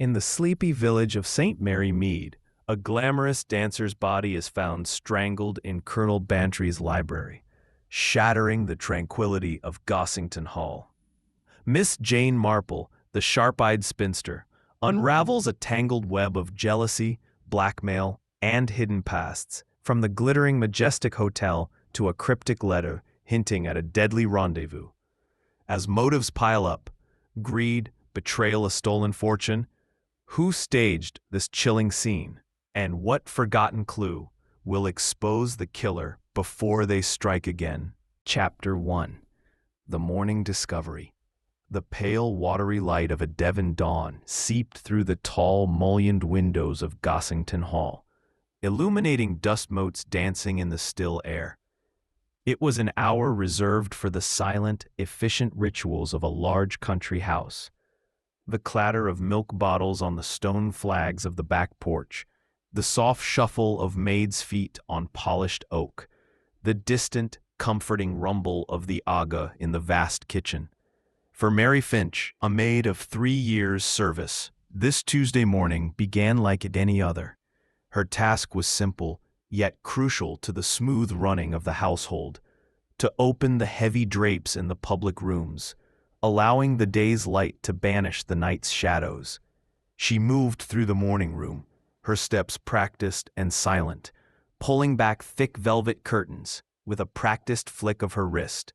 In the sleepy village of St. Mary Mead, a glamorous dancer's body is found strangled in Colonel Bantry's library, shattering the tranquility of Gossington Hall. Miss Jane Marple, the sharp-eyed spinster, unravels a tangled web of jealousy, blackmail, and hidden pasts, from the glittering majestic hotel to a cryptic letter hinting at a deadly rendezvous. As motives pile up, greed, betrayal, a stolen fortune, who staged this chilling scene, and what forgotten clue will expose the killer before they strike again? Chapter 1. The Morning Discovery. The pale, watery light of a Devon dawn seeped through the tall, mullioned windows of Gossington Hall, illuminating dust motes dancing in the still air. It was an hour reserved for the silent, efficient rituals of a large country house. The clatter of milk bottles on the stone flags of the back porch, the soft shuffle of maids' feet on polished oak, the distant, comforting rumble of the Aga in the vast kitchen. For Mary Finch, a maid of 3 years' service, this Tuesday morning began like any other. Her task was simple, yet crucial to the smooth running of the household: to open the heavy drapes in the public rooms, allowing the day's light to banish the night's shadows. She moved through the morning room, her steps practiced and silent, pulling back thick velvet curtains with a practiced flick of her wrist.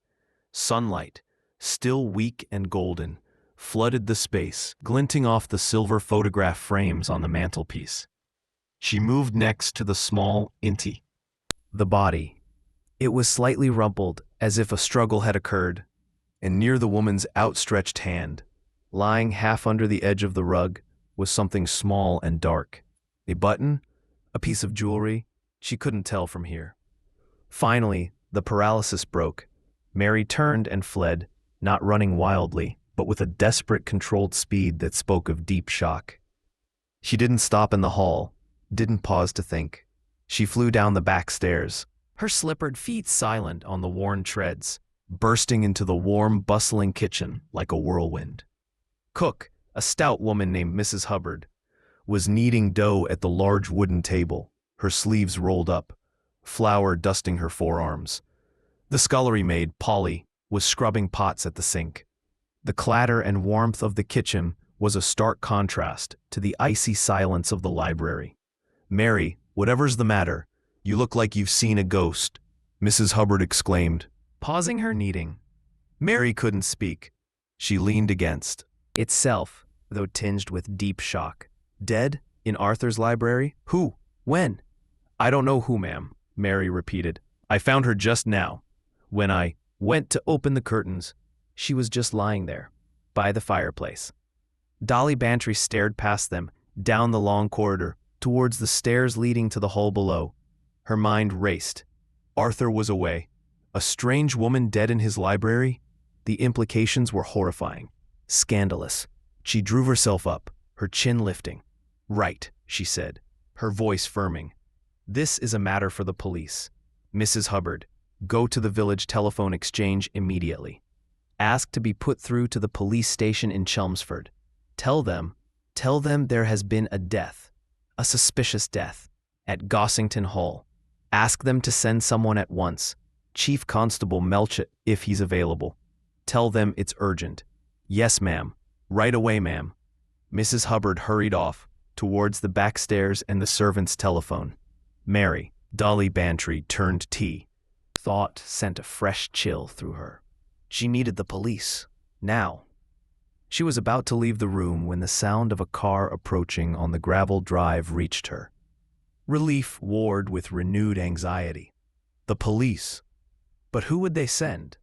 Sunlight, still weak and golden, flooded the space, glinting off the silver photograph frames on the mantelpiece. She moved next to the small inti. The body. It was slightly rumpled, as if a struggle had occurred, and near the woman's outstretched hand, lying half under the edge of the rug, was something small and dark. A button? A piece of jewelry? She couldn't tell from here. Finally, the paralysis broke. Mary turned and fled, not running wildly, but with a desperate, controlled speed that spoke of deep shock. She didn't stop in the hall, didn't pause to think. She flew down the back stairs, her slippered feet silent on the worn treads, bursting into the warm, bustling kitchen like a whirlwind. Cook, a stout woman named Mrs. Hubbard, was kneading dough at the large wooden table, her sleeves rolled up, flour dusting her forearms. The scullery maid, Polly, was scrubbing pots at the sink. The clatter and warmth of the kitchen was a stark contrast to the icy silence of the library. "Mary, whatever's the matter, you look like you've seen a ghost," Mrs. Hubbard exclaimed, pausing her kneading. Mary couldn't speak. She leaned against itself, though tinged with deep shock. "Dead? In Arthur's library? Who? When?" "I don't know who, ma'am," Mary repeated. "I found her just now. When I went to open the curtains, she was just lying there, by the fireplace." Dolly Bantry stared past them, down the long corridor, towards the stairs leading to the hall below. Her mind raced. Arthur was away. A strange woman dead in his library? The implications were horrifying, scandalous. She drew herself up, her chin lifting. "Right," she said, her voice firming. "This is a matter for the police. Mrs. Hubbard, go to the village telephone exchange immediately. Ask to be put through to the police station in Chelmsford. Tell them there has been a death, a suspicious death, at Gossington Hall. Ask them to send someone at once, Chief Constable Melchett if he's available. Tell them it's urgent." "Yes, ma'am. Right away, ma'am." Mrs. Hubbard hurried off, towards the back stairs and the servant's telephone. Mary, Dolly Bantry turned tea. Thought sent a fresh chill through her. She needed the police, now. She was about to leave the room when the sound of a car approaching on the gravel drive reached her. Relief warred with renewed anxiety. The police. But who would they send?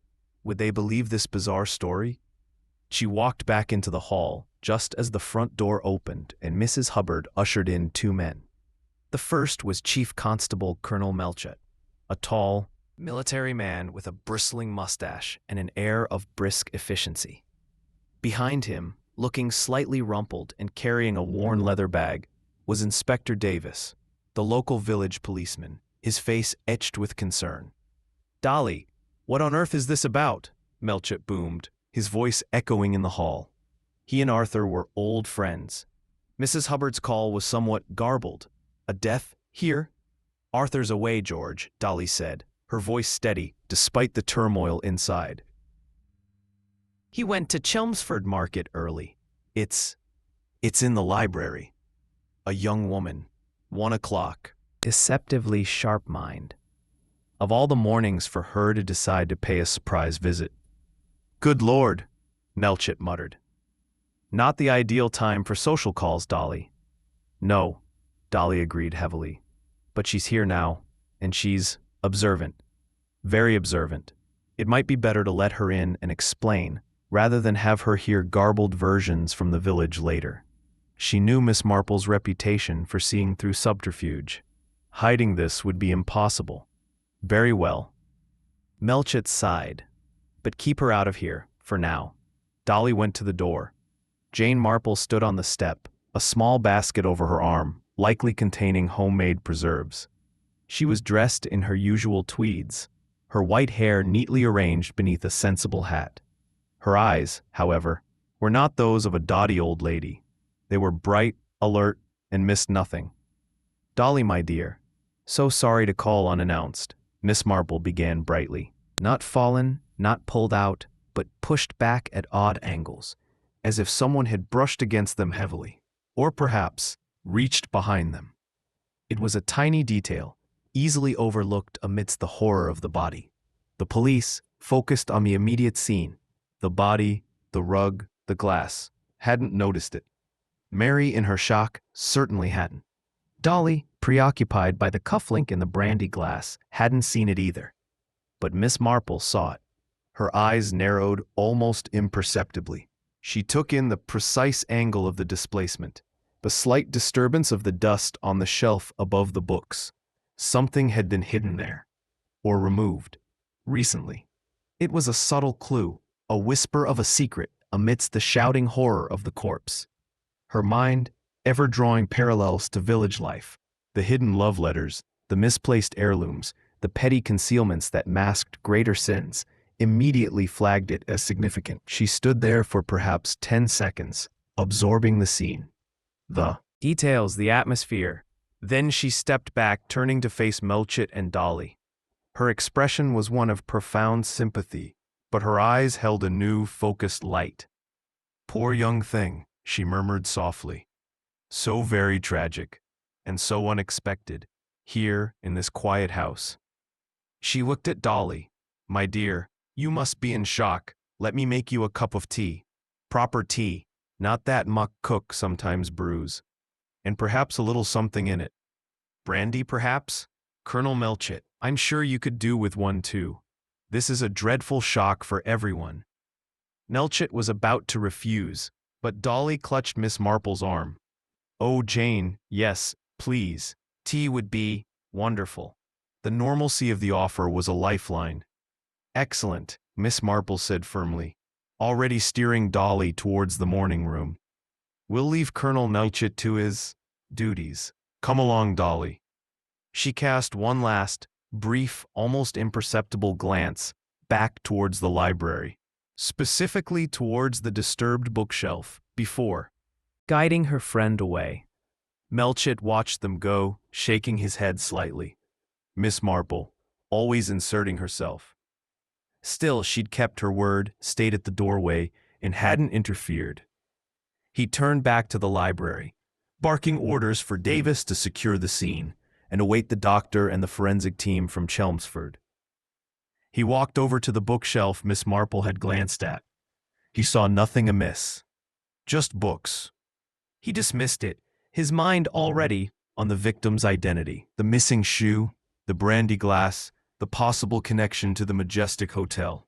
Would they believe this bizarre story? She walked back into the hall just as the front door opened and Mrs. Hubbard ushered in 2 men. The first was Chief Constable Colonel Melchett, a tall, military man with a bristling mustache and an air of brisk efficiency. Behind him, looking slightly rumpled and carrying a worn leather bag, was Inspector Davis, the local village policeman, his face etched with concern. "Dolly, what on earth is this about?" Melchett boomed, his voice echoing in the hall. He and Arthur were old friends. Mrs. Hubbard's call was somewhat garbled. A death here? Arthur's away, George, Dolly said, her voice steady despite the turmoil inside. He went to Chelmsford Market early. It's in the library. A young woman, 1 o'clock, deceptively sharp mind. Of all the mornings for her to decide to pay a surprise visit. Good Lord, Melchett muttered. Not the ideal time for social calls, Dolly. No, Dolly agreed heavily. But she's here now, and she's observant. Very observant. It might be better to let her in and explain, rather than have her hear garbled versions from the village later. She knew Miss Marple's reputation for seeing through subterfuge. Hiding this would be impossible. Very well. Melchett sighed. But keep her out of here, for now. Dolly went to the door. Jane Marple stood on the step, a small basket over her arm, likely containing homemade preserves. She was dressed in her usual tweeds, her white hair neatly arranged beneath a sensible hat. Her eyes, however, were not those of a dotty old lady. They were bright, alert, and missed nothing. Dolly, my dear, so sorry to call unannounced, Miss Marple began brightly. Not fallen, not pulled out, but pushed back at odd angles, as if someone had brushed against them heavily, or perhaps reached behind them. It was a tiny detail, easily overlooked amidst the horror of the body. The police, focused on the immediate scene, the body, the rug, the glass, hadn't noticed it. Mary, in her shock, certainly hadn't. Dolly, preoccupied by the cufflink in the brandy glass, hadn't seen it either. But Miss Marple saw it. Her eyes narrowed almost imperceptibly. She took in the precise angle of the displacement, the slight disturbance of the dust on the shelf above the books. Something had been hidden there, or removed, recently. It was a subtle clue, a whisper of a secret amidst the shouting horror of the corpse. Her mind, ever drawing parallels to village life, the hidden love letters, the misplaced heirlooms, the petty concealments that masked greater sins, immediately flagged it as significant. She stood there for perhaps 10 seconds, absorbing the scene. The details, the atmosphere. Then she stepped back, turning to face Melchett and Dolly. Her expression was one of profound sympathy, but her eyes held a new, focused light. Poor young thing, she murmured softly. So very tragic, and so unexpected, here in this quiet house. She looked at Dolly. My dear, you must be in shock. Let me make you a cup of tea. Proper tea, not that muck cook sometimes brews. And perhaps a little something in it. Brandy, perhaps? Colonel Melchett, I'm sure you could do with one too. This is a dreadful shock for everyone. Melchett was about to refuse, but Dolly clutched Miss Marple's arm. Oh, Jane, yes, please. Tea would be wonderful. The normalcy of the offer was a lifeline. Excellent, Miss Marple said firmly, already steering Dolly towards the morning room. We'll leave Colonel Melchett to his duties. Come along, Dolly. She cast one last, brief, almost imperceptible glance back towards the library, specifically towards the disturbed bookshelf, before guiding her friend away. Melchett watched them go, shaking his head slightly. Miss Marple, always inserting herself. Still, she'd kept her word, stayed at the doorway, and hadn't interfered. He turned back to the library, barking orders for Davis to secure the scene and await the doctor and the forensic team from Chelmsford. He walked over to the bookshelf Miss Marple had glanced at. He saw nothing amiss. Just books. He dismissed it, his mind already on the victim's identity, the missing shoe, the brandy glass, the possible connection to the Majestic Hotel.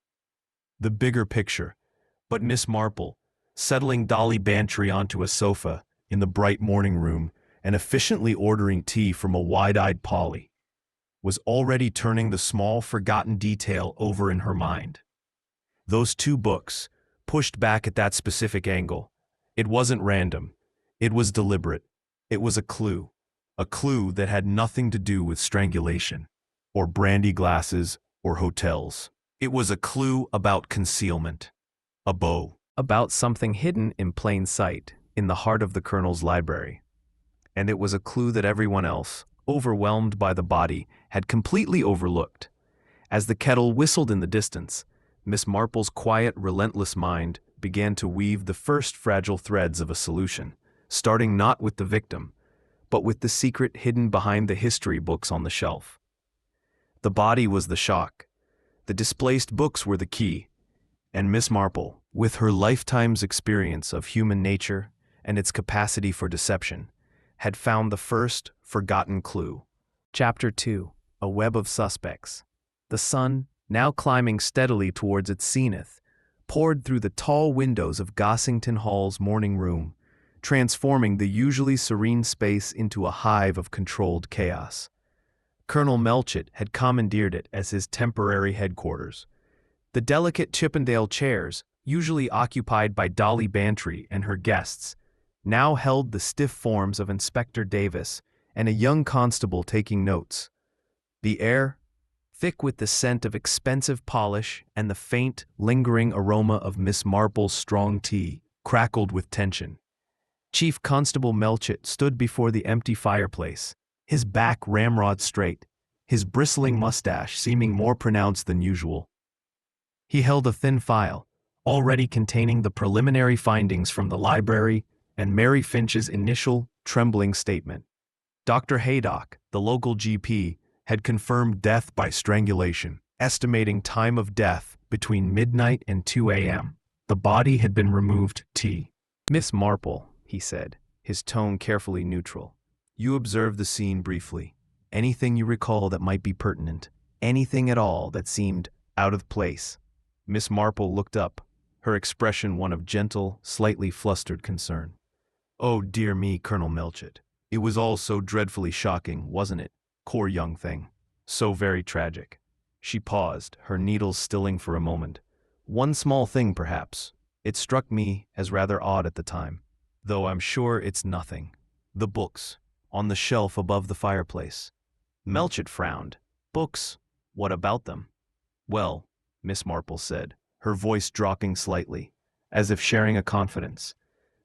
The bigger picture, but Miss Marple, settling Dolly Bantry onto a sofa in the bright morning room and efficiently ordering tea from a wide-eyed Polly, was already turning the small forgotten detail over in her mind. Those two books, pushed back at that specific angle, it wasn't random, it was deliberate, it was a clue that had nothing to do with strangulation, or brandy glasses, or hotels. It was a clue about concealment, a bow, about something hidden in plain sight. in the heart of the colonel's library. And it was a clue that everyone else, overwhelmed by the body, had completely overlooked. As the kettle whistled in the distance, Miss Marple's quiet, relentless mind began to weave the first fragile threads of a solution, starting not with the victim, but with the secret hidden behind the history books on the shelf. The body was the shock. The displaced books were the key. And Miss Marple, with her lifetime's experience of human nature and its capacity for deception, had found the first forgotten clue. Chapter 2. A Web of Suspects. The sun, now climbing steadily towards its zenith, poured through the tall windows of Gossington Hall's morning room, transforming the usually serene space into a hive of controlled chaos. Colonel Melchett had commandeered it as his temporary headquarters. The delicate Chippendale chairs, usually occupied by Dolly Bantry and her guests, now held the stiff forms of Inspector Davis and a young constable taking notes. The air, thick with the scent of expensive polish and the faint, lingering aroma of Miss Marple's strong tea, crackled with tension. Chief Constable Melchett stood before the empty fireplace, his back ramrod straight, his bristling mustache seeming more pronounced than usual. He held a thin file, already containing the preliminary findings from the library and Mary Finch's initial, trembling statement. Dr. Haydock, the local GP, had confirmed death by strangulation, estimating time of death between midnight and 2 a.m. The body had been removed. Miss Marple, he said, his tone carefully neutral. You observed the scene briefly. Anything you recall that might be pertinent? Anything at all that seemed out of place? Miss Marple looked up, her expression one of gentle, slightly flustered concern. Oh dear me, Colonel Melchett. It was all so dreadfully shocking, wasn't it? Poor young thing. So very tragic. She paused, her needles stilling for a moment. One small thing, perhaps. It struck me as rather odd at the time, though I'm sure it's nothing. The books, on the shelf above the fireplace. Melchett frowned. Books? What about them? Well, Miss Marple said, her voice dropping slightly, as if sharing a confidence.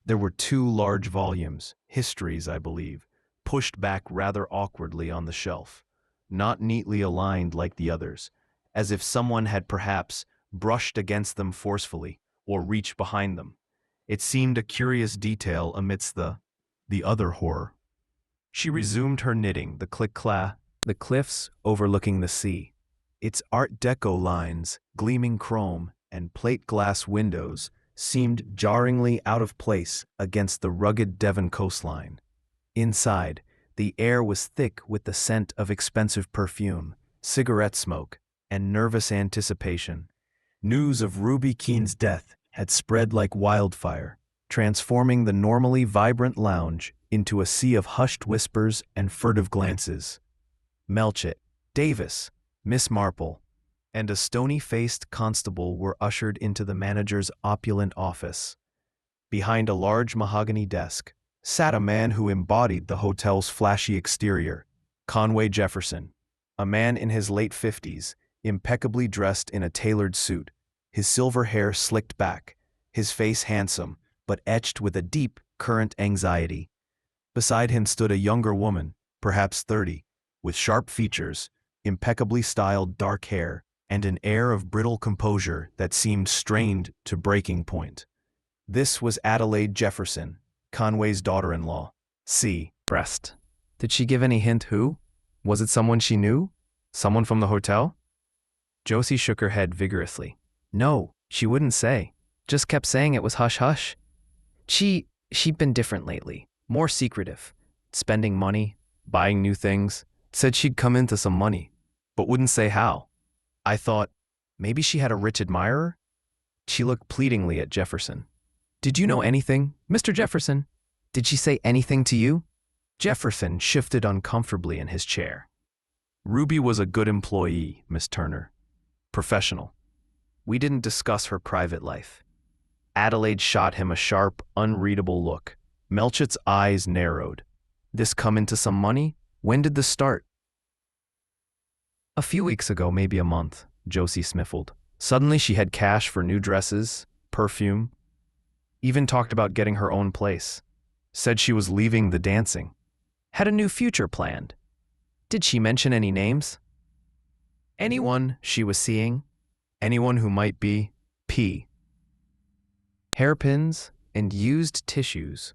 There were 2 large volumes, histories, I believe, pushed back rather awkwardly on the shelf, not neatly aligned like the others, as if someone had perhaps brushed against them forcefully or reached behind them. It seemed a curious detail amidst the other horror. She resumed her knitting, the click-clack, the cliffs overlooking the sea. Its Art Deco lines, gleaming chrome, and plate glass windows seemed jarringly out of place against the rugged Devon coastline. Inside, the air was thick with the scent of expensive perfume, cigarette smoke, and nervous anticipation. News of Ruby Keane's death had spread like wildfire, transforming the normally vibrant lounge into a sea of hushed whispers and furtive glances. Melchett, Davis, Miss Marple, and a stony-faced constable were ushered into the manager's opulent office. Behind a large mahogany desk sat a man who embodied the hotel's flashy exterior, Conway Jefferson, a man in his late 50s, impeccably dressed in a tailored suit, his silver hair slicked back, his face handsome, but etched with a deep, current anxiety. Beside him stood a younger woman, perhaps 30, with sharp features, impeccably styled dark hair, and an air of brittle composure that seemed strained to breaking point. This was Adelaide Jefferson, Conway's daughter-in-law. See, breast. Did she give any hint who? Was it someone she knew? Someone from the hotel? Josie shook her head vigorously. No, she wouldn't say. Just kept saying it was hush-hush. She'd been different lately, more secretive. Spending money, buying new things. Said she'd come into some money, but wouldn't say how. I thought, maybe she had a rich admirer? She looked pleadingly at Jefferson. Did you know anything, Mr. Jefferson? Did she say anything to you? Jefferson shifted uncomfortably in his chair. Ruby was a good employee, Miss Turner. Professional. We didn't discuss her private life. Adelaide shot him a sharp, unreadable look. Melchett's eyes narrowed. This come into some money? When did this start? A few weeks ago, maybe a month, Josie sniffled. Suddenly she had cash for new dresses, perfume. Even talked about getting her own place. Said she was leaving the dancing. Had a new future planned. Did she mention any names? Anyone she was seeing? Anyone who might be P. Hairpins and used tissues,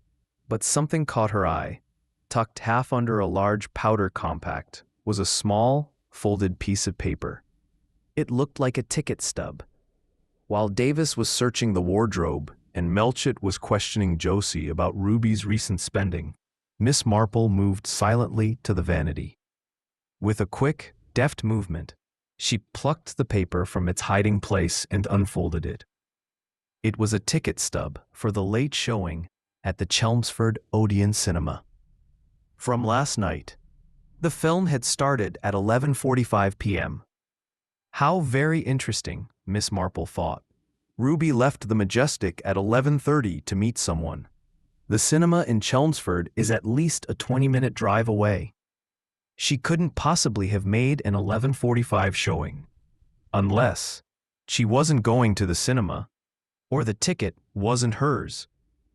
but something caught her eye. Tucked half under a large powder compact was a small, folded piece of paper. It looked like a ticket stub. While Davis was searching the wardrobe and Melchett was questioning Josie about Ruby's recent spending, Miss Marple moved silently to the vanity. With a quick, deft movement, she plucked the paper from its hiding place and unfolded it. It was a ticket stub for the late showing at the Chelmsford Odeon Cinema. From last night, the film had started at 11:45 p.m. How very interesting, Miss Marple thought. Ruby left the Majestic at 11:30 to meet someone. The cinema in Chelmsford is at least a 20-minute drive away. She couldn't possibly have made an 11:45 showing. Unless she wasn't going to the cinema, or the ticket wasn't hers,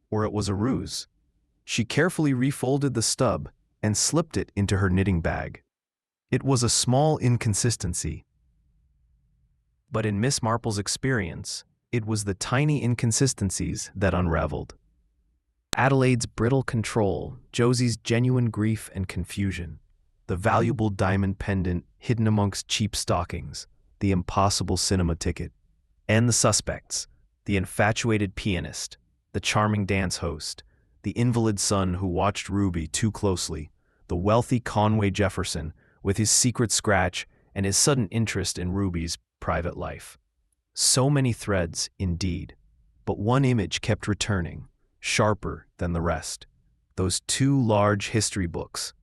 or it was a ruse. She carefully refolded the stub and slipped it into her knitting bag. It was a small inconsistency, but in Miss Marple's experience, it was the tiny inconsistencies that unraveled. Adelaide's brittle control, Josie's genuine grief and confusion, the valuable diamond pendant hidden amongst cheap stockings, the impossible cinema ticket, and the suspects, the infatuated pianist, the charming dance host, the invalid son who watched Ruby too closely, the wealthy Conway Jefferson with his secret scratch and his sudden interest in Ruby's private life. So many threads, indeed, but one image kept returning, sharper than the rest. Those two large history books,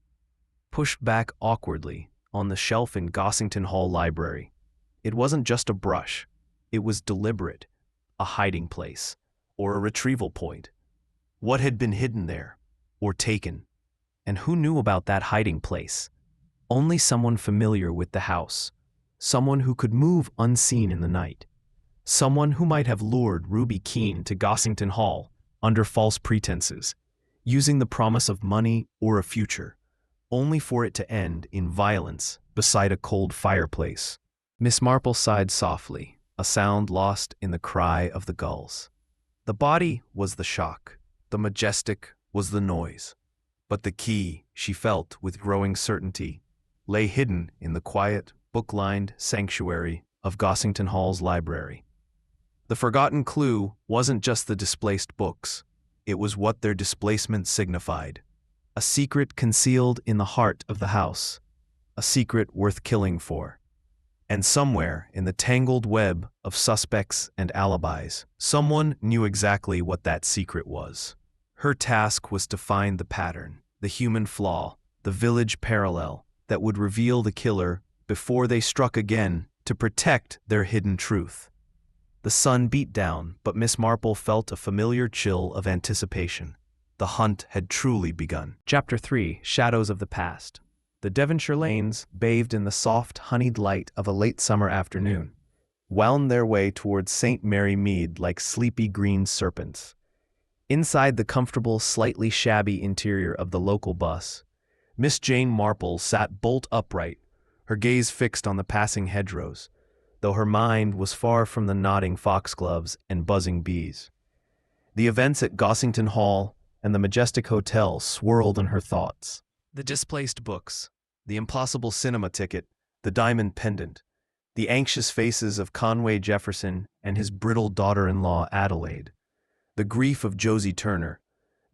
pushed back awkwardly on the shelf in Gossington Hall library. It wasn't just a brush. It was deliberate, a hiding place, or a retrieval point. What had been hidden there, or taken? And who knew about that hiding place? Only someone familiar with the house, someone who could move unseen in the night, someone who might have lured Ruby Keene to Gossington Hall under false pretenses, using the promise of money or a future, only for it to end in violence beside a cold fireplace. Miss Marple sighed softly, a sound lost in the cry of the gulls. The body was the shock, the Majestic was the noise, but the key, she felt with growing certainty, lay hidden in the quiet, book-lined sanctuary of Gossington Hall's library. The forgotten clue wasn't just the displaced books, it was what their displacement signified. A secret concealed in the heart of the house, a secret worth killing for. And somewhere in the tangled web of suspects and alibis, someone knew exactly what that secret was. Her task was to find the pattern, the human flaw, the village parallel that would reveal the killer before they struck again to protect their hidden truth. The sun beat down, but Miss Marple felt a familiar chill of anticipation. The hunt had truly begun. Chapter 3, Shadows of the Past. The Devonshire lanes, bathed in the soft, honeyed light of a late summer afternoon, wound their way towards St. Mary Mead like sleepy green serpents. Inside the comfortable, slightly shabby interior of the local bus, Miss Jane Marple sat bolt upright, her gaze fixed on the passing hedgerows, though her mind was far from the nodding foxgloves and buzzing bees. The events at Gossington Hall and the Majestic Hotel swirled in her thoughts. The displaced books, the impossible cinema ticket, the diamond pendant, the anxious faces of Conway Jefferson and his brittle daughter-in-law Adelaide, the grief of Josie Turner,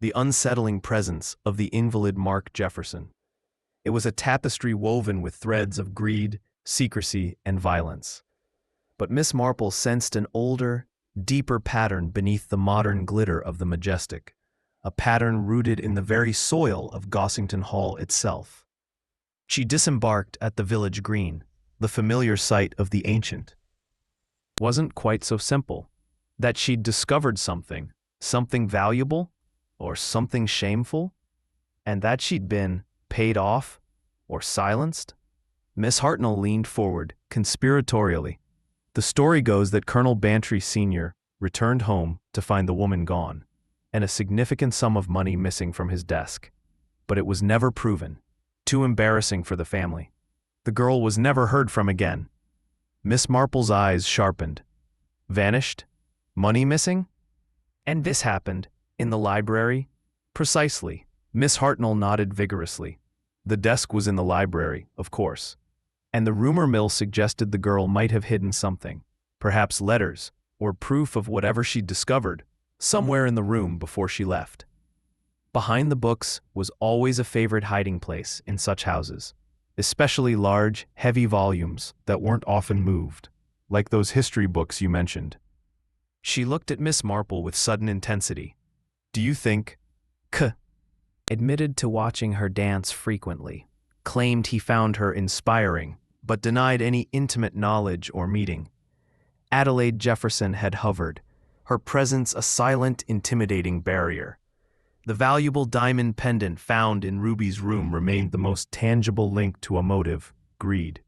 the unsettling presence of the invalid Mark Jefferson. It was a tapestry woven with threads of greed, secrecy, and violence. But Miss Marple sensed an older, deeper pattern beneath the modern glitter of the Majestic, a pattern rooted in the very soil of Gossington Hall itself. She disembarked at the village green, the familiar site of the ancient. Wasn't quite so simple. That she'd discovered something valuable, or something shameful, and that she'd been paid off or silenced. Miss Hartnell leaned forward, conspiratorially. The story goes that Colonel Bantry Sr. returned home to find the woman gone, and a significant sum of money missing from his desk. But it was never proven. Too embarrassing for the family. The girl was never heard from again. Miss Marple's eyes sharpened. Vanished? Money missing? And this happened in the library? Precisely. Miss Hartnell nodded vigorously. The desk was in the library, of course. And the rumor mill suggested the girl might have hidden something, perhaps letters, or proof of whatever she'd discovered, somewhere in the room before she left. Behind the books was always a favorite hiding place in such houses, especially large, heavy volumes that weren't often moved, like those history books you mentioned. She looked at Miss Marple with sudden intensity. Do you think? Admitted to watching her dance frequently, claimed he found her inspiring, but denied any intimate knowledge or meeting. Adelaide Jefferson had hovered, her presence a silent, intimidating barrier. The valuable diamond pendant found in Ruby's room remained the most tangible link to a motive, greed.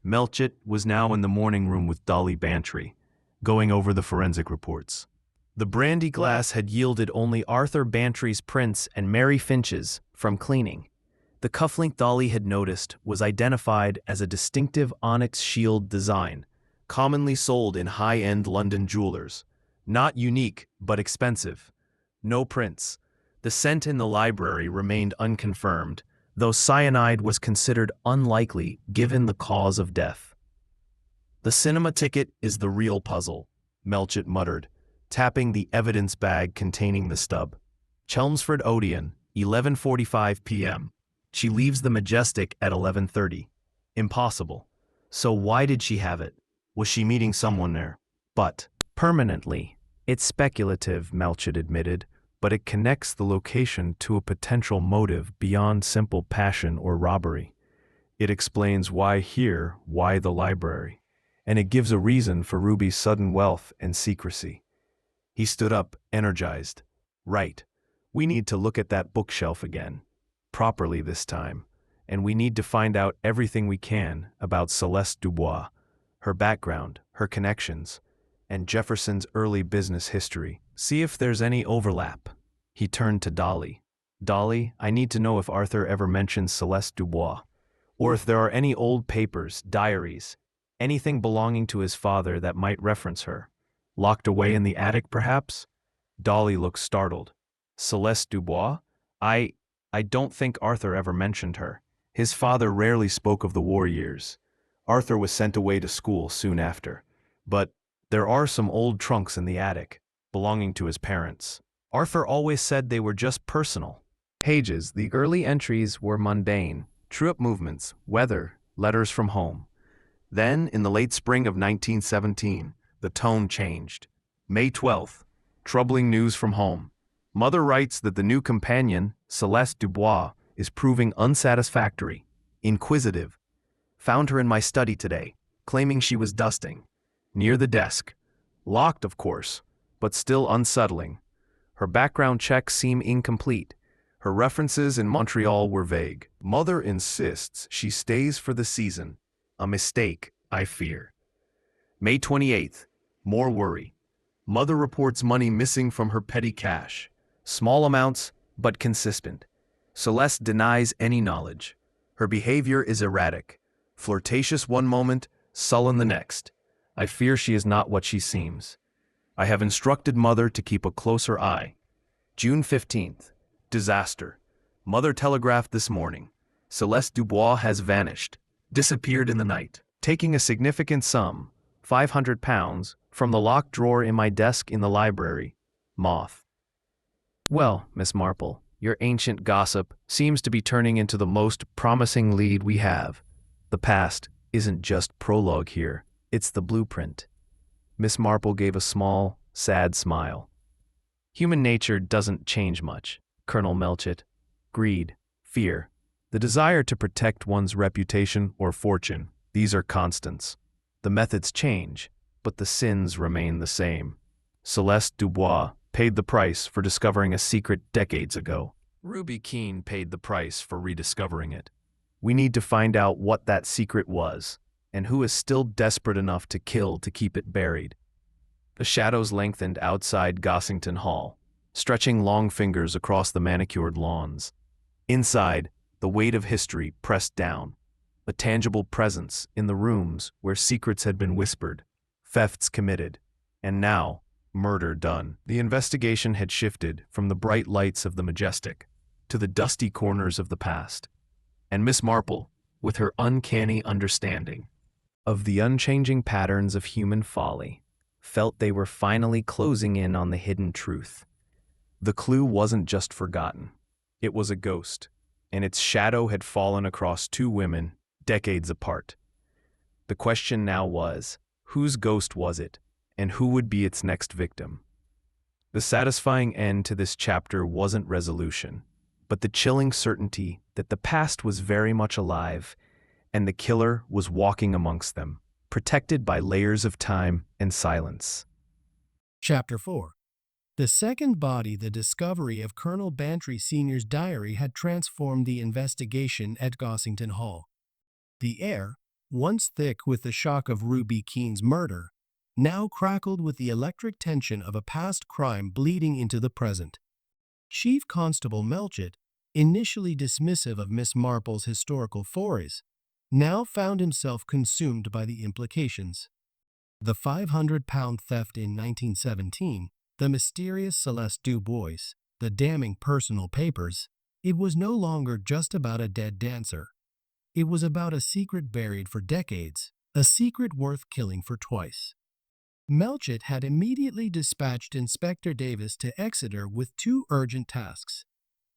Melchett was now in the morning room with Dolly Bantry, going over the forensic reports. The brandy glass had yielded only Arthur Bantry's prints and Mary Finch's from cleaning. The cufflink Dolly had noticed was identified as a distinctive onyx shield design, commonly sold in high-end London jewelers. Not unique, but expensive. No prints. The scent in the library remained unconfirmed, though cyanide was considered unlikely given the cause of death. The cinema ticket is the real puzzle, Melchett muttered, tapping the evidence bag containing the stub. Chelmsford Odeon, 11:45 p.m. She leaves the Majestic at 11:30. Impossible. So why did she have it? Was she meeting someone there? But, permanently. It's speculative, Melchett admitted, but it connects the location to a potential motive beyond simple passion or robbery. It explains why here, why the library. And it gives a reason for Ruby's sudden wealth and secrecy. He stood up, energized. Right. We need to look at that bookshelf again. Properly this time. And we need to find out everything we can about Celeste Dubois, her background, her connections, and Jefferson's early business history. See if there's any overlap. He turned to Dolly. Dolly, I need to know if Arthur ever mentioned Celeste Dubois, or if there are any old papers, diaries, anything belonging to his father that might reference her. Locked away in the attic, perhaps? Dolly looked startled. Celeste Dubois? I don't think Arthur ever mentioned her. His father rarely spoke of the war years. Arthur was sent away to school soon after. But there are some old trunks in the attic, belonging to his parents. Arthur always said they were just personal. Pages, the early entries were mundane, true-up movements, weather, letters from home. Then, in the late spring of 1917, the tone changed. May 12th. Troubling news from home. Mother writes that the new companion, Celeste Dubois, is proving unsatisfactory, inquisitive. Found her in my study today, claiming she was dusting. Near the desk. Locked, of course, but still unsettling. Her background checks seem incomplete. Her references in Montreal were vague. Mother insists she stays for the season. A mistake, I fear. May 28th. More worry. Mother reports money missing from her petty cash. Small amounts, but consistent. Celeste denies any knowledge. Her behavior is erratic. Flirtatious one moment, sullen the next. I fear she is not what she seems. I have instructed Mother to keep a closer eye. June 15th. Disaster. Mother telegraphed this morning. Celeste Dubois has vanished. Disappeared in the night. Taking a significant sum, £500, from the locked drawer in my desk in the library. Moth. Well, Miss Marple, your ancient gossip seems to be turning into the most promising lead we have. The past isn't just prologue here, it's the blueprint. Miss Marple gave a small, sad smile. Human nature doesn't change much, Colonel Melchett. Greed, fear, the desire to protect one's reputation or fortune, these are constants. The methods change, but the sins remain the same. Celeste Dubois paid the price for discovering a secret decades ago. Ruby Keene paid the price for rediscovering it. We need to find out what that secret was, and who is still desperate enough to kill to keep it buried. The shadows lengthened outside Gossington Hall, stretching long fingers across the manicured lawns. Inside, the weight of history pressed down, a tangible presence in the rooms where secrets had been whispered, thefts committed, and now, murder done. The investigation had shifted from the bright lights of the majestic to the dusty corners of the past, and Miss Marple, with her uncanny understanding of the unchanging patterns of human folly, felt they were finally closing in on the hidden truth. The clue wasn't just forgotten. It was a ghost, and its shadow had fallen across two women, decades apart. The question now was, whose ghost was it, and who would be its next victim? The satisfying end to this chapter wasn't resolution, but the chilling certainty that the past was very much alive, and the killer was walking amongst them, protected by layers of time and silence. Chapter 4. The second body, the discovery of Colonel Bantry Sr.'s diary, had transformed the investigation at Gossington Hall. The air, once thick with the shock of Ruby Keane's murder, now crackled with the electric tension of a past crime bleeding into the present. Chief Constable Melchett, initially dismissive of Miss Marple's historical forays, now found himself consumed by the implications. The £500 theft in 1917, the mysterious Celeste Dubois, the damning personal papers, it was no longer just about a dead dancer. It was about a secret buried for decades, a secret worth killing for twice. Melchett had immediately dispatched Inspector Davis to Exeter with two urgent tasks: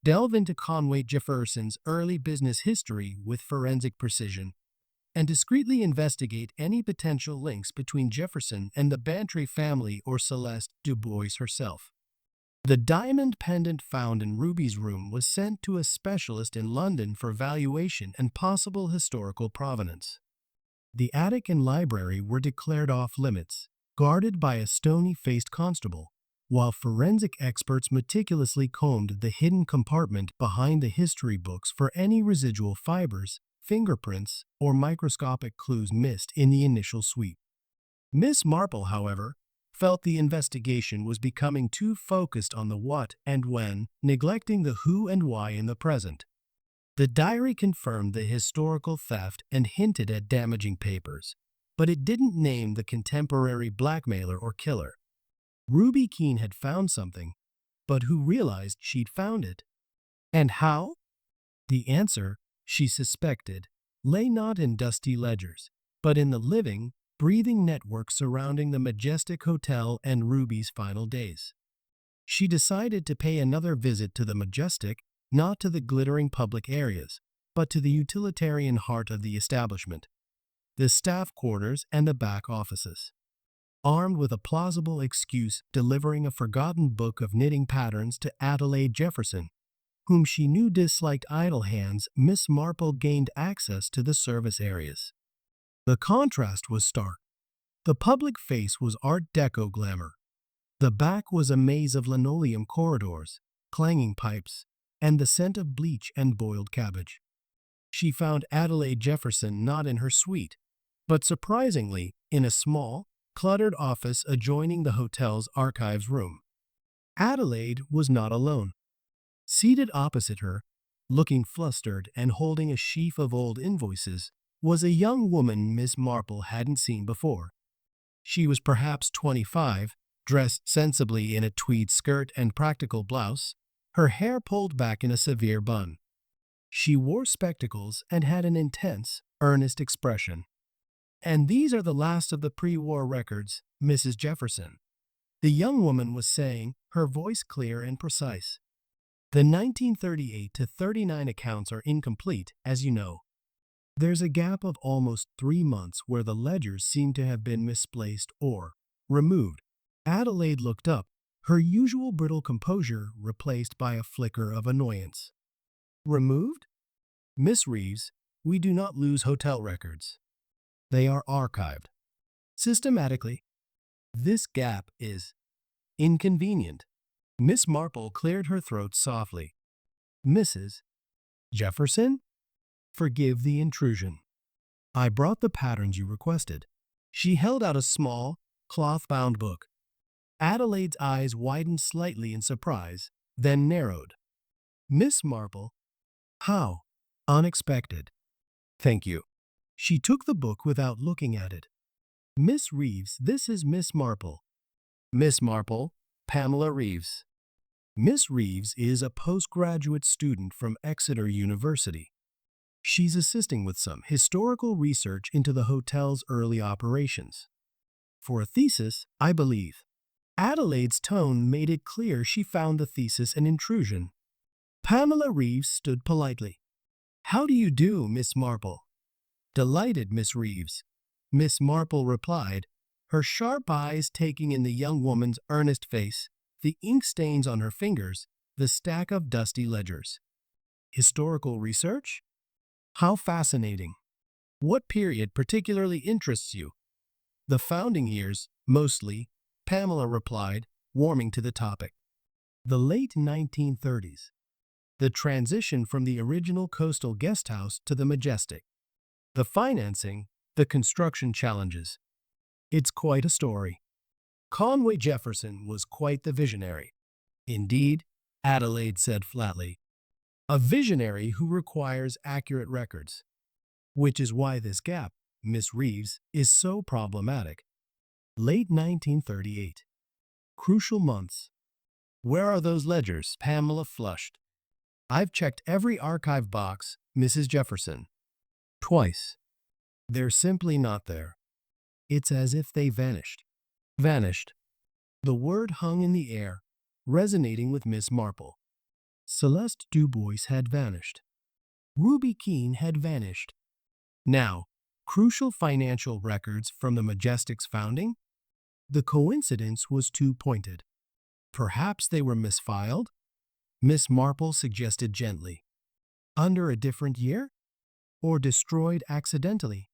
delve into Conway Jefferson's early business history with forensic precision, and discreetly investigate any potential links between Jefferson and the Bantry family or Celeste Dubois herself. The diamond pendant found in Ruby's room was sent to a specialist in London for valuation and possible historical provenance. The attic and library were declared off-limits, guarded by a stony-faced constable, while forensic experts meticulously combed the hidden compartment behind the history books for any residual fibers, fingerprints, or microscopic clues missed in the initial sweep. Miss Marple, however, felt the investigation was becoming too focused on the what and when, neglecting the who and why in the present. The diary confirmed the historical theft and hinted at damaging papers, but it didn't name the contemporary blackmailer or killer. Ruby Keane had found something, but who realized she'd found it? And how? The answer, she suspected, lay not in dusty ledgers, but in the living, breathing network surrounding the majestic hotel and Ruby's final days. She decided to pay another visit to the majestic, not to the glittering public areas, but to the utilitarian heart of the establishment, the staff quarters and the back offices. Armed with a plausible excuse delivering a forgotten book of knitting patterns to Adelaide Jefferson, whom she knew disliked idle hands, Miss Marple gained access to the service areas. The contrast was stark. The public face was Art Deco glamour. The back was a maze of linoleum corridors, clanging pipes, and the scent of bleach and boiled cabbage. She found Adelaide Jefferson not in her suite, but surprisingly in a small, cluttered office adjoining the hotel's archives room. Adelaide was not alone. Seated opposite her, looking flustered and holding a sheaf of old invoices, was a young woman Miss Marple hadn't seen before. She was perhaps 25, dressed sensibly in a tweed skirt and practical blouse, her hair pulled back in a severe bun. She wore spectacles and had an intense, earnest expression. "And these are the last of the pre-war records, Mrs. Jefferson," the young woman was saying, her voice clear and precise. "The 1938 to 39 accounts are incomplete, as you know. There's a gap of almost 3 months where the ledgers seem to have been misplaced or removed." Adelaide looked up, her usual brittle composure replaced by a flicker of annoyance. "Removed? Miss Reeves, we do not lose hotel records. They are archived. Systematically. This gap is inconvenient." Miss Marple cleared her throat softly. "Mrs. Jefferson? Forgive the intrusion. I brought the patterns you requested." She held out a small, cloth-bound book, Adelaide's eyes widened slightly in surprise, then narrowed. Miss Marple? How? Unexpected. Thank you. She took the book without looking at it. Miss Reeves, this is Miss Marple. Miss Marple, Pamela Reeves. Miss Reeves is a postgraduate student from Exeter University. She's assisting with some historical research into the hotel's early operations. For a thesis, I believe. Adelaide's tone made it clear she found the thesis an intrusion. Pamela Reeves stood politely. How do you do, Miss Marple? Delighted, Miss Reeves. Miss Marple replied, her sharp eyes taking in the young woman's earnest face, the ink stains on her fingers, the stack of dusty ledgers. Historical research? How fascinating. What period particularly interests you? The founding years, mostly, Pamela replied, warming to the topic. The late 1930s. The transition from the original coastal guest house to the Majestic. The financing, the construction challenges. It's quite a story. Conway Jefferson was quite the visionary. Indeed, Adelaide said flatly. A visionary who requires accurate records. Which is why this gap, Miss Reeves, is so problematic. Late 1938. Crucial months. Where are those ledgers? Pamela flushed. I've checked every archive box, Mrs. Jefferson. Twice. They're simply not there. It's as if they vanished. Vanished. The word hung in the air, resonating with Miss Marple. Celeste Dubois had vanished. Ruby Keene had vanished. Now, crucial financial records from the Majestic's founding? The coincidence was too pointed. Perhaps they were misfiled? Miss Marple suggested gently. Under a different year? Or destroyed accidentally?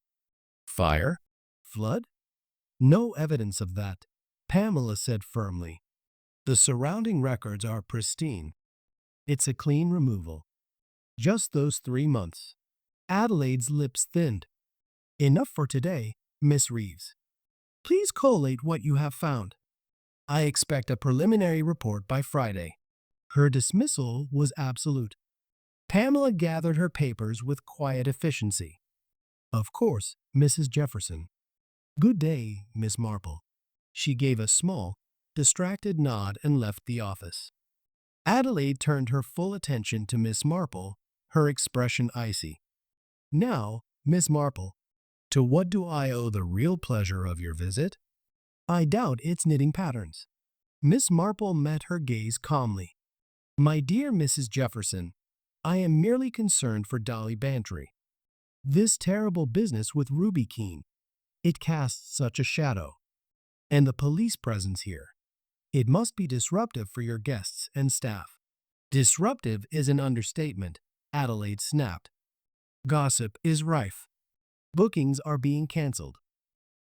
Fire? Flood? No evidence of that, Pamela said firmly. The surrounding records are pristine. It's a clean removal. Just those 3 months. Adelaide's lips thinned. Enough for today, Miss Reeves. Please collate what you have found. I expect a preliminary report by Friday. Her dismissal was absolute. Pamela gathered her papers with quiet efficiency. Of course, Mrs. Jefferson. Good day, Miss Marple. She gave a small, distracted nod and left the office. Adelaide turned her full attention to Miss Marple, her expression icy. Now, Miss Marple, to what do I owe the real pleasure of your visit? I doubt it's knitting patterns. Miss Marple met her gaze calmly. My dear Mrs. Jefferson, I am merely concerned for Dolly Bantry. This terrible business with Ruby Keene. It casts such a shadow. And the police presence here. It must be disruptive for your guests and staff. Disruptive is an understatement, Adelaide snapped. Gossip is rife. Bookings are being canceled.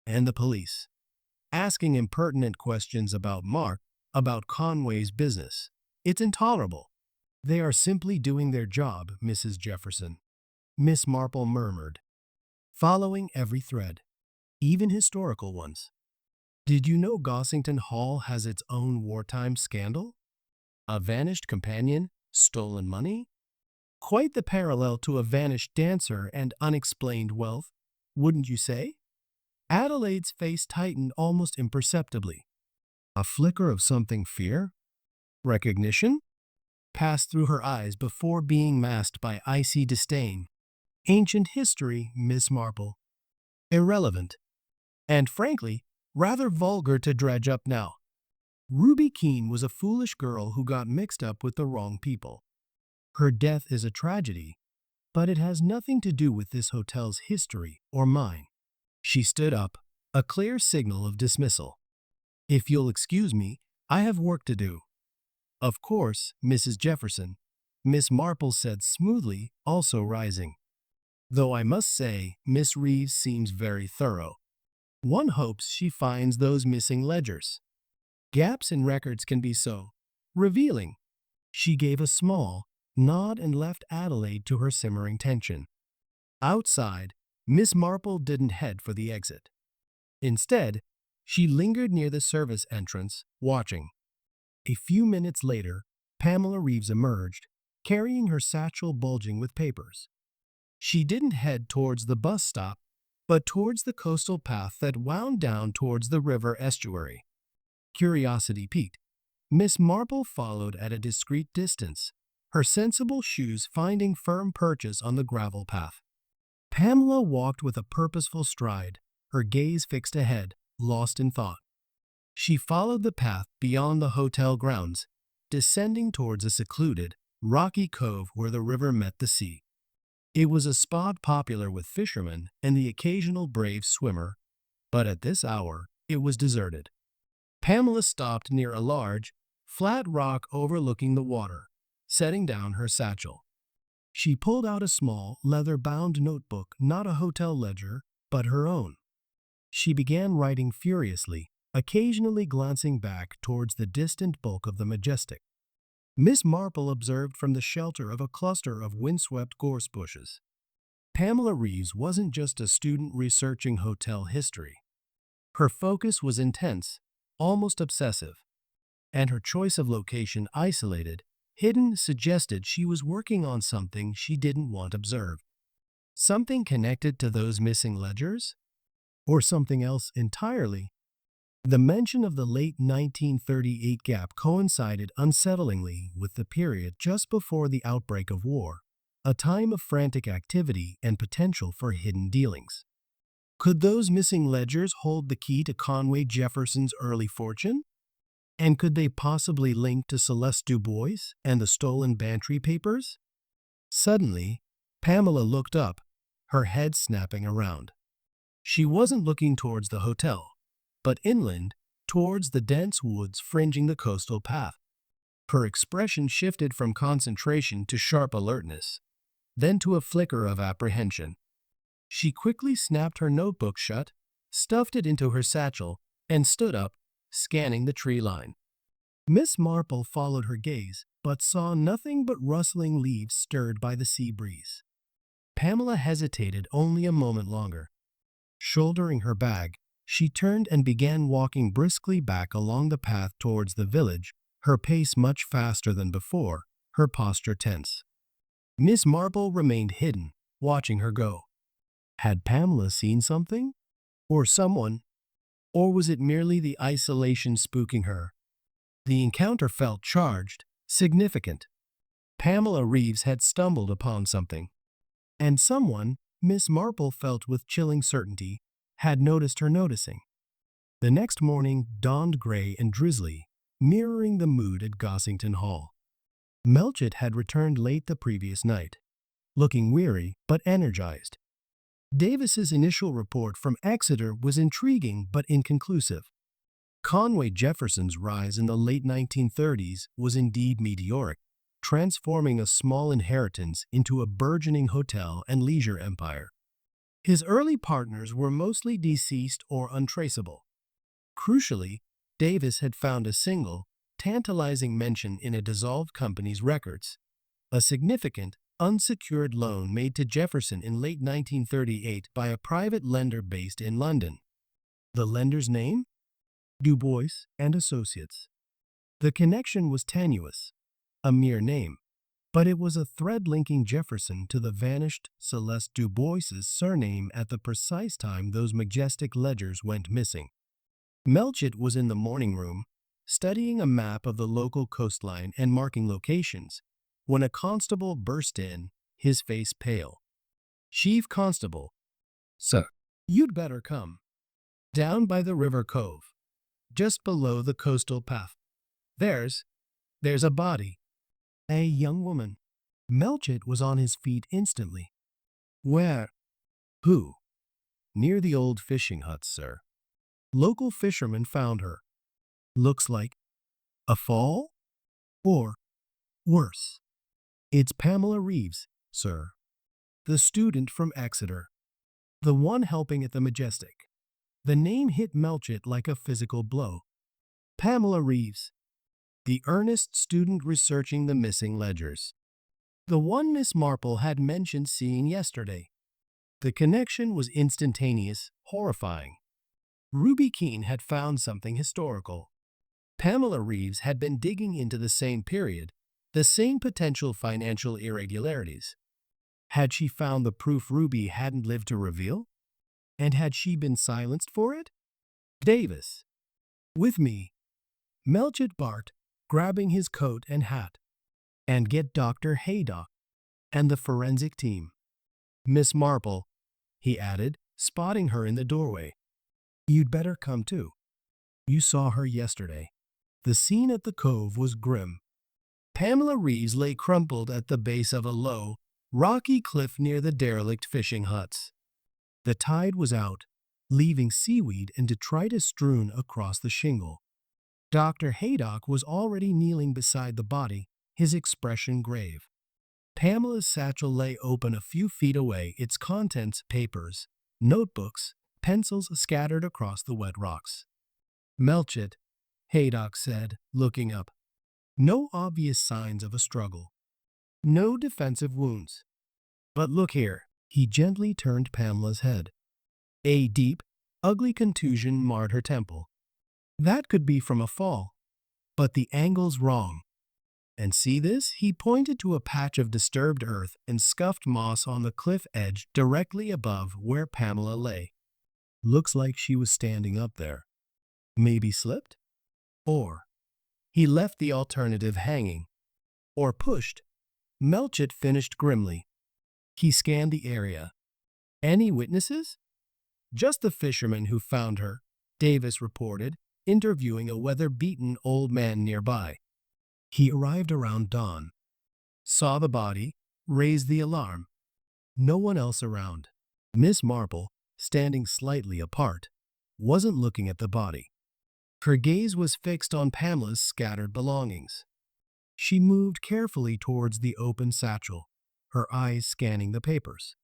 And the police. Asking impertinent questions about Mark, about Conway's business. It's intolerable. They are simply doing their job, Mrs. Jefferson. Miss Marple murmured, following every thread, even historical ones. Did you know Gossington Hall has its own wartime scandal? A vanished companion, stolen money? Quite the parallel to a vanished dancer and unexplained wealth, wouldn't you say? Adelaide's face tightened almost imperceptibly. A flicker of something fear? Recognition? Passed through her eyes before being masked by icy disdain. Ancient history, Miss Marple. Irrelevant. And frankly, rather vulgar to dredge up now. Ruby Keene was a foolish girl who got mixed up with the wrong people. Her death is a tragedy, but it has nothing to do with this hotel's history or mine. She stood up, a clear signal of dismissal. If you'll excuse me, I have work to do. Of course, Mrs. Jefferson, Miss Marple said smoothly, also rising. Though I must say, Miss Reeves seems very thorough. One hopes she finds those missing ledgers. Gaps in records can be so revealing. She gave a small nod and left Adelaide to her simmering tension. Outside, Miss Marple didn't head for the exit. Instead, She lingered near the service entrance, watching. A few minutes later, Pamela Reeves emerged, carrying her satchel bulging with papers. She didn't head towards the bus stop, but towards the coastal path that wound down towards the river estuary. Curiosity piqued. Miss Marple followed at a discreet distance, her sensible shoes finding firm purchase on the gravel path. Pamela walked with a purposeful stride, her gaze fixed ahead, lost in thought. She followed the path beyond the hotel grounds, descending towards a secluded, rocky cove where the river met the sea. It was a spot popular with fishermen and the occasional brave swimmer, but at this hour it was deserted. Pamela stopped near a large, flat rock overlooking the water, setting down her satchel. She pulled out a small, leather-bound notebook, not a hotel ledger, but her own. She began writing furiously, occasionally glancing back towards the distant bulk of the Majestic. Miss Marple observed from the shelter of a cluster of windswept gorse bushes. Pamela Reeves wasn't just a student researching hotel history. Her focus was intense, almost obsessive, and her choice of location isolated, hidden, suggested she was working on something she didn't want observed. Something connected to those missing ledgers? Or something else entirely? The mention of the late 1938 gap coincided unsettlingly with the period just before the outbreak of war, a time of frantic activity and potential for hidden dealings. Could those missing ledgers hold the key to Conway Jefferson's early fortune? And could they possibly link to Celeste Dubois and the stolen Bantry papers? Suddenly, Pamela looked up, her head snapping around. She wasn't looking towards the hotel, but inland, towards the dense woods fringing the coastal path. Her expression shifted from concentration to sharp alertness, then to a flicker of apprehension. She quickly snapped her notebook shut, stuffed it into her satchel, and stood up, scanning the tree line. Miss Marple followed her gaze, but saw nothing but rustling leaves stirred by the sea breeze. Pamela hesitated only a moment longer. Shouldering her bag, she turned and began walking briskly back along the path towards the village, her pace much faster than before, her posture tense. Miss Marple remained hidden, watching her go. Had Pamela seen something? Or someone? Or was it merely the isolation spooking her? The encounter felt charged, significant. Pamela Reeves had stumbled upon something. And someone, Miss Marple felt with chilling certainty, had noticed her noticing. The next morning dawned gray and drizzly, mirroring the mood at Gossington Hall. Melchett had returned late the previous night, looking weary but energized. Davis's initial report from Exeter was intriguing but inconclusive. Conway Jefferson's rise in the late 1930s was indeed meteoric, transforming a small inheritance into a burgeoning hotel and leisure empire. His early partners were mostly deceased or untraceable. Crucially, Davis had found a single, tantalizing mention in a dissolved company's records, a significant, unsecured loan made to Jefferson in late 1938 by a private lender based in London. The lender's name? Dubois and Associates. The connection was tenuous, a mere name, but it was a thread linking Jefferson to the vanished Celeste Dubois's surname at the precise time those majestic ledgers went missing. Melchett was in the morning room, studying a map of the local coastline and marking locations, when a constable burst in, his face pale. "Chief Constable." "Sir." "You'd better come. Down by the river cove, just below the coastal path. There's a body. A young woman." Melchett was on his feet instantly. "Where?" "Who?" "Near the old fishing huts, sir. Local fishermen found her. Looks like a fall? Or worse. It's Pamela Reeves, sir. The student from Exeter. The one helping at the Majestic." The name hit Melchett like a physical blow. Pamela Reeves. The earnest student researching the missing ledgers. The one Miss Marple had mentioned seeing yesterday. The connection was instantaneous, horrifying. Ruby Keene had found something historical. Pamela Reeves had been digging into the same period, the same potential financial irregularities. Had she found the proof Ruby hadn't lived to reveal? And had she been silenced for it? Davis. With me. Melchett Bart, grabbing his coat and hat. And get Dr. Haydock and the forensic team. Miss Marple, he added, spotting her in the doorway. You'd better come too. You saw her yesterday. The scene at the cove was grim. Pamela Reeves lay crumpled at the base of a low, rocky cliff near the derelict fishing huts. The tide was out, leaving seaweed and detritus strewn across the shingle. Dr. Haydock was already kneeling beside the body, his expression grave. Pamela's satchel lay open a few feet away, its contents papers, notebooks, pencils scattered across the wet rocks. Melchett, Haydock said, looking up. No obvious signs of a struggle. No defensive wounds. But look here. He gently turned Pamela's head. A deep, ugly contusion marred her temple. That could be from a fall, but the angle's wrong. And see this? He pointed to a patch of disturbed earth and scuffed moss on the cliff edge directly above where Pamela lay. Looks like she was standing up there. Maybe slipped? Or he left the alternative hanging. Or pushed. Melchett finished grimly. He scanned the area. Any witnesses? Just the fisherman who found her, Davis reported, interviewing a weather-beaten old man nearby. He arrived around dawn. Saw the body, raised the alarm. No one else around. Miss Marple, standing slightly apart, wasn't looking at the body. Her gaze was fixed on Pamela's scattered belongings. She moved carefully towards the open satchel, her eyes scanning the papers.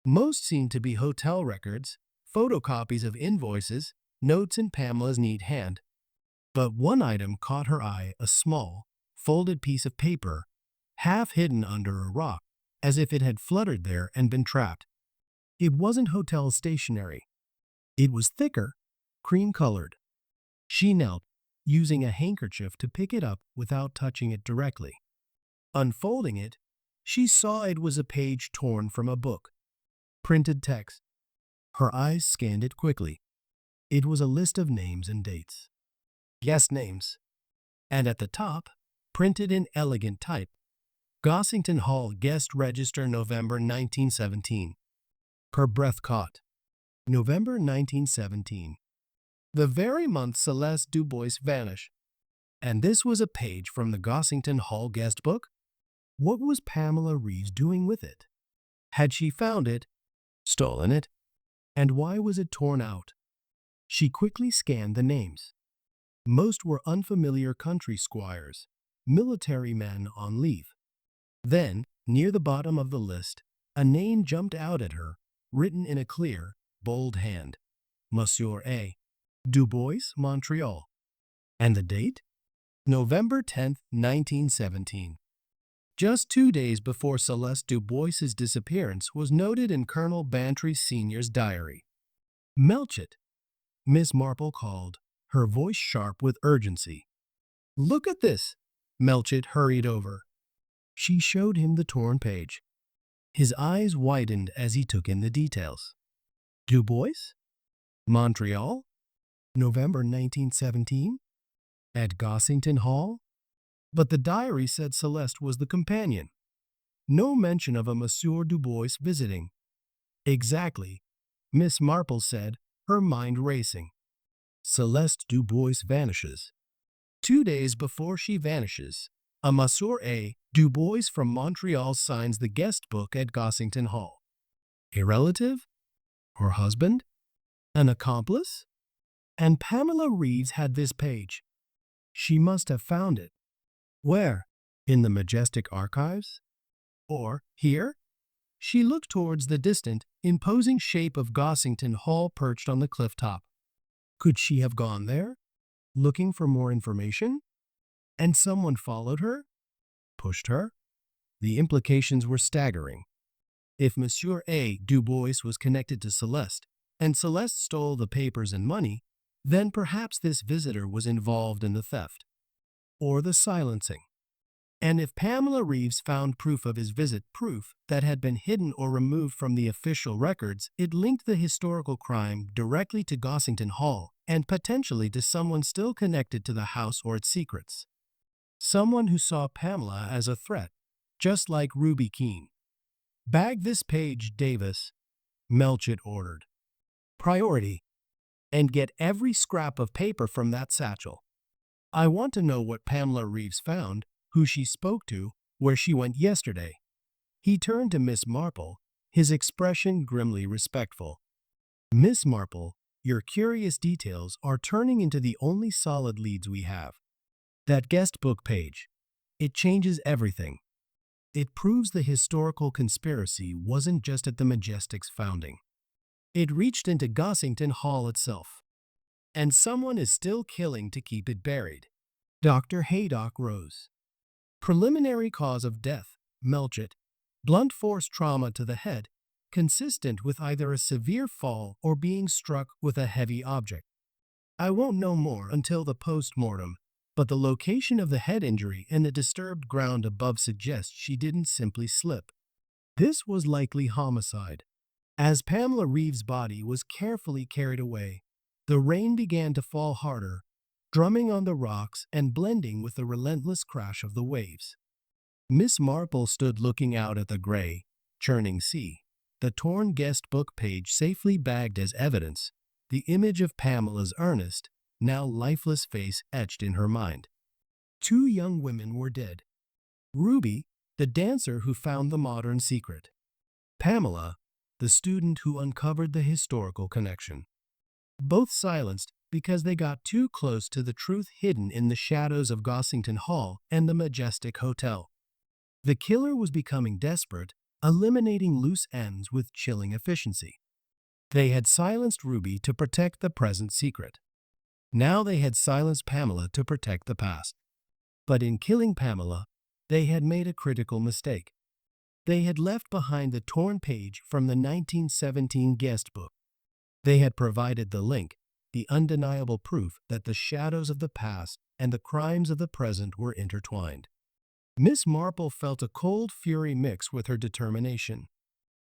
Most seemed to be hotel records, photocopies of invoices, notes in Pamela's neat hand. But one item caught her eye, a small, folded piece of paper, half hidden under a rock, as if it had fluttered there and been trapped. It wasn't hotel stationery. It was thicker, cream-colored. She knelt, using a handkerchief to pick it up without touching it directly. Unfolding it, she saw it was a page torn from a book. Printed text. Her eyes scanned it quickly. It was a list of names and dates. Guest names. And at the top, printed in elegant type, Gossington Hall Guest Register November 1917. Her breath caught. November 1917. The very month Celeste Dubois vanished. And this was a page from the Gossington Hall guest book? What was Pamela Reeves doing with it? Had she found it? Stolen it? And why was it torn out? She quickly scanned the names. Most were unfamiliar country squires, military men on leave. Then, near the bottom of the list, a name jumped out at her, written in a clear, bold hand. Monsieur A. Dubois, Montreal. And the date? November 10th, 1917. Just 2 days before Celeste Dubois's disappearance was noted in Colonel Bantry Sr.'s diary. Melchett, Miss Marple called, her voice sharp with urgency. Look at this. Melchett hurried over. She showed him the torn page. His eyes widened as he took in the details. Dubois? Montreal? November 1917? At Gossington Hall? But the diary said Celeste was the companion. No mention of a Monsieur Dubois visiting. Exactly, Miss Marple said, her mind racing. Celeste Dubois vanishes. 2 days before she vanishes, a Monsieur A. Dubois from Montreal signs the guest book at Gossington Hall. A relative? Her husband? An accomplice? And Pamela Reeves had this page. She must have found it. Where? In the majestic archives? Or here? She looked towards the distant, imposing shape of Gossington Hall perched on the cliff top. Could she have gone there, looking for more information? And someone followed her? Pushed her? The implications were staggering. If Monsieur A. Dubois was connected to Celeste, and Celeste stole the papers and money, then perhaps this visitor was involved in the theft or the silencing. And if Pamela Reeves found proof of his visit, proof that had been hidden or removed from the official records, it linked the historical crime directly to Gossington Hall and potentially to someone still connected to the house or its secrets. Someone who saw Pamela as a threat, just like Ruby Keene. "Bag this page, Davis," Melchett ordered. "Priority. And get every scrap of paper from that satchel. I want to know what Pamela Reeves found, who she spoke to, where she went yesterday." He turned to Miss Marple, his expression grimly respectful. "Miss Marple, your curious details are turning into the only solid leads we have. That guest book page. It changes everything. It proves the historical conspiracy wasn't just at the Majestic's founding. It reached into Gossington Hall itself. And someone is still killing to keep it buried." Dr. Haydock rose. "Preliminary cause of death, Melchett. Blunt force trauma to the head, consistent with either a severe fall or being struck with a heavy object. I won't know more until the post-mortem, but the location of the head injury and the disturbed ground above suggests she didn't simply slip. This was likely homicide." As Pamela Reeves' body was carefully carried away, the rain began to fall harder, drumming on the rocks and blending with the relentless crash of the waves. Miss Marple stood looking out at the gray, churning sea, the torn guest book page safely bagged as evidence, the image of Pamela's earnest, now lifeless face etched in her mind. 2 young women were dead. Ruby, the dancer who found the modern secret. Pamela, the student who uncovered the historical connection. Both silenced because they got too close to the truth hidden in the shadows of Gossington Hall and the Majestic Hotel. The killer was becoming desperate, eliminating loose ends with chilling efficiency. They had silenced Ruby to protect the present secret. Now they had silenced Pamela to protect the past. But in killing Pamela, they had made a critical mistake. They had left behind the torn page from the 1917 guest book. They had provided the link, the undeniable proof that the shadows of the past and the crimes of the present were intertwined. Miss Marple felt a cold fury mix with her determination.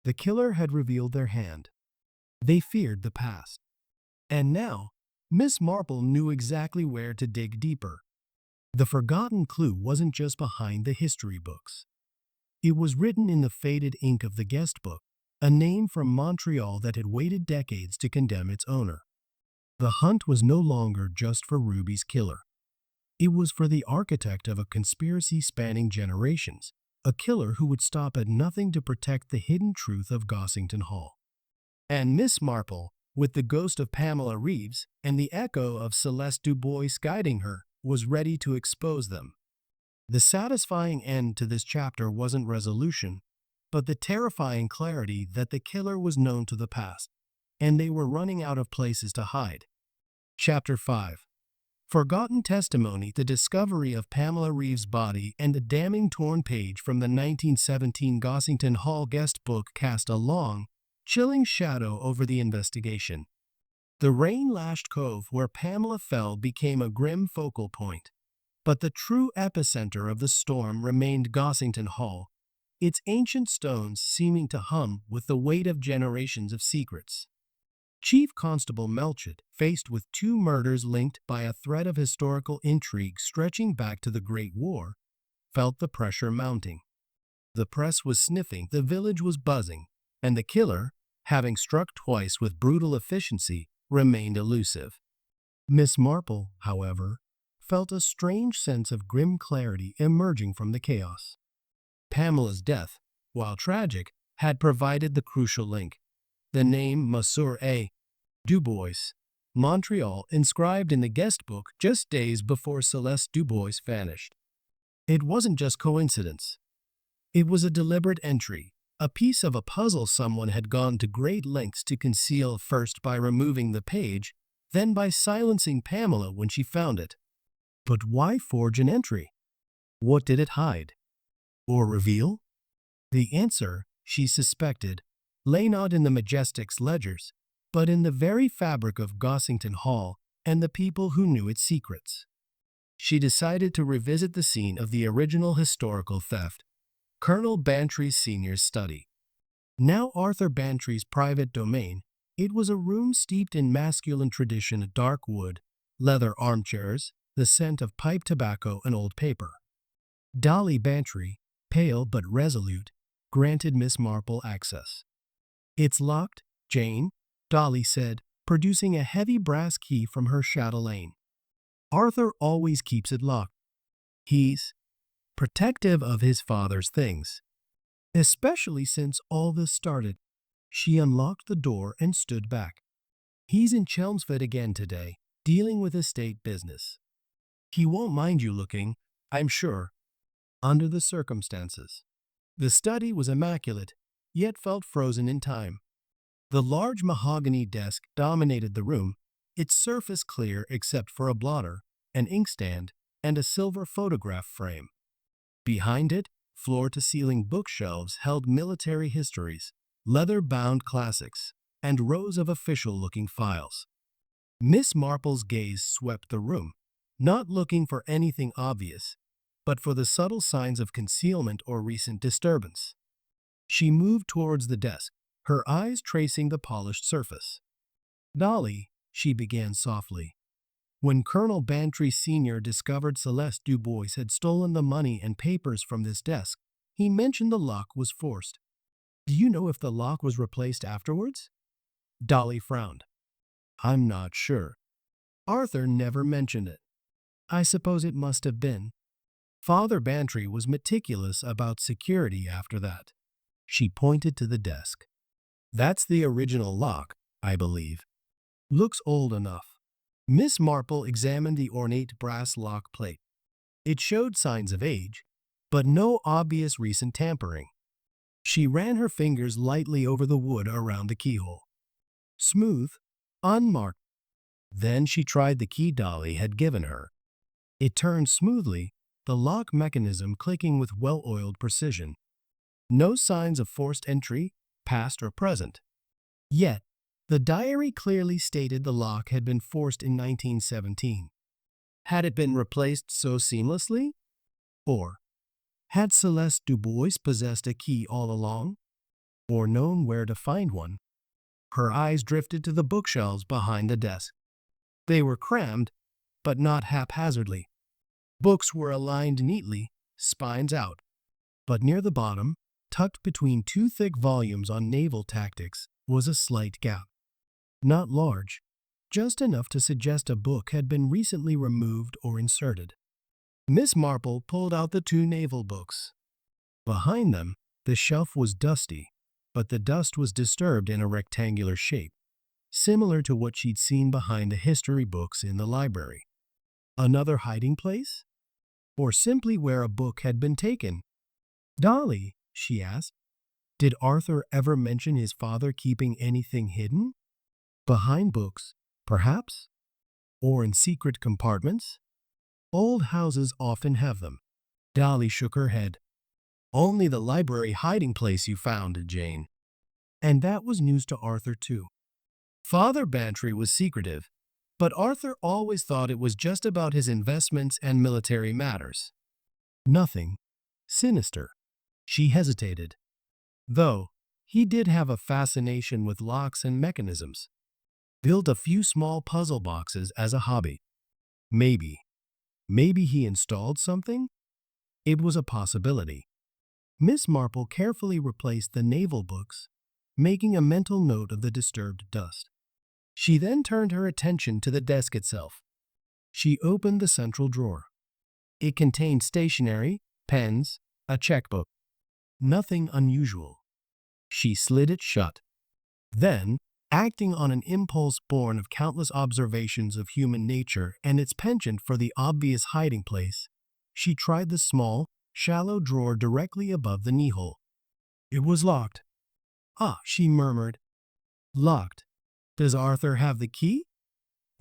The killer had revealed their hand. They feared the past. And now, Miss Marple knew exactly where to dig deeper. The forgotten clue wasn't just behind the history books. It was written in the faded ink of the guest book, a name from Montreal that had waited decades to condemn its owner. The hunt was no longer just for Ruby's killer. It was for the architect of a conspiracy spanning generations, a killer who would stop at nothing to protect the hidden truth of Gossington Hall. And Miss Marple, with the ghost of Pamela Reeves and the echo of Celeste Dubois guiding her, was ready to expose them. The satisfying end to this chapter wasn't resolution, but the terrifying clarity that the killer was known to the past, and they were running out of places to hide. Chapter 5. Forgotten testimony. The discovery of Pamela Reeves' body and the damning torn page from the 1917 Gossington Hall guest book cast a long, chilling shadow over the investigation. The rain-lashed cove where Pamela fell became a grim focal point, but the true epicenter of the storm remained Gossington Hall, its ancient stones seeming to hum with the weight of generations of secrets. Chief Constable Melchett, faced with 2 murders linked by a thread of historical intrigue stretching back to the Great War, felt the pressure mounting. The press was sniffing, the village was buzzing, and the killer, having struck twice with brutal efficiency, remained elusive. Miss Marple, however, felt a strange sense of grim clarity emerging from the chaos. Pamela's death, while tragic, had provided the crucial link. The name Monsieur A. Dubois, Montreal, inscribed in the guest book just days before Celeste Dubois vanished. It wasn't just coincidence. It was a deliberate entry, a piece of a puzzle someone had gone to great lengths to conceal, first by removing the page, then by silencing Pamela when she found it. But why forge an entry? What did it hide? Or reveal? The answer, she suspected, lay not in the Majestic's ledgers, but in the very fabric of Gossington Hall and the people who knew its secrets. She decided to revisit the scene of the original historical theft, Colonel Bantry Sr.'s study. Now Arthur Bantry's private domain, it was a room steeped in masculine tradition, dark wood, leather armchairs, the scent of pipe tobacco and old paper. Dolly Bantry, pale but resolute, granted Miss Marple access. "It's locked, Jane," Dolly said, producing a heavy brass key from her chatelaine. "Arthur always keeps it locked. He's protective of his father's things. Especially since all this started." She unlocked the door and stood back. "He's in Chelmsford again today, dealing with estate business. He won't mind you looking, I'm sure, under the circumstances." The study was immaculate, yet felt frozen in time. The large mahogany desk dominated the room, its surface clear except for a blotter, an inkstand, and a silver photograph frame. Behind it, floor-to-ceiling bookshelves held military histories, leather-bound classics, and rows of official-looking files. Miss Marple's gaze swept the room, not looking for anything obvious, but for the subtle signs of concealment or recent disturbance. She moved towards the desk, her eyes tracing the polished surface. "Dolly," she began softly, "when Colonel Bantry Sr. discovered Celeste Dubois had stolen the money and papers from this desk, he mentioned the lock was forced. Do you know if the lock was replaced afterwards?" Dolly frowned. "I'm not sure. Arthur never mentioned it. I suppose it must have been. Father Bantry was meticulous about security after that." She pointed to the desk. "That's the original lock, I believe. Looks old enough." Miss Marple examined the ornate brass lock plate. It showed signs of age, but no obvious recent tampering. She ran her fingers lightly over the wood around the keyhole. Smooth, unmarked. Then she tried the key Dolly had given her. It turned smoothly, the lock mechanism clicking with well-oiled precision. No signs of forced entry, past or present. Yet, the diary clearly stated the lock had been forced in 1917. Had it been replaced so seamlessly? Or had Celeste Dubois possessed a key all along? Or known where to find one? Her eyes drifted to the bookshelves behind the desk. They were crammed, but not haphazardly. Books were aligned neatly, spines out. But near the bottom, tucked between two thick volumes on naval tactics, was a slight gap. Not large, just enough to suggest a book had been recently removed or inserted. Miss Marple pulled out the two naval books. Behind them, the shelf was dusty, but the dust was disturbed in a rectangular shape, similar to what she'd seen behind the history books in the library. Another hiding place? Or simply where a book had been taken? "Dolly," she asked, "did Arthur ever mention his father keeping anything hidden? Behind books, perhaps? Or in secret compartments? Old houses often have them." Dolly shook her head. "Only the library hiding place you found, Jane." And that was news to Arthur, too. Father Bantry was secretive, but Arthur always thought it was just about his investments and military matters. Nothing sinister. She hesitated. Though, he did have a fascination with locks and mechanisms. Built a few small puzzle boxes as a hobby. Maybe he installed something? It was a possibility. Miss Marple carefully replaced the naval books, making a mental note of the disturbed dust. She then turned her attention to the desk itself. She opened the central drawer. It contained stationery, pens, a checkbook. Nothing unusual. She slid it shut. Then, acting on an impulse born of countless observations of human nature and its penchant for the obvious hiding place, she tried the small, shallow drawer directly above the knee-hole. It was locked. "Ah," she murmured. "Locked. Does Arthur have the key?"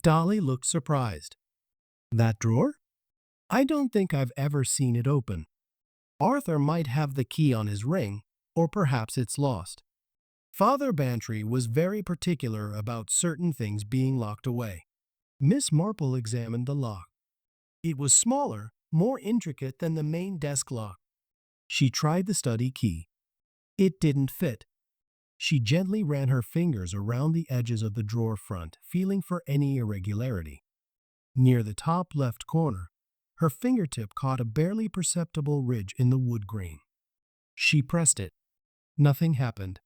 Dolly looked surprised. "That drawer? I don't think I've ever seen it open. Arthur might have the key on his ring, or perhaps it's lost." Father Bantry was very particular about certain things being locked away. Miss Marple examined the lock. It was smaller, more intricate than the main desk lock. She tried the study key. It didn't fit. She gently ran her fingers around the edges of the drawer front, feeling for any irregularity. Near the top left corner, her fingertip caught a barely perceptible ridge in the wood grain. She pressed it. Nothing happened.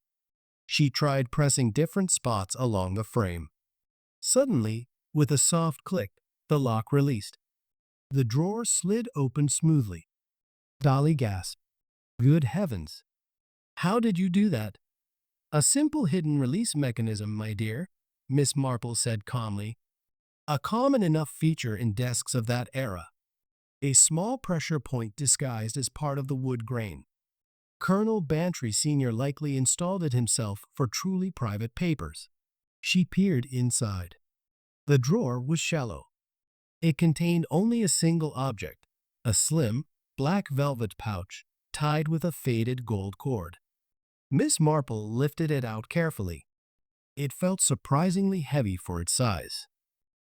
She tried pressing different spots along the frame. Suddenly, with a soft click, the lock released. The drawer slid open smoothly. Dolly gasped. Good heavens! How did you do that? A simple hidden release mechanism, my dear, Miss Marple said calmly. A common enough feature in desks of that era. A small pressure point disguised as part of the wood grain. Colonel Bantry Sr. likely installed it himself for truly private papers. She peered inside. The drawer was shallow. It contained only a single object, a slim, black velvet pouch tied with a faded gold cord. Miss Marple lifted it out carefully. It felt surprisingly heavy for its size.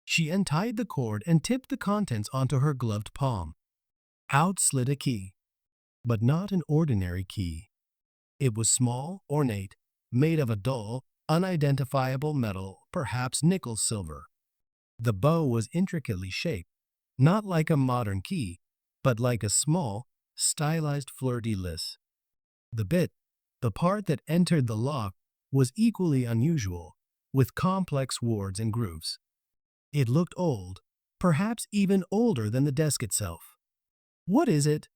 She untied the cord and tipped the contents onto her gloved palm. Out slid a key. But not an ordinary key. It was small, ornate, made of a dull, unidentifiable metal, perhaps nickel-silver. The bow was intricately shaped, not like a modern key, but like a small, stylized fleur-de-lis. The part that entered the lock, was equally unusual, with complex wards and grooves. It looked old, perhaps even older than the desk itself. What is it?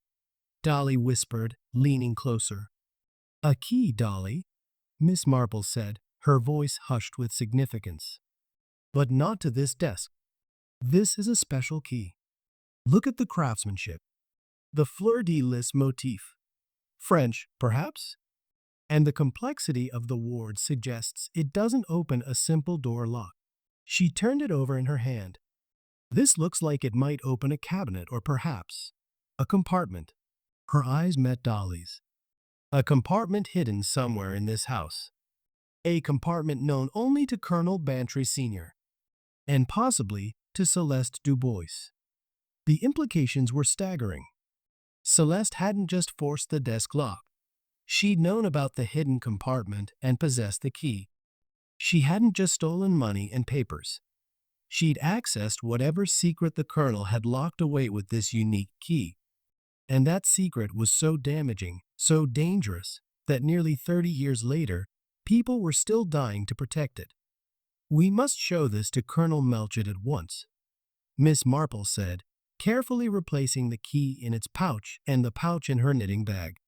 Dolly whispered, leaning closer. A key, Dolly, Miss Marple said, her voice hushed with significance. But not to this desk. This is a special key. Look at the craftsmanship. The fleur-de-lis motif. French, perhaps? And the complexity of the ward suggests it doesn't open a simple door lock. She turned it over in her hand. This looks like it might open a cabinet or perhaps a compartment. Her eyes met Dolly's. A compartment hidden somewhere in this house. A compartment known only to Colonel Bantry Sr. and possibly to Celeste Dubois. The implications were staggering. Celeste hadn't just forced the desk lock. She'd known about the hidden compartment and possessed the key. She hadn't just stolen money and papers. She'd accessed whatever secret the colonel had locked away with this unique key. And that secret was so damaging, so dangerous, that nearly 30 years later, people were still dying to protect it. We must show this to Colonel Melchett at once, Miss Marple said, carefully replacing the key in its pouch and the pouch in her knitting bag.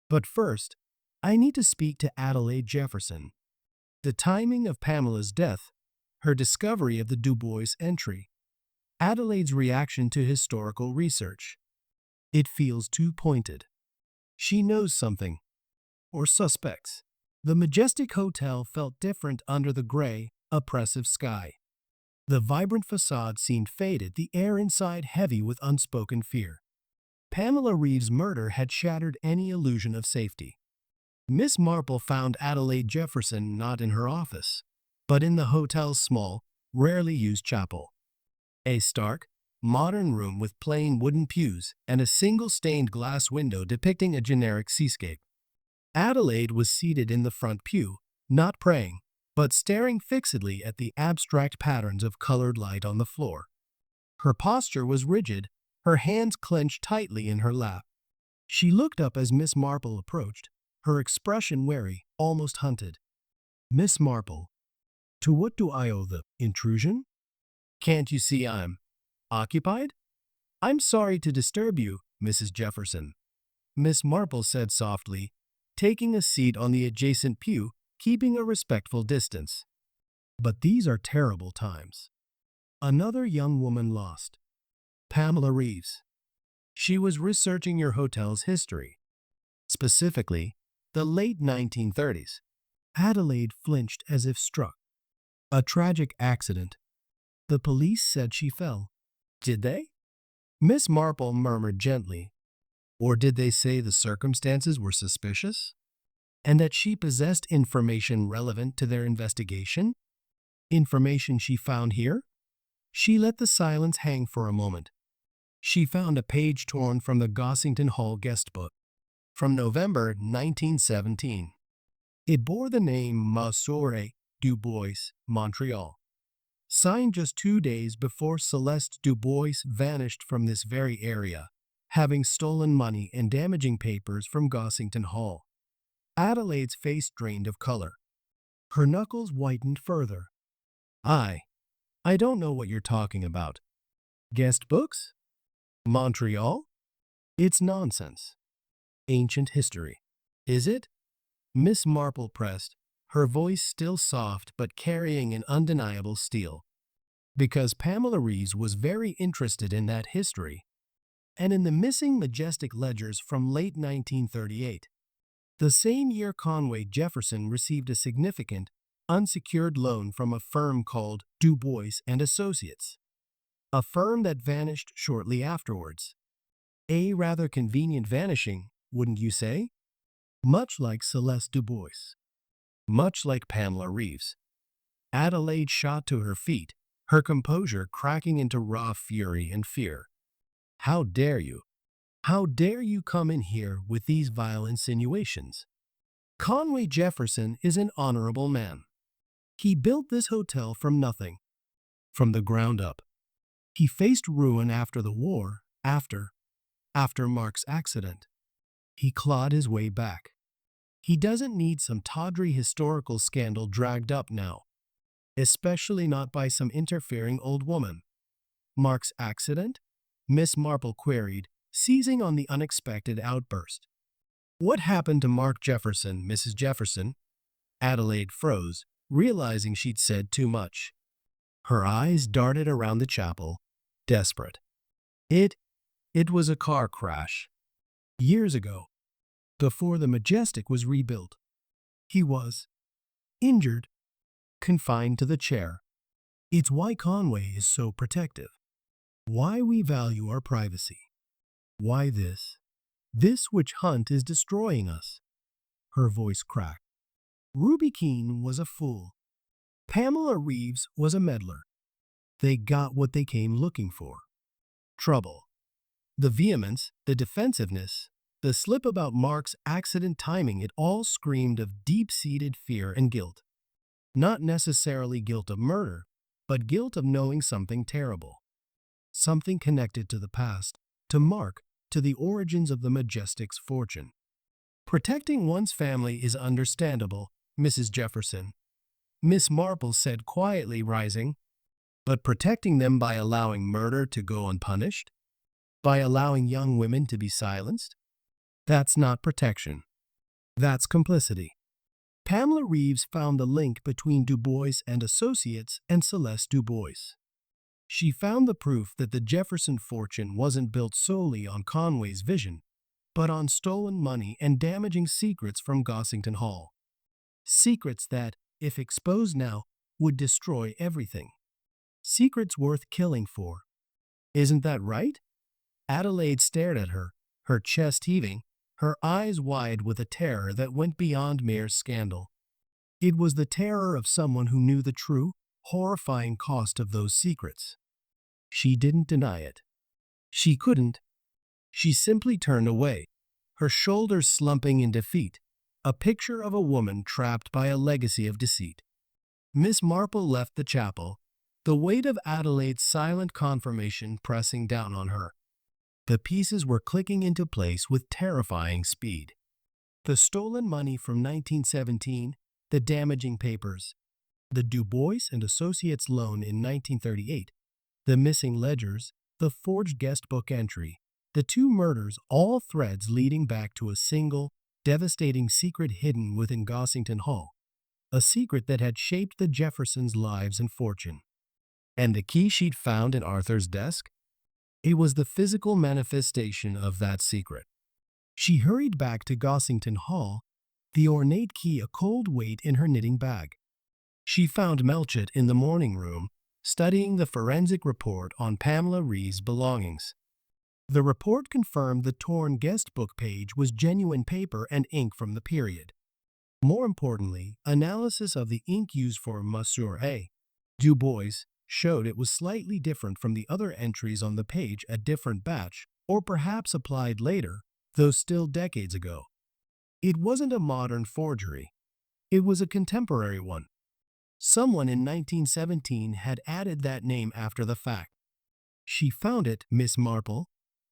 But first, I need to speak to Adelaide Jefferson. The timing of Pamela's death, her discovery of the Dubois entry, Adelaide's reaction to historical research. It feels too pointed. She knows something, or suspects. The majestic hotel felt different under the gray, oppressive sky. The vibrant facade seemed faded, the air inside heavy with unspoken fear. Pamela Reeves' murder had shattered any illusion of safety. Miss Marple found Adelaide Jefferson not in her office, but in the hotel's small, rarely used chapel. A stark, modern room with plain wooden pews and a single stained glass window depicting a generic seascape. Adelaide was seated in the front pew, not praying, but staring fixedly at the abstract patterns of colored light on the floor. Her posture was rigid, her hands clenched tightly in her lap. She looked up as Miss Marple approached, her expression wary, almost hunted. Miss Marple, to what do I owe the intrusion? Can't you see I'm occupied? I'm sorry to disturb you, Mrs. Jefferson, Miss Marple said softly, taking a seat on the adjacent pew, keeping a respectful distance. But these are terrible times. Another young woman lost. Pamela Reeves. She was researching your hotel's history. Specifically, the late 1930s. Adelaide flinched as if struck. A tragic accident. The police said she fell. Did they? Miss Marple murmured gently. Or did they say the circumstances were suspicious? and that she possessed information relevant to their investigation? Information she found here? She let the silence hang for a moment. She found a page torn from the Gossington Hall guest book from November 1917. It bore the name Monsieur Du Bois, Montreal, signed just 2 days before Celeste Du Bois vanished from this very area, having stolen money and damaging papers from Gossington Hall. Adelaide's face drained of color. Her knuckles whitened further. I don't know what you're talking about. Guest books? Montreal? It's nonsense. Ancient history. Is it? Miss Marple pressed, her voice still soft but carrying an undeniable steel. Because Pamela Reeves was very interested in that history, and in the missing majestic ledgers from late 1938. The same year Conway Jefferson received a significant, unsecured loan from a firm called Du Bois and Associates, a firm that vanished shortly afterwards. A rather convenient vanishing, wouldn't you say? Much like Celeste Du Bois. Much like Pamela Reeves. Adelaide shot to her feet, her composure cracking into raw fury and fear. How dare you? How dare you come in here with these vile insinuations? Conway Jefferson is an honorable man. He built this hotel from nothing, from the ground up. He faced ruin after the war, after Mark's accident. He clawed his way back. He doesn't need some tawdry historical scandal dragged up now, especially not by some interfering old woman. Mark's accident? Miss Marple queried, seizing on the unexpected outburst. What happened to Mark Jefferson, Mrs. Jefferson? Adelaide froze, realizing she'd said too much. Her eyes darted around the chapel, desperate. It was a car crash. Years ago, before the Majestic was rebuilt. He was injured, confined to the chair. It's why Conway is so protective. Why we value our privacy. Why this witch hunt is destroying us. Her voice cracked. Ruby Keene was a fool. Pamela Reeves was a meddler. They got what they came looking for. Trouble. The vehemence, the defensiveness, the slip about Mark's accident timing, it all screamed of deep-seated fear and guilt. Not necessarily guilt of murder, but guilt of knowing something terrible. Something connected to the past, to Mark, to the origins of the Majestic's fortune. Protecting one's family is understandable, Mrs. Jefferson, Miss Marple said quietly, rising. But protecting them by allowing murder to go unpunished? By allowing young women to be silenced? That's not protection. That's complicity. Pamela Reeves found the link between Du Bois and Associates and Celeste Du Bois. She found the proof that the Jefferson fortune wasn't built solely on Conway's vision, but on stolen money and damaging secrets from Gossington Hall. Secrets that, if exposed now, would destroy everything. Secrets worth killing for. Isn't that right? Adelaide stared at her, her chest heaving, her eyes wide with a terror that went beyond mere scandal. It was the terror of someone who knew the true, horrifying cost of those secrets. She didn't deny it. She couldn't. She simply turned away, her shoulders slumping in defeat, a picture of a woman trapped by a legacy of deceit. Miss Marple left the chapel, the weight of Adelaide's silent confirmation pressing down on her. The pieces were clicking into place with terrifying speed. The stolen money from 1917, the damaging papers, the Du Bois and Associates loan in 1938, the missing ledgers, the forged guest book entry, the 2 murders, all threads leading back to a single, devastating secret hidden within Gossington Hall, a secret that had shaped the Jeffersons' lives and fortune. And the key she'd found in Arthur's desk? It was the physical manifestation of that secret. She hurried back to Gossington Hall, the ornate key a cold weight in her knitting bag. She found Melchett in the morning room, studying the forensic report on Pamela Reeves' belongings. The report confirmed the torn guest book page was genuine paper and ink from the period. More importantly, analysis of the ink used for Monsieur A. Du Bois showed it was slightly different from the other entries on the page, a different batch, or perhaps applied later, though still decades ago. It wasn't a modern forgery. It was a contemporary one. Someone in 1917 had added that name after the fact. She found it, Miss Marple,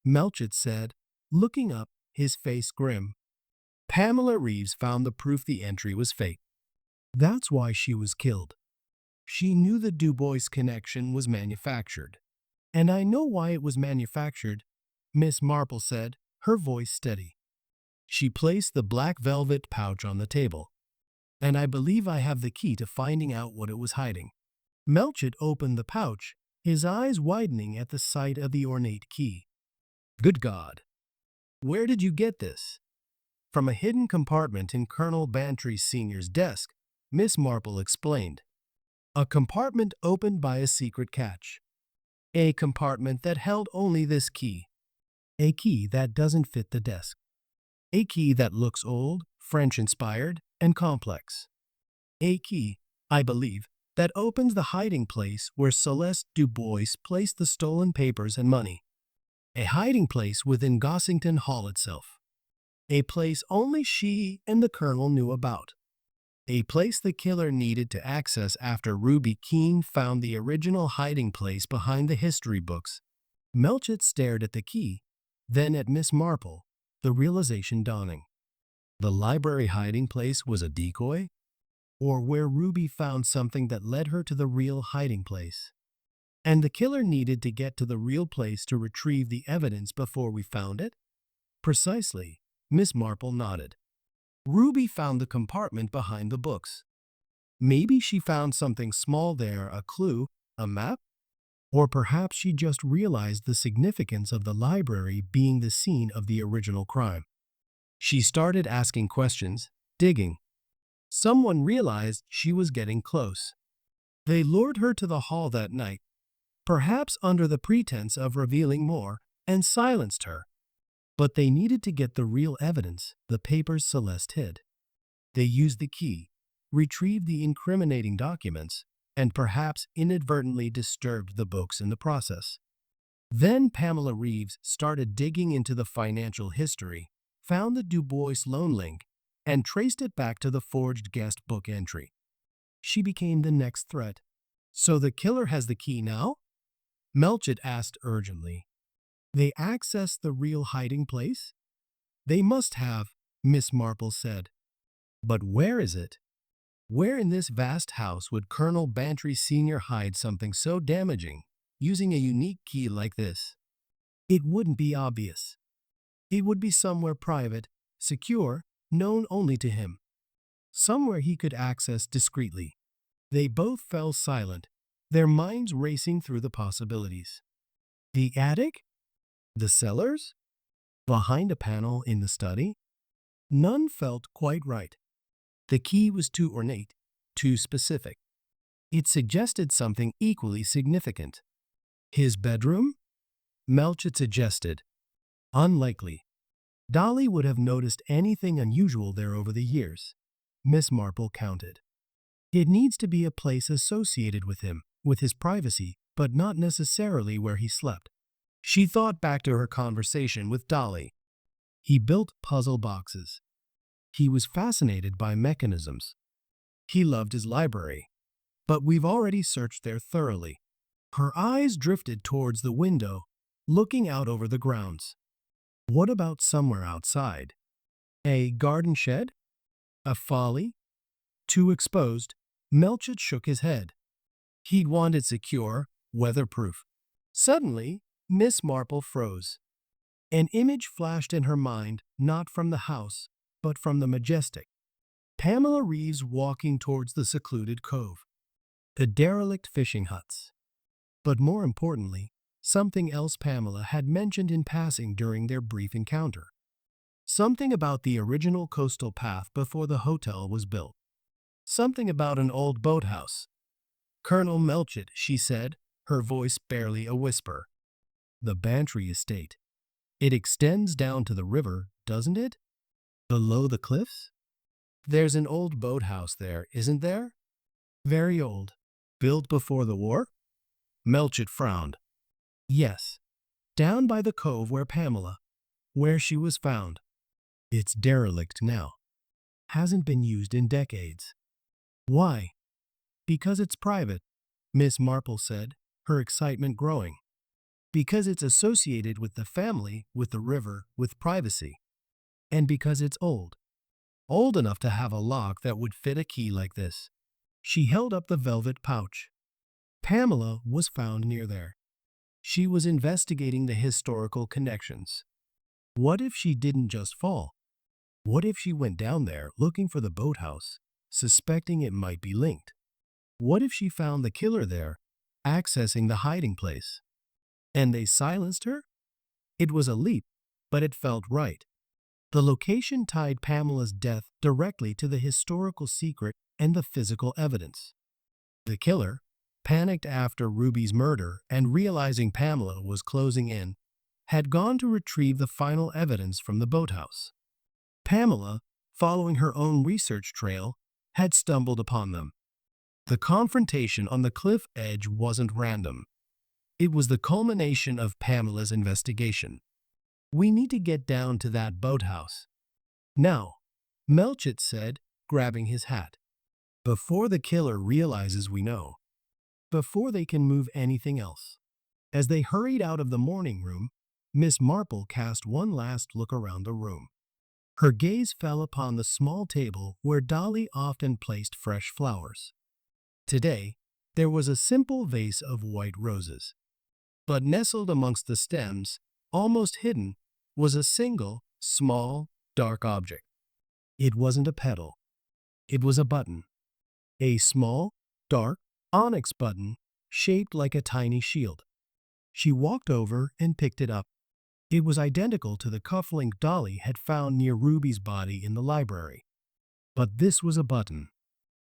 Melchett said, looking up, his face grim. Pamela Reeves found the proof the entry was fake. That's why she was killed. She knew the Du Bois connection was manufactured. And I know why it was manufactured, Miss Marple said, her voice steady. She placed the black velvet pouch on the table. And I believe I have the key to finding out what it was hiding. Melchett opened the pouch, his eyes widening at the sight of the ornate key. Good God! Where did you get this? From a hidden compartment in Colonel Bantry Sr.'s desk, Miss Marple explained. A compartment opened by a secret catch. A compartment that held only this key. A key that doesn't fit the desk. A key that looks old, French-inspired, and complex. A key, I believe, that opens the hiding place where Celeste Du Bois placed the stolen papers and money. A hiding place within Gossington Hall itself. A place only she and the Colonel knew about. A place the killer needed to access after Ruby Keene found the original hiding place behind the history books. Melchett stared at the key, then at Miss Marple, the realization dawning. The library hiding place was a decoy? Or where Ruby found something that led her to the real hiding place? And the killer needed to get to the real place to retrieve the evidence before we found it? Precisely, Miss Marple nodded. Ruby found the compartment behind the books. Maybe she found something small there, a clue, a map? Or perhaps she just realized the significance of the library being the scene of the original crime. She started asking questions, digging. Someone realized she was getting close. They lured her to the hall that night, perhaps under the pretense of revealing more, and silenced her. But they needed to get the real evidence, the papers Celeste hid. They used the key, retrieved the incriminating documents, and perhaps inadvertently disturbed the books in the process. Then Pamela Reeves started digging into the financial history, found the Du Bois loan link, and traced it back to the forged guest book entry. She became the next threat. So the killer has the key now? Melchett asked urgently. They accessed the real hiding place? They must have, Miss Marple said. But where is it? Where in this vast house would Colonel Bantry Sr. hide something so damaging, using a unique key like this? It wouldn't be obvious. It would be somewhere private, secure, known only to him. Somewhere he could access discreetly. They both fell silent, their minds racing through the possibilities. The attic? The cellars? Behind a panel in the study? None felt quite right. The key was too ornate, too specific. It suggested something equally significant. His bedroom? Melchett suggested. Unlikely. Dolly would have noticed anything unusual there over the years. Miss Marple counted. It needs to be a place associated with him, with his privacy, but not necessarily where he slept. She thought back to her conversation with Dolly. He built puzzle boxes. He was fascinated by mechanisms. He loved his library. But we've already searched there thoroughly. Her eyes drifted towards the window, looking out over the grounds. What about somewhere outside? A garden shed? A folly? Too exposed, Melchett shook his head. He'd wanted secure, weatherproof. Suddenly, Miss Marple froze. An image flashed in her mind, not from the house, but from the majestic. Pamela Reeves walking towards the secluded cove. The derelict fishing huts. But more importantly, something else Pamela had mentioned in passing during their brief encounter. Something about the original coastal path before the hotel was built. Something about an old boathouse. Colonel Melchett, she said, her voice barely a whisper. The Bantry estate. It extends down to the river, doesn't it? Below the cliffs? There's an old boathouse there, isn't there? Very old. Built before the war? Melchett frowned. Yes. Down by the cove where she was found. It's derelict now. Hasn't been used in decades. Why? Because it's private, Miss Marple said, her excitement growing. Because it's associated with the family, with the river, with privacy. And because it's old. Old enough to have a lock that would fit a key like this. She held up the velvet pouch. Pamela was found near there. She was investigating the historical connections. What if she didn't just fall? What if she went down there looking for the boathouse, suspecting it might be linked? What if she found the killer there, accessing the hiding place? And they silenced her? It was a leap, but it felt right. The location tied Pamela's death directly to the historical secret and the physical evidence. The killer, panicked after Ruby's murder and realizing Pamela was closing in, had gone to retrieve the final evidence from the boathouse. Pamela, following her own research trail, had stumbled upon them. The confrontation on the cliff edge wasn't random. It was the culmination of Pamela's investigation. We need to get down to that boathouse. Now, Melchett said, grabbing his hat. Before the killer realizes we know. Before they can move anything else. As they hurried out of the morning room, Miss Marple cast one last look around the room. Her gaze fell upon the small table where Dolly often placed fresh flowers. Today, there was a simple vase of white roses. But nestled amongst the stems, almost hidden, was a single, small, dark object. It wasn't a petal. It was a button. A small, dark, onyx button shaped like a tiny shield. She walked over and picked it up. It was identical to the cufflink Dolly had found near Ruby's body in the library. But this was a button.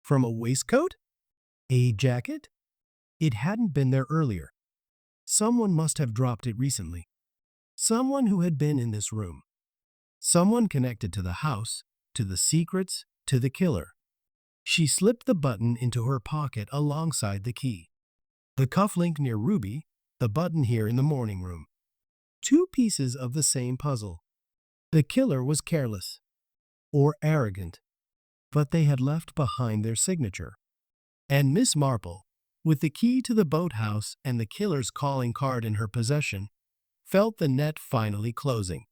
From a waistcoat? A jacket? It hadn't been there earlier. Someone must have dropped it recently. Someone who had been in this room. Someone connected to the house, to the secrets, to the killer. She slipped the button into her pocket alongside the key. The cufflink near Ruby, the button here in the morning room. Two pieces of the same puzzle. The killer was careless. Or arrogant. But they had left behind their signature. And Miss Marple, with the key to the boathouse and the killer's calling card in her possession, felt the net finally closing.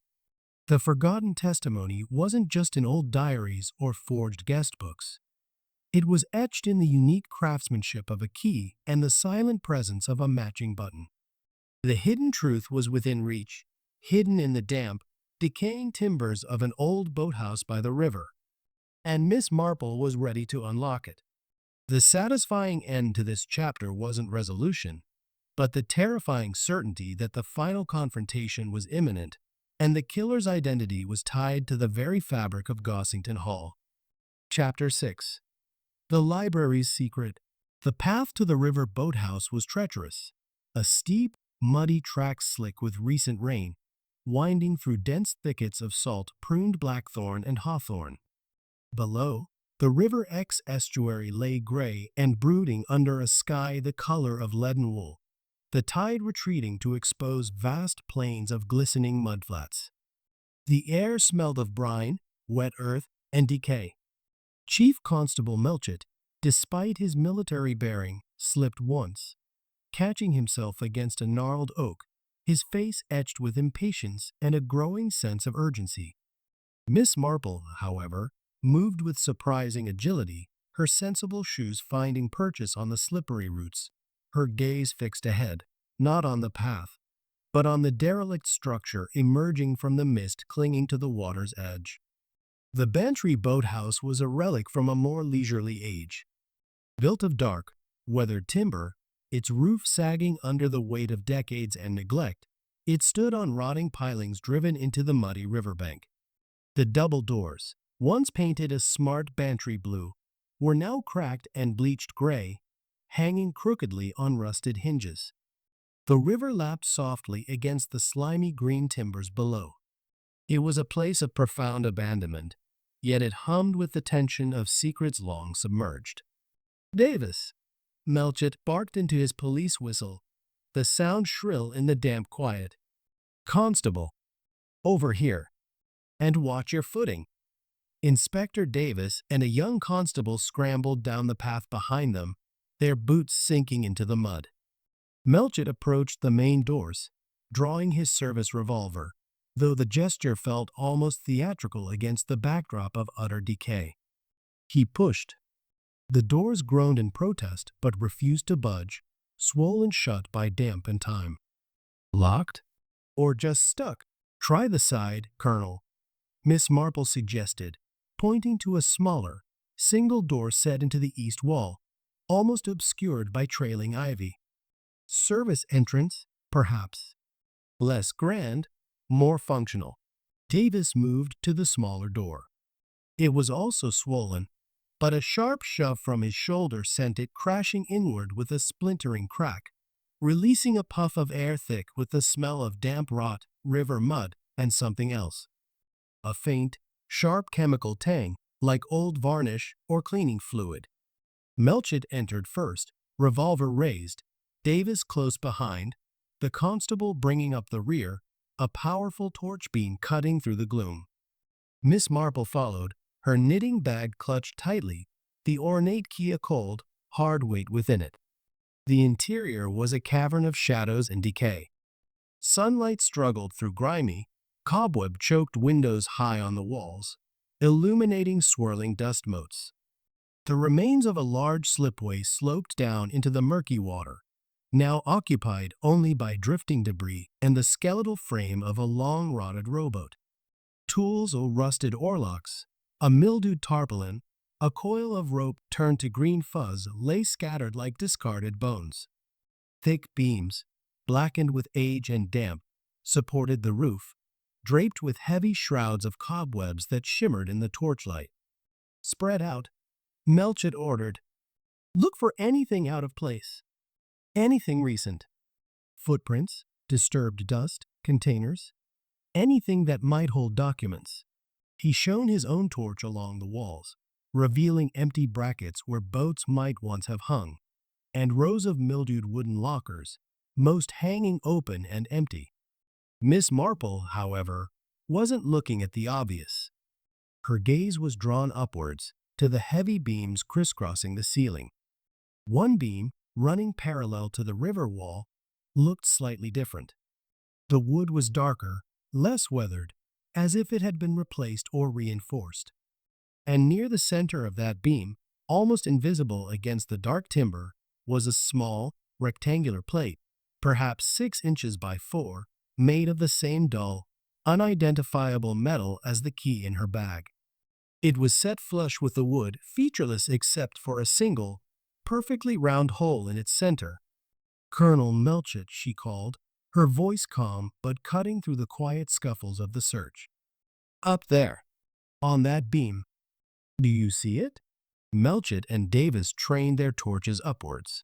The forgotten testimony wasn't just in old diaries or forged guest books. It was etched in the unique craftsmanship of a key and the silent presence of a matching button. The hidden truth was within reach, hidden in the damp, decaying timbers of an old boathouse by the river. And Miss Marple was ready to unlock it. The satisfying end to this chapter wasn't resolution, but the terrifying certainty that the final confrontation was imminent, and the killer's identity was tied to the very fabric of Gossington Hall. Chapter 6. The library's secret. The path to the river boathouse was treacherous, a steep, muddy track slick with recent rain, winding through dense thickets of salt pruned blackthorn and hawthorn. Below, the River X estuary lay gray and brooding under a sky the color of leaden wool, the tide retreating to expose vast plains of glistening mudflats. The air smelled of brine, wet earth, and decay. Chief Constable Melchett, despite his military bearing, slipped once, catching himself against a gnarled oak, his face etched with impatience and a growing sense of urgency. Miss Marple, however, moved with surprising agility, her sensible shoes finding purchase on the slippery roots, her gaze fixed ahead, not on the path, but on the derelict structure emerging from the mist clinging to the water's edge. The Bantry boathouse was a relic from a more leisurely age. Built of dark, weathered timber, its roof sagging under the weight of decades and neglect, it stood on rotting pilings driven into the muddy riverbank. The double doors, once painted a smart Bantry blue, were now cracked and bleached gray, hanging crookedly on rusted hinges. The river lapped softly against the slimy green timbers below. It was a place of profound abandonment, yet it hummed with the tension of secrets long submerged. "Davis!" Melchett barked into his police whistle, the sound shrill in the damp quiet. "Constable! Over here! And watch your footing!" Inspector Davis and a young constable scrambled down the path behind them, their boots sinking into the mud. Melchett approached the main doors, drawing his service revolver, though the gesture felt almost theatrical against the backdrop of utter decay. He pushed. The doors groaned in protest but refused to budge, swollen shut by damp and time. "Locked? Or just stuck? Try the side, Colonel," Miss Marple suggested, pointing to a smaller, single door set into the east wall, almost obscured by trailing ivy. "Service entrance, perhaps. Less grand, more functional." Davis moved to the smaller door. It was also swollen, but a sharp shove from his shoulder sent it crashing inward with a splintering crack, releasing a puff of air thick with the smell of damp rot, river mud, and something else. A faint, sharp chemical tang, like old varnish or cleaning fluid. Melchett entered first, revolver raised, Davis close behind, the constable bringing up the rear, a powerful torch beam cutting through the gloom. Miss Marple followed, her knitting bag clutched tightly, the ornate key a cold, hard weight within it. The interior was a cavern of shadows and decay. Sunlight struggled through grimy, cobweb-choked windows high on the walls, illuminating swirling dust motes. The remains of a large slipway sloped down into the murky water, now occupied only by drifting debris and the skeletal frame of a long-rotted rowboat. Tools or rusted oarlocks, a mildewed tarpaulin, a coil of rope turned to green fuzz lay scattered like discarded bones. Thick beams, blackened with age and damp, supported the roof, draped with heavy shrouds of cobwebs that shimmered in the torchlight. "Spread out," Melchett ordered. "Look for anything out of place. Anything recent. Footprints, disturbed dust, containers. Anything that might hold documents." He shone his own torch along the walls, revealing empty brackets where boats might once have hung, and rows of mildewed wooden lockers, most hanging open and empty. Miss Marple, however, wasn't looking at the obvious. Her gaze was drawn upwards to the heavy beams crisscrossing the ceiling. One beam, running parallel to the river wall, looked slightly different. The wood was darker, less weathered, as if it had been replaced or reinforced. And near the center of that beam, almost invisible against the dark timber, was a small, rectangular plate, perhaps 6 inches by 4, made of the same dull, unidentifiable metal as the key in her bag. It was set flush with the wood, featureless except for a single, perfectly round hole in its center. "Colonel Melchett," she called, her voice calm but cutting through the quiet scuffles of the search. "Up there, on that beam. Do you see it?" Melchett and Davis trained their torches upwards.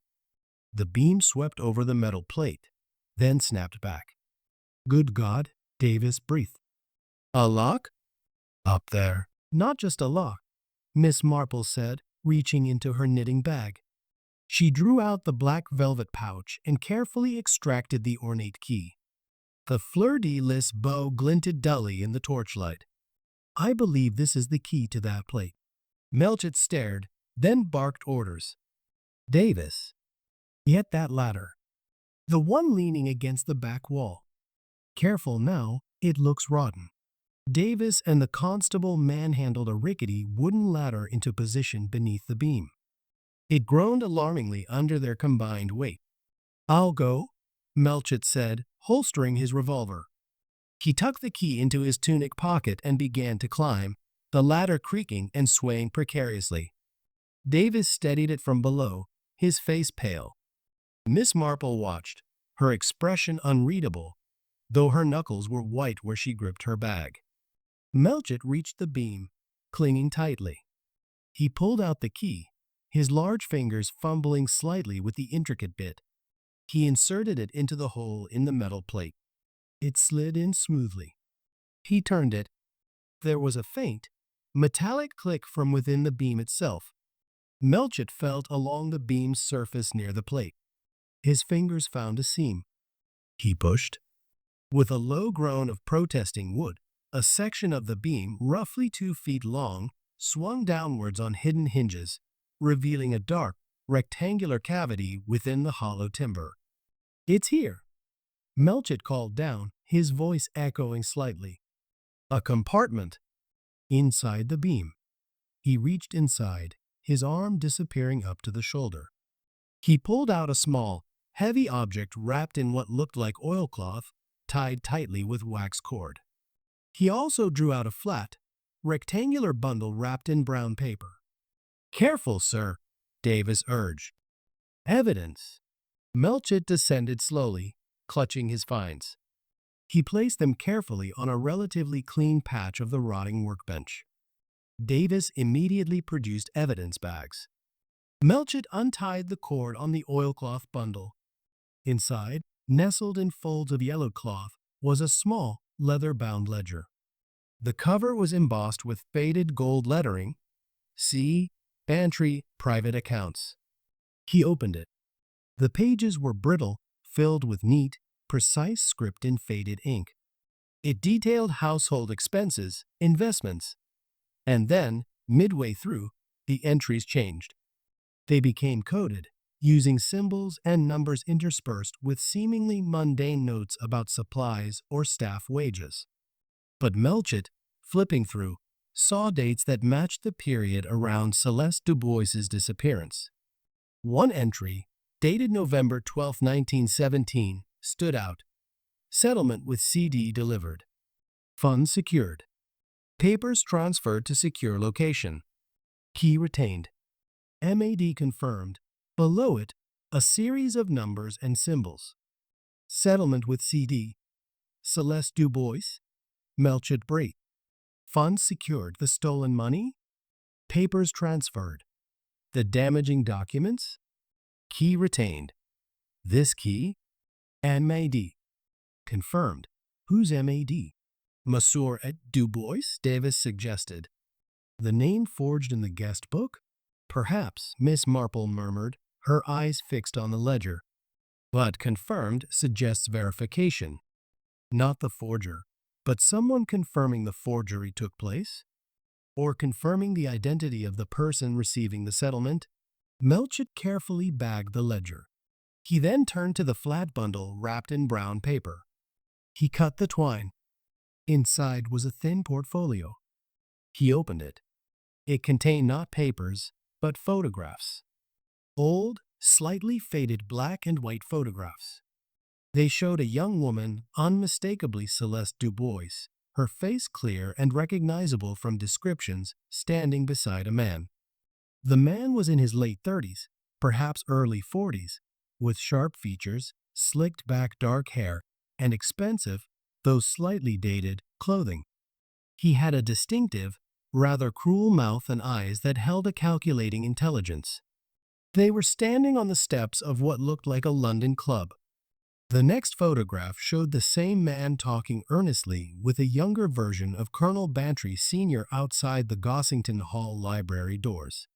The beam swept over the metal plate, then snapped back. "Good God," Davis breathed. "A lock?" "Up there." "Not just a lock," Miss Marple said, reaching into her knitting bag. She drew out the black velvet pouch and carefully extracted the ornate key. The fleur-de-lis bow glinted dully in the torchlight. "I believe this is the key to that plate." Melchett stared, then barked orders. "Davis, get that ladder. The one leaning against the back wall. Careful now, it looks rotten." Davis and the constable manhandled a rickety wooden ladder into position beneath the beam. It groaned alarmingly under their combined weight. "I'll go," Melchett said, holstering his revolver. He tucked the key into his tunic pocket and began to climb, the ladder creaking and swaying precariously. Davis steadied it from below, his face pale. Miss Marple watched, her expression unreadable, though her knuckles were white where she gripped her bag. Melchett reached the beam, clinging tightly. He pulled out the key, his large fingers fumbling slightly with the intricate bit. He inserted it into the hole in the metal plate. It slid in smoothly. He turned it. There was a faint, Metallic click from within the beam itself. Melchett felt along the beam's surface near the plate. His fingers found a seam. He pushed. With a low groan of protesting wood, a section of the beam, roughly 2 feet long, swung downwards on hidden hinges, revealing a dark, rectangular cavity within the hollow timber. "It's here," Melchett called down, his voice echoing slightly. A compartment inside the beam. He reached inside, his arm disappearing up to the shoulder. He pulled out a small, heavy object wrapped in what looked like oilcloth, tied tightly with wax cord. He also drew out a flat, rectangular bundle wrapped in brown paper. "Careful, sir," Davis urged. "Evidence." Melchett descended slowly, clutching his finds. He placed them carefully on a relatively clean patch of the rotting workbench. Davis immediately produced evidence bags. Melchett untied the cord on the oilcloth bundle. Inside, nestled in folds of yellow cloth, was a small, leather-bound ledger. The cover was embossed with faded gold lettering, "C. Bantry Private Accounts." He opened it. The pages were brittle, filled with neat, precise script in faded ink. It detailed household expenses, investments. And then, midway through, the entries changed. They became coded, using symbols and numbers interspersed with seemingly mundane notes about supplies or staff wages. But Melchett, flipping through, saw dates that matched the period around Celeste Dubois's disappearance. One entry, dated November 12, 1917, stood out. Settlement with CD delivered. Funds secured. Papers transferred to secure location. Key retained. MAD confirmed. Below it, a series of numbers and symbols. Settlement with CD. Celeste Dubois. Melchett Brait. Funds secured. The stolen money? Papers transferred. The damaging documents? Key retained. This key? MAD. Confirmed. Who's MAD? Monsieur et Dubois, Davis suggested. The name forged in the guest book? Perhaps, Miss Marple murmured, her eyes fixed on the ledger. But confirmed suggests verification. Not the forger, but someone confirming the forgery took place? Or confirming the identity of the person receiving the settlement? Melchett carefully bagged the ledger. He then turned to the flat bundle wrapped in brown paper. He cut the twine. Inside was a thin portfolio. He opened it. It contained not papers, but photographs. Old, slightly faded black and white photographs. They showed a young woman, unmistakably Celeste Dubois, her face clear and recognizable from descriptions, standing beside a man. The man was in his late 30s, perhaps early 40s, with sharp features, slicked back dark hair, and expensive, though slightly dated, clothing. He had a distinctive, rather cruel mouth and eyes that held a calculating intelligence. They were standing on the steps of what looked like a London club. The next photograph showed the same man talking earnestly with a younger version of Colonel Bantry Sr. outside the Gossington Hall library doors.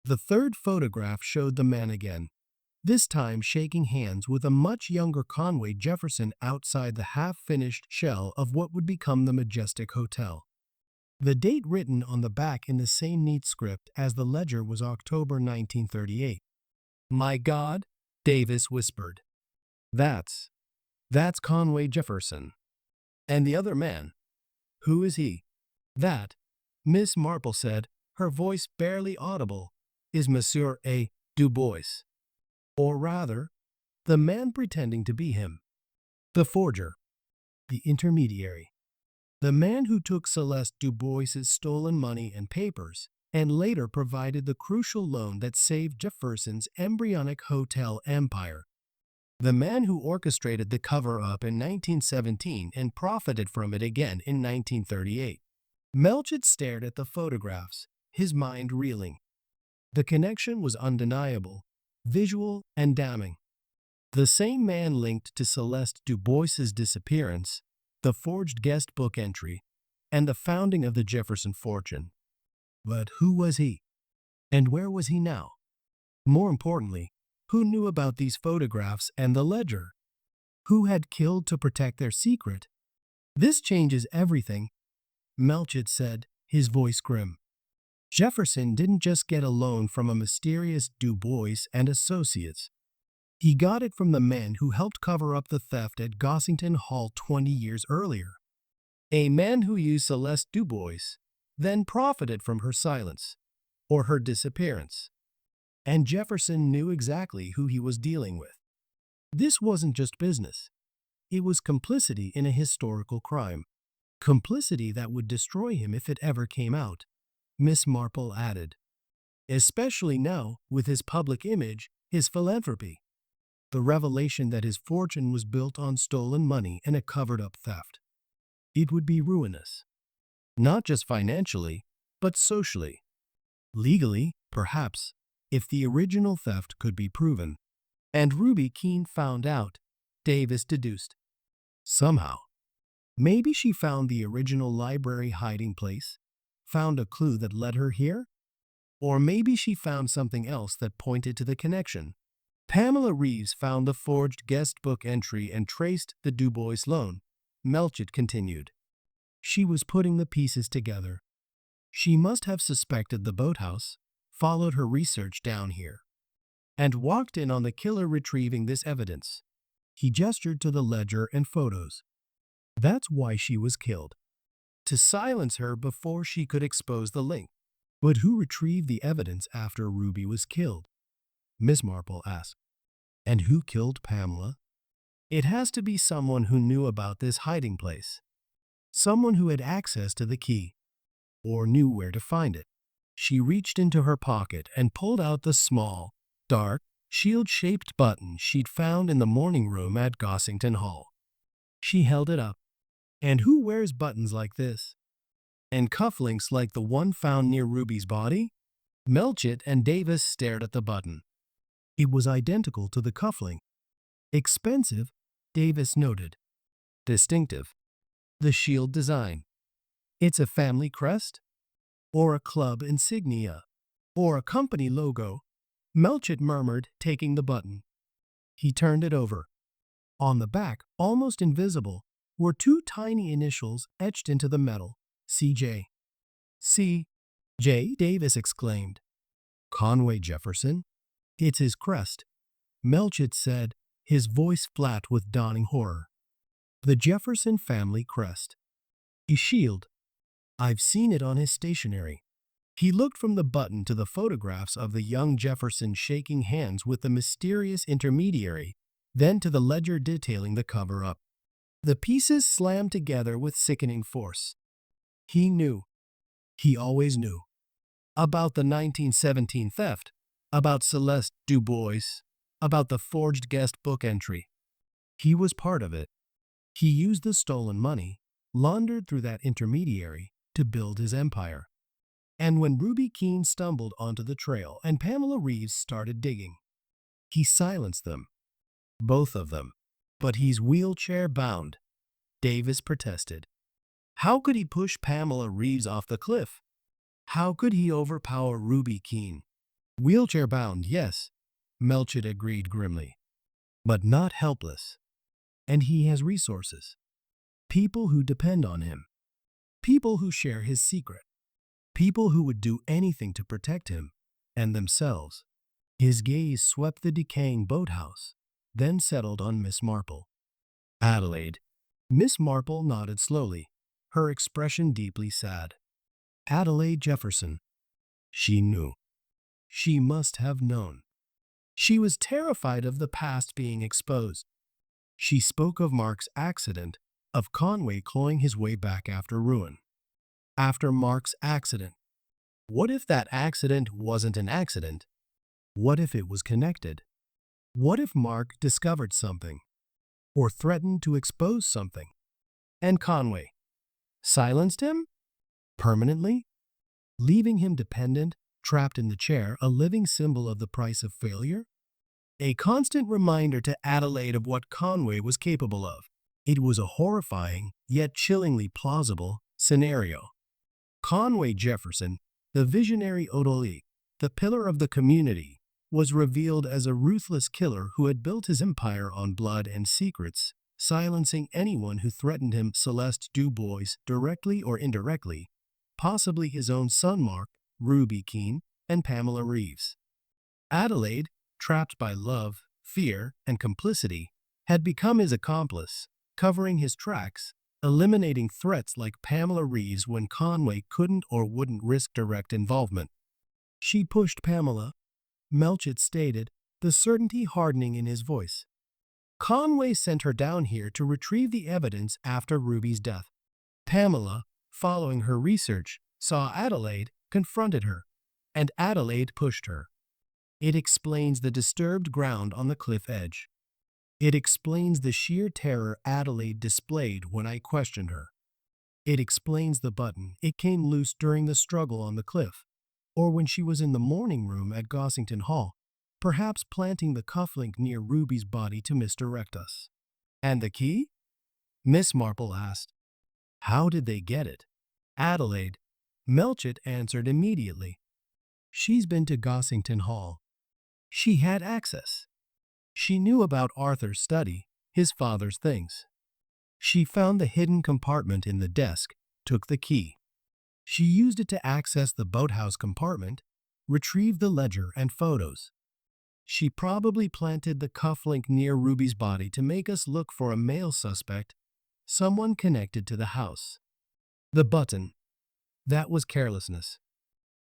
The third photograph showed the man again, this time shaking hands with a much younger Conway Jefferson outside the half-finished shell of what would become the Majestic Hotel. The date written on the back in the same neat script as the ledger was October 1938. "My God," Davis whispered. That's Conway Jefferson. And the other man, who is he?" "That," Miss Marple said, her voice barely audible, "is Monsieur A. Dubois. Or rather, the man pretending to be him. The forger. The intermediary. The man who took Celeste Dubois's stolen money and papers, and later provided the crucial loan that saved Jefferson's embryonic hotel empire. The man who orchestrated the cover-up in 1917 and profited from it again in 1938. Melchett stared at the photographs, his mind reeling. The connection was undeniable, visual and damning. The same man linked to Celeste Dubois's disappearance, the forged guest book entry, and the founding of the Jefferson fortune. But who was he? And where was he now? More importantly, who knew about these photographs and the ledger? Who had killed to protect their secret? This changes everything, Melchett said, his voice grim. Jefferson didn't just get a loan from a mysterious Du Bois and Associates. He got it from the men who helped cover up the theft at Gossington Hall 20 years earlier. A man who used Celeste Du Bois, then profited from her silence, or her disappearance. And Jefferson knew exactly who he was dealing with. This wasn't just business. It was complicity in a historical crime. Complicity that would destroy him if it ever came out, Miss Marple added. Especially now, with his public image, his philanthropy. The revelation that his fortune was built on stolen money and a covered-up theft. It would be ruinous. Not just financially, but socially. Legally, perhaps, if the original theft could be proven. And Ruby Keene found out, Davis deduced. Somehow. Maybe she found the original library hiding place, found a clue that led her here? Or maybe she found something else that pointed to the connection. Pamela Reeves found the forged guest book entry and traced the Du Bois loan, Melchett continued. She was putting the pieces together. She must have suspected the boathouse, followed her research down here, and walked in on the killer retrieving this evidence. He gestured to the ledger and photos. That's why she was killed. To silence her before she could expose the link. But who retrieved the evidence after Ruby was killed? Miss Marple asked. And who killed Pamela? It has to be someone who knew about this hiding place. Someone who had access to the key, or knew where to find it. She reached into her pocket and pulled out the small, dark, shield-shaped button she'd found in the morning room at Gossington Hall. She held it up. And who wears buttons like this? And cufflinks like the one found near Ruby's body? Melchett and Davis stared at the button. It was identical to the cufflink. Expensive, Davis noted. Distinctive. The shield design. It's a family crest? Or a club insignia? Or a company logo? Melchett murmured, taking the button. He turned it over. On the back, almost invisible, were two tiny initials etched into the metal, CJ. C.J. Davis exclaimed. Conway Jefferson? It's his crest, Melchett said, his voice flat with dawning horror. The Jefferson family crest. His shield. I've seen it on his stationery. He looked from the button to the photographs of the young Jefferson shaking hands with the mysterious intermediary, then to the ledger detailing the cover-up. The pieces slammed together with sickening force. He knew. He always knew. About the 1917 theft, about Celeste Du Bois, about the forged guest book entry. He was part of it. He used the stolen money, laundered through that intermediary, to build his empire. And when Ruby Keene stumbled onto the trail and Pamela Reeves started digging, he silenced them. Both of them. But he's wheelchair-bound, Davis protested. How could he push Pamela Reeves off the cliff? How could he overpower Ruby Keene? Wheelchair-bound, yes, Melchett agreed grimly. But not helpless. And he has resources. People who depend on him. People who share his secret. People who would do anything to protect him and themselves. His gaze swept the decaying boathouse, then settled on Miss Marple. Adelaide. Miss Marple nodded slowly, her expression deeply sad. Adelaide Jefferson. She knew. She must have known. She was terrified of the past being exposed. She spoke of Mark's accident, of Conway clawing his way back after ruin. After Mark's accident. What if that accident wasn't an accident? What if it was connected? What if Mark discovered something? Or threatened to expose something? And Conway silenced him? Permanently? Leaving him dependent, trapped in the chair, a living symbol of the price of failure? A constant reminder to Adelaide of what Conway was capable of. It was a horrifying, yet chillingly plausible, scenario. Conway Jefferson, The visionary Whodunit, the pillar of the community, was revealed as a ruthless killer who had built his empire on blood and secrets, silencing anyone who threatened him. Celeste Dubois, directly or indirectly, possibly his own son Mark, Ruby Keene, and Pamela Reeves. Adelaide, trapped by love, fear, and complicity, had become his accomplice, covering his tracks, eliminating threats like Pamela Reeves when Conway couldn't or wouldn't risk direct involvement. She pushed Pamela, Melchett stated, the certainty hardening in his voice. Conway sent her down here to retrieve the evidence after Ruby's death. Pamela, following her research, saw Adelaide, confronted her, and Adelaide pushed her. It explains the disturbed ground on the cliff edge. It explains the sheer terror Adelaide displayed when I questioned her. It explains the button it came loose during the struggle on the cliff, or when she was in the morning room at Gossington Hall, perhaps planting the cufflink near Ruby's body to misdirect us. And the key? Miss Marple asked. How did they get it? Adelaide, Melchett answered immediately. She's been to Gossington Hall. She had access. She knew about Arthur's study, his father's things. She found the hidden compartment in the desk, took the key. She used it to access the boathouse compartment, retrieve the ledger and photos. She probably planted the cufflink near Ruby's body to make us look for a male suspect, someone connected to the house. The button. That was carelessness.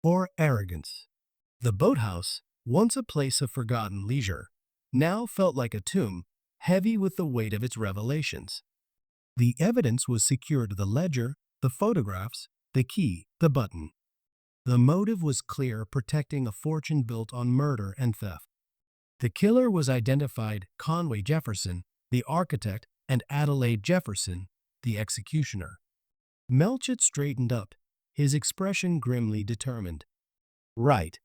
Or arrogance. The boathouse, once a place of forgotten leisure, now felt like a tomb, heavy with the weight of its revelations. The evidence was secured: the ledger, the photographs, the key, the button. The motive was clear: protecting a fortune built on murder and theft. The killer was identified: Conway Jefferson, the architect, and Adelaide Jefferson, the executioner. Melchett straightened up, his expression grimly determined. Right.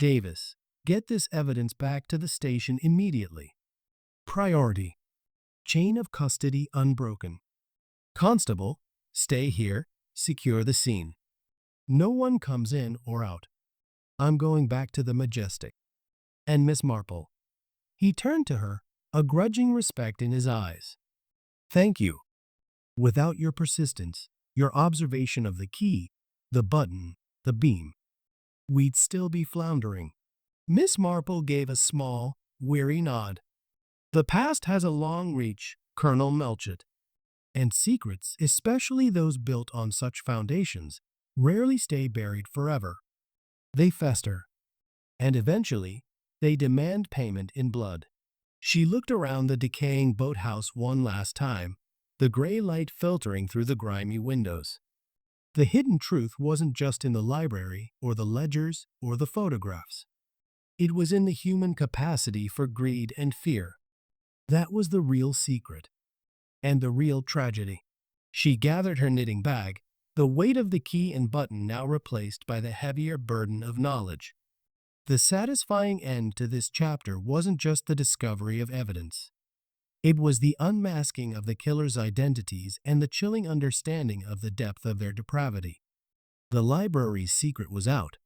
Davis, get this evidence back to the station immediately. Priority. Chain of custody unbroken. Constable, stay here, secure the scene. No one comes in or out. I'm going back to the Majestic. And Miss Marple. He turned to her, a grudging respect in his eyes. Thank you. Without your persistence, your observation of the key, the button, the beam, we'd still be floundering. Miss Marple gave a small, weary nod. The past has a long reach, Colonel Melchett. And secrets, especially those built on such foundations, rarely stay buried forever. They fester. And eventually, they demand payment in blood. She looked around the decaying boathouse one last time, the gray light filtering through the grimy windows. The hidden truth wasn't just in the library, or the ledgers, or the photographs. It was in the human capacity for greed and fear. That was the real secret. And the real tragedy. She gathered her knitting bag, the weight of the key and button now replaced by the heavier burden of knowledge. The satisfying end to this chapter wasn't just the discovery of evidence. It was the unmasking of the killer's identities and the chilling understanding of the depth of their depravity. The library's secret was out,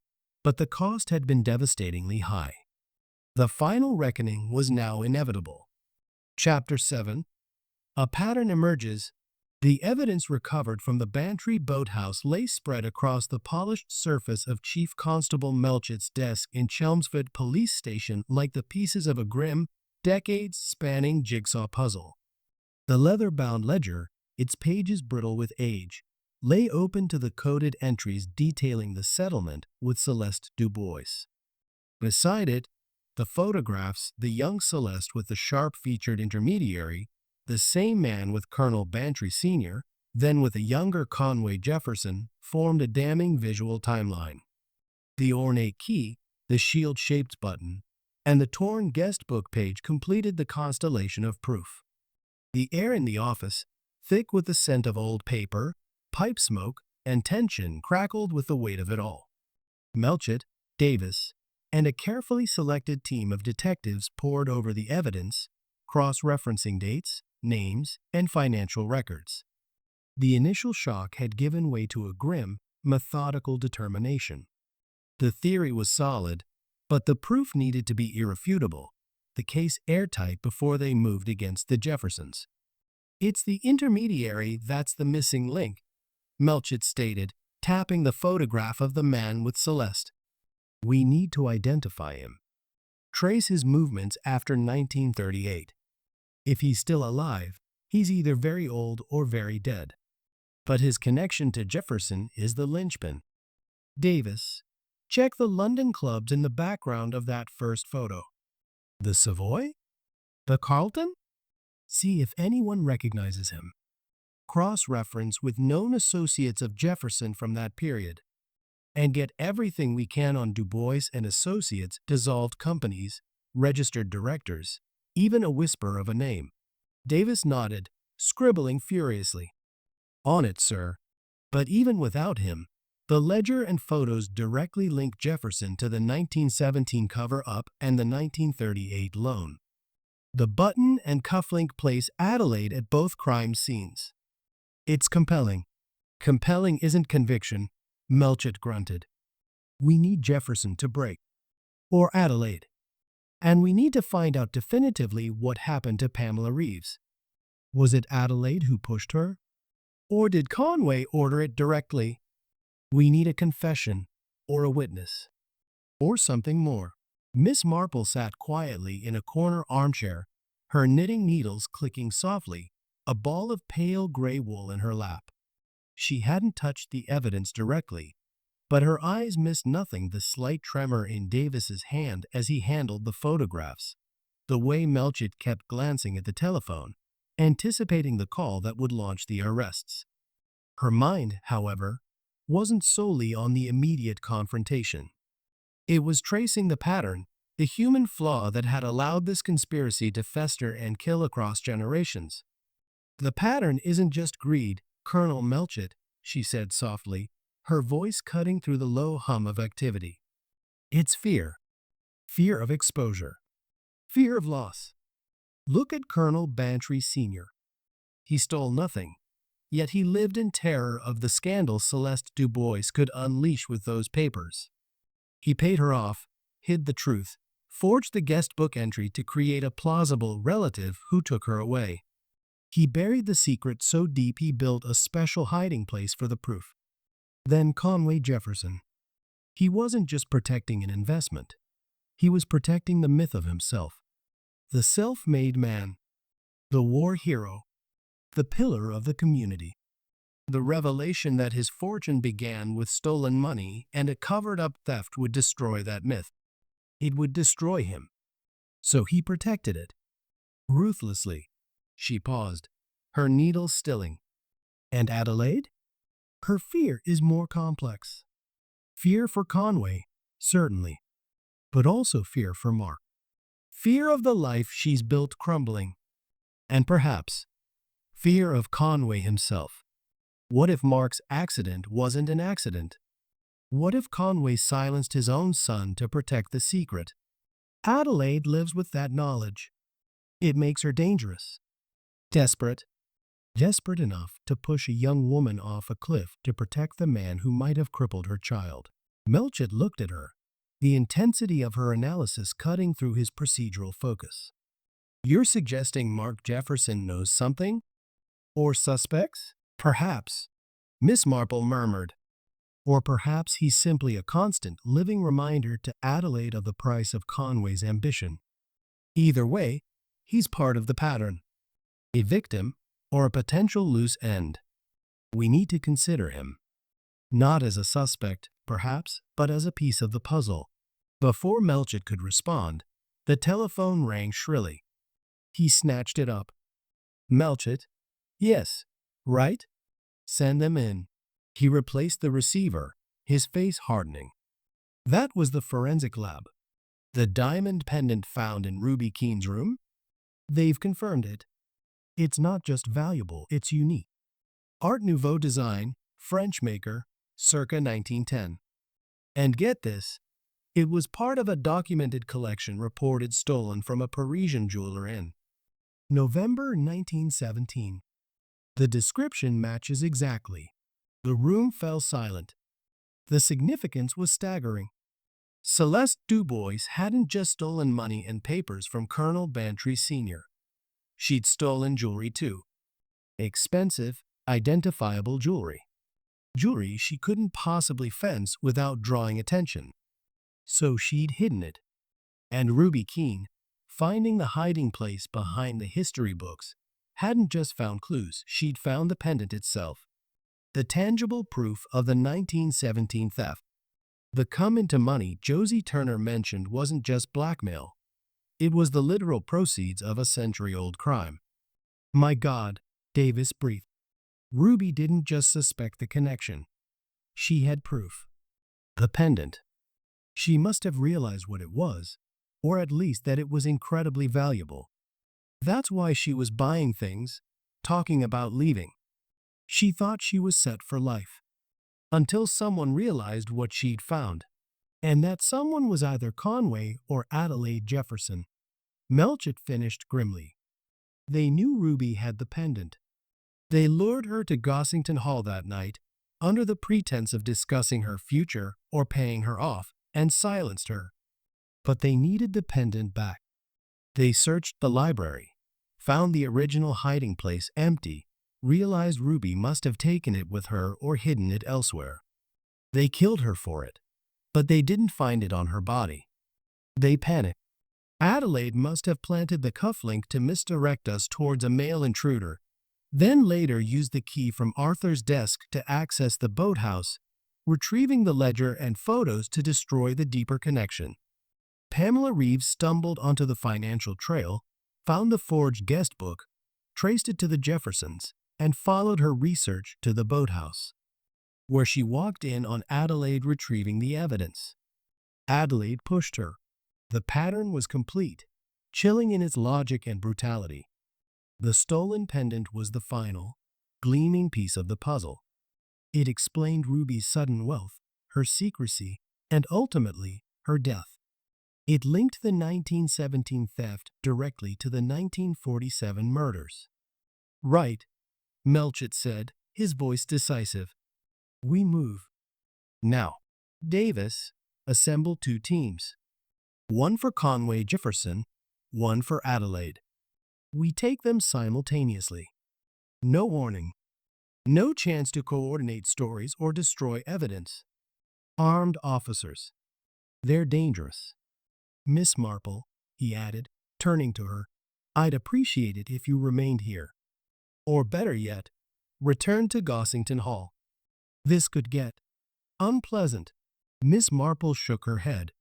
but the cost had been devastatingly high. The final reckoning was now inevitable. Chapter 7. A pattern emerges. The evidence recovered from the Bantry boathouse lay spread across the polished surface of Chief Constable Melchett's desk in Chelmsford Police Station like the pieces of a grim, decades-spanning jigsaw puzzle. The leather-bound ledger, its pages brittle with age, lay open to the coded entries detailing the settlement with Celeste Dubois. Beside it, the photographs: the young Celeste with the sharp-featured intermediary, the same man with Colonel Bantry Sr., then with a younger Conway Jefferson, formed a damning visual timeline. The ornate key, the shield-shaped button, and the torn guest book page completed the constellation of proof. The air in the office, thick with the scent of old paper, pipe smoke, and tension, crackled with the weight of it all. Melchett, Davis, and a carefully selected team of detectives pored over the evidence, cross-referencing dates, names, and financial records. The initial shock had given way to a grim, methodical determination. The theory was solid, but the proof needed to be irrefutable, the case airtight before they moved against the Jeffersons. "It's the intermediary that's the missing link," Melchett stated, tapping the photograph of the man with Celeste. "We need to identify him. Trace his movements after 1938. If he's still alive, he's either very old or very dead. But his connection to Jefferson is the linchpin. Davis, check the London clubs in the background of that first photo. The Savoy? The Carlton? See if anyone recognizes him. Cross-reference with known associates of Jefferson from that period. And get everything we can on Du Bois and Associates, dissolved companies, registered directors, even a whisper of a name." Davis nodded, scribbling furiously. "On it, sir. But even without him, the ledger and photos directly link Jefferson to the 1917 cover-up and the 1938 loan. The button and cufflink place Adelaide at both crime scenes. It's compelling." "Compelling isn't conviction," Melchett grunted. "We need Jefferson to break. Or Adelaide. And we need to find out definitively what happened to Pamela Reeves. Was it Adelaide who pushed her? Or did Conway order it directly? We need a confession, or a witness. Or something more." Miss Marple sat quietly in a corner armchair, her knitting needles clicking softly, a ball of pale gray wool in her lap. She hadn't touched the evidence directly, but her eyes missed nothing the slight tremor in Davis's hand as he handled the photographs, the way Melchett kept glancing at the telephone, anticipating the call that would launch the arrests. Her mind, however, wasn't solely on the immediate confrontation. It was tracing the pattern, the human flaw that had allowed this conspiracy to fester and kill across generations. "The pattern isn't just greed, Colonel Melchett," she said softly, her voice cutting through the low hum of activity. "It's fear. Fear of exposure. Fear of loss. Look at Colonel Bantry Sr. He stole nothing, yet he lived in terror of the scandal Celeste Du Bois could unleash with those papers. He paid her off, hid the truth, forged the guest book entry to create a plausible relative who took her away. He buried the secret so deep he built a special hiding place for the proof. Then Conway Jefferson. He wasn't just protecting an investment. He was protecting the myth of himself. The self-made man. The war hero. The pillar of the community. The revelation that his fortune began with stolen money and a covered-up theft would destroy that myth. It would destroy him. So he protected it. Ruthlessly." She paused, her needles stilling. "And Adelaide? Her fear is more complex. Fear for Conway, certainly, but also fear for Mark. Fear of the life she's built crumbling. And perhaps, fear of Conway himself. What if Mark's accident wasn't an accident? What if Conway silenced his own son to protect the secret? Adelaide lives with that knowledge. It makes her dangerous. Desperate. Desperate enough to push a young woman off a cliff to protect the man who might have crippled her child." Melchett looked at her, the intensity of her analysis cutting through his procedural focus. "You're suggesting Mark Jefferson knows something? Or suspects? Perhaps," Miss Marple murmured. "Or perhaps he's simply a constant, living reminder to Adelaide of the price of Conway's ambition. Either way, he's part of the pattern. A victim, or a potential loose end. We need to consider him. Not as a suspect, perhaps, but as a piece of the puzzle." Before Melchett could respond, the telephone rang shrilly. He snatched it up. "Melchett? Yes. Right? Send them in." He replaced the receiver, his face hardening. "That was the forensic lab. The diamond pendant found in Ruby Keene's room? They've confirmed it. It's not just valuable, it's unique. Art Nouveau design, French maker, circa 1910. And get this, it was part of a documented collection reported stolen from a Parisian jeweler in November 1917. The description matches exactly. The room fell silent. The significance was staggering. Celeste Dubois hadn't just stolen money and papers from Colonel Bantry Sr. She'd stolen jewelry too. Expensive, identifiable jewelry. Jewelry she couldn't possibly fence without drawing attention. So she'd hidden it. And Ruby Keene, finding the hiding place behind the history books, hadn't just found clues, she'd found the pendant itself. The tangible proof of the 1917 theft. The come into money Josie Turner mentioned wasn't just blackmail. It was the literal proceeds of a century-old crime. My God, Davis breathed. Ruby didn't just suspect the connection. She had proof. The pendant. She must have realized what it was, or at least that it was incredibly valuable. That's why she was buying things, talking about leaving. She thought she was set for life. Until someone realized what she'd found. And that someone was either Conway or Adelaide Jefferson. Melchett finished grimly. They knew Ruby had the pendant. They lured her to Gossington Hall that night, under the pretense of discussing her future or paying her off, and silenced her. But they needed the pendant back. They searched the library, found the original hiding place empty, realized Ruby must have taken it with her or hidden it elsewhere. They killed her for it, but they didn't find it on her body. They panicked. Adelaide must have planted the cufflink to misdirect us towards a male intruder, then later used the key from Arthur's desk to access the boathouse, retrieving the ledger and photos to destroy the deeper connection. Pamela Reeves stumbled onto the financial trail, found the forged guest book, traced it to the Jeffersons, and followed her research to the boathouse, where she walked in on Adelaide retrieving the evidence. Adelaide pushed her. The pattern was complete, chilling in its logic and brutality. The stolen pendant was the final, gleaming piece of the puzzle. It explained Ruby's sudden wealth, her secrecy, and ultimately, her death. It linked the 1917 theft directly to the 1947 murders. Right, Melchett said, his voice decisive. We move. Now, Davis, assemble 2 teams. One for Conway Jefferson, one for Adelaide. We take them simultaneously. No warning. No chance to coordinate stories or destroy evidence. Armed officers. They're dangerous. Miss Marple, he added, turning to her, I'd appreciate it if you remained here. Or better yet, return to Gossington Hall. This could get unpleasant. Miss Marple shook her head,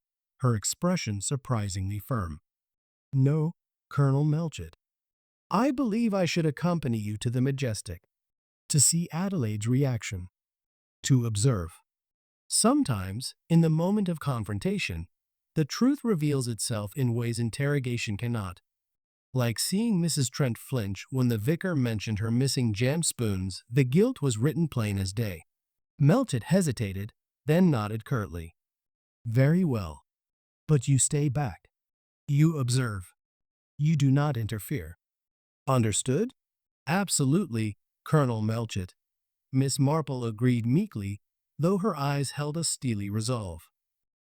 her expression surprisingly firm. No, Colonel Melchett. I believe I should accompany you to the Majestic, to see Adelaide's reaction, to observe. Sometimes, in the moment of confrontation, the truth reveals itself in ways interrogation cannot. Like seeing Mrs. Trent flinch when the vicar mentioned her missing jam spoons, the guilt was written plain as day. Melchett hesitated, then nodded curtly. Very well. But you stay back. You observe. You do not interfere. Understood? Absolutely, Colonel Melchett. Miss Marple agreed meekly, though her eyes held a steely resolve.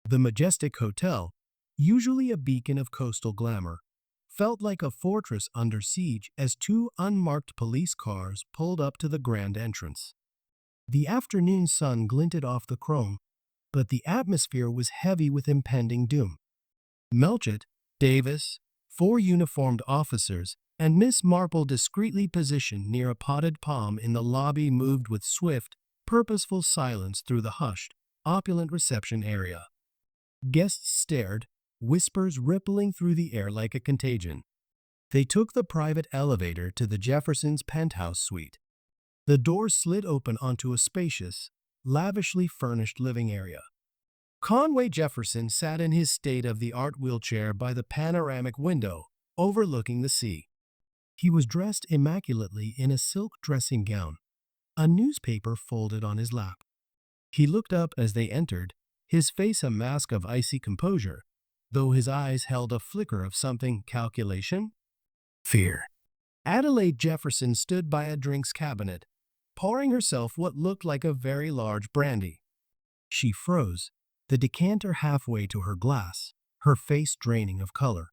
The Majestic Hotel, usually a beacon of coastal glamour, felt like a fortress under siege as 2 unmarked police cars pulled up to the grand entrance. The afternoon sun glinted off the chrome, but the atmosphere was heavy with impending doom. Melchett, Davis, 4 uniformed officers, and Miss Marple discreetly positioned near a potted palm in the lobby moved with swift, purposeful silence through the hushed, opulent reception area. Guests stared, whispers rippling through the air like a contagion. They took the private elevator to the Jeffersons' penthouse suite. The door slid open onto a spacious, lavishly furnished living area. Conway Jefferson sat in his state-of-the-art wheelchair by the panoramic window, overlooking the sea. He was dressed immaculately in a silk dressing gown, a newspaper folded on his lap. He looked up as they entered, his face a mask of icy composure, though his eyes held a flicker of something calculation? Fear. Adelaide Jefferson stood by a drinks cabinet, pouring herself what looked like a very large brandy. She froze, the decanter halfway to her glass, her face draining of color.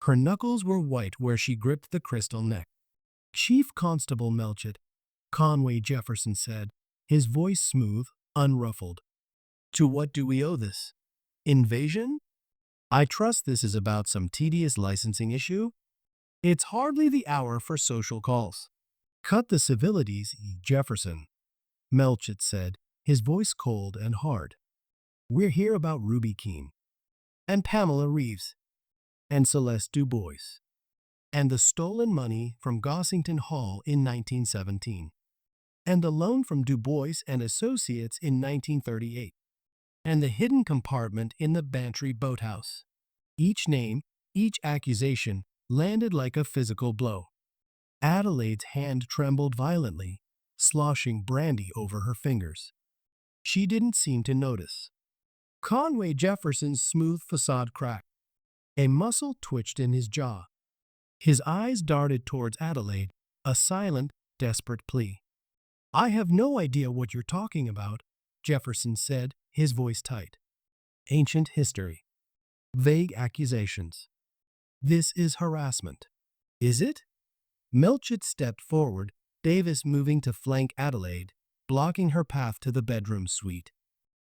Her knuckles were white where she gripped the crystal neck. Chief Constable Melchett, Conway Jefferson said, his voice smooth, unruffled. To what do we owe this? Invasion? I trust this is about some tedious licensing issue? It's hardly the hour for social calls. Cut the civilities, Jefferson, Melchett said, his voice cold and hard. We're here about Ruby Keene, and Pamela Reeves, and Celeste Dubois, and the stolen money from Gossington Hall in 1917, and the loan from Dubois and Associates in 1938, and the hidden compartment in the Bantry boathouse. Each name, each accusation, landed like a physical blow. Adelaide's hand trembled violently, sloshing brandy over her fingers. She didn't seem to notice. Conway Jefferson's smooth facade cracked. A muscle twitched in his jaw. His eyes darted towards Adelaide, a silent, desperate plea. I have no idea what you're talking about, Jefferson said, his voice tight. Ancient history. Vague accusations. This is harassment. Is it? Melchett stepped forward, Davis moving to flank Adelaide, blocking her path to the bedroom suite.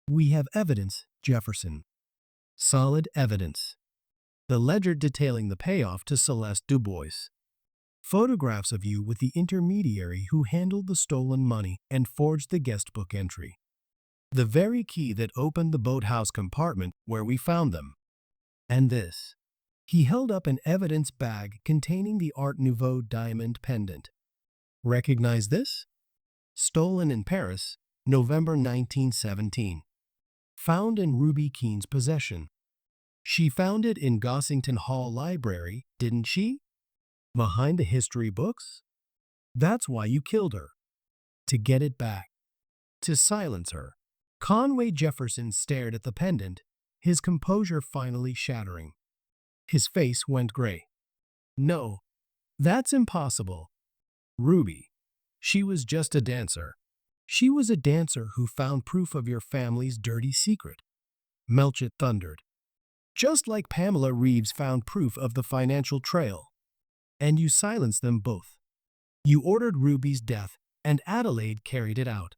We have evidence, Jefferson. Solid evidence. The ledger detailing the payoff to Celeste Dubois. Photographs of you with the intermediary who handled the stolen money and forged the guest book entry. The very key that opened the boathouse compartment where we found them. And this. He held up an evidence bag containing the Art Nouveau diamond pendant. Recognize this? Stolen in Paris, November 1917. Found in Ruby Keene's possession. She found it in Gossington Hall Library, didn't she? Behind the history books? That's why you killed her. To get it back. To silence her. Conway Jefferson stared at the pendant, his composure finally shattering. His face went gray. No, that's impossible. Ruby. She was just a dancer. She was a dancer who found proof of your family's dirty secret. Melchett thundered. Just like Pamela Reeves found proof of the financial trail. And you silenced them both. You ordered Ruby's death, and Adelaide carried it out.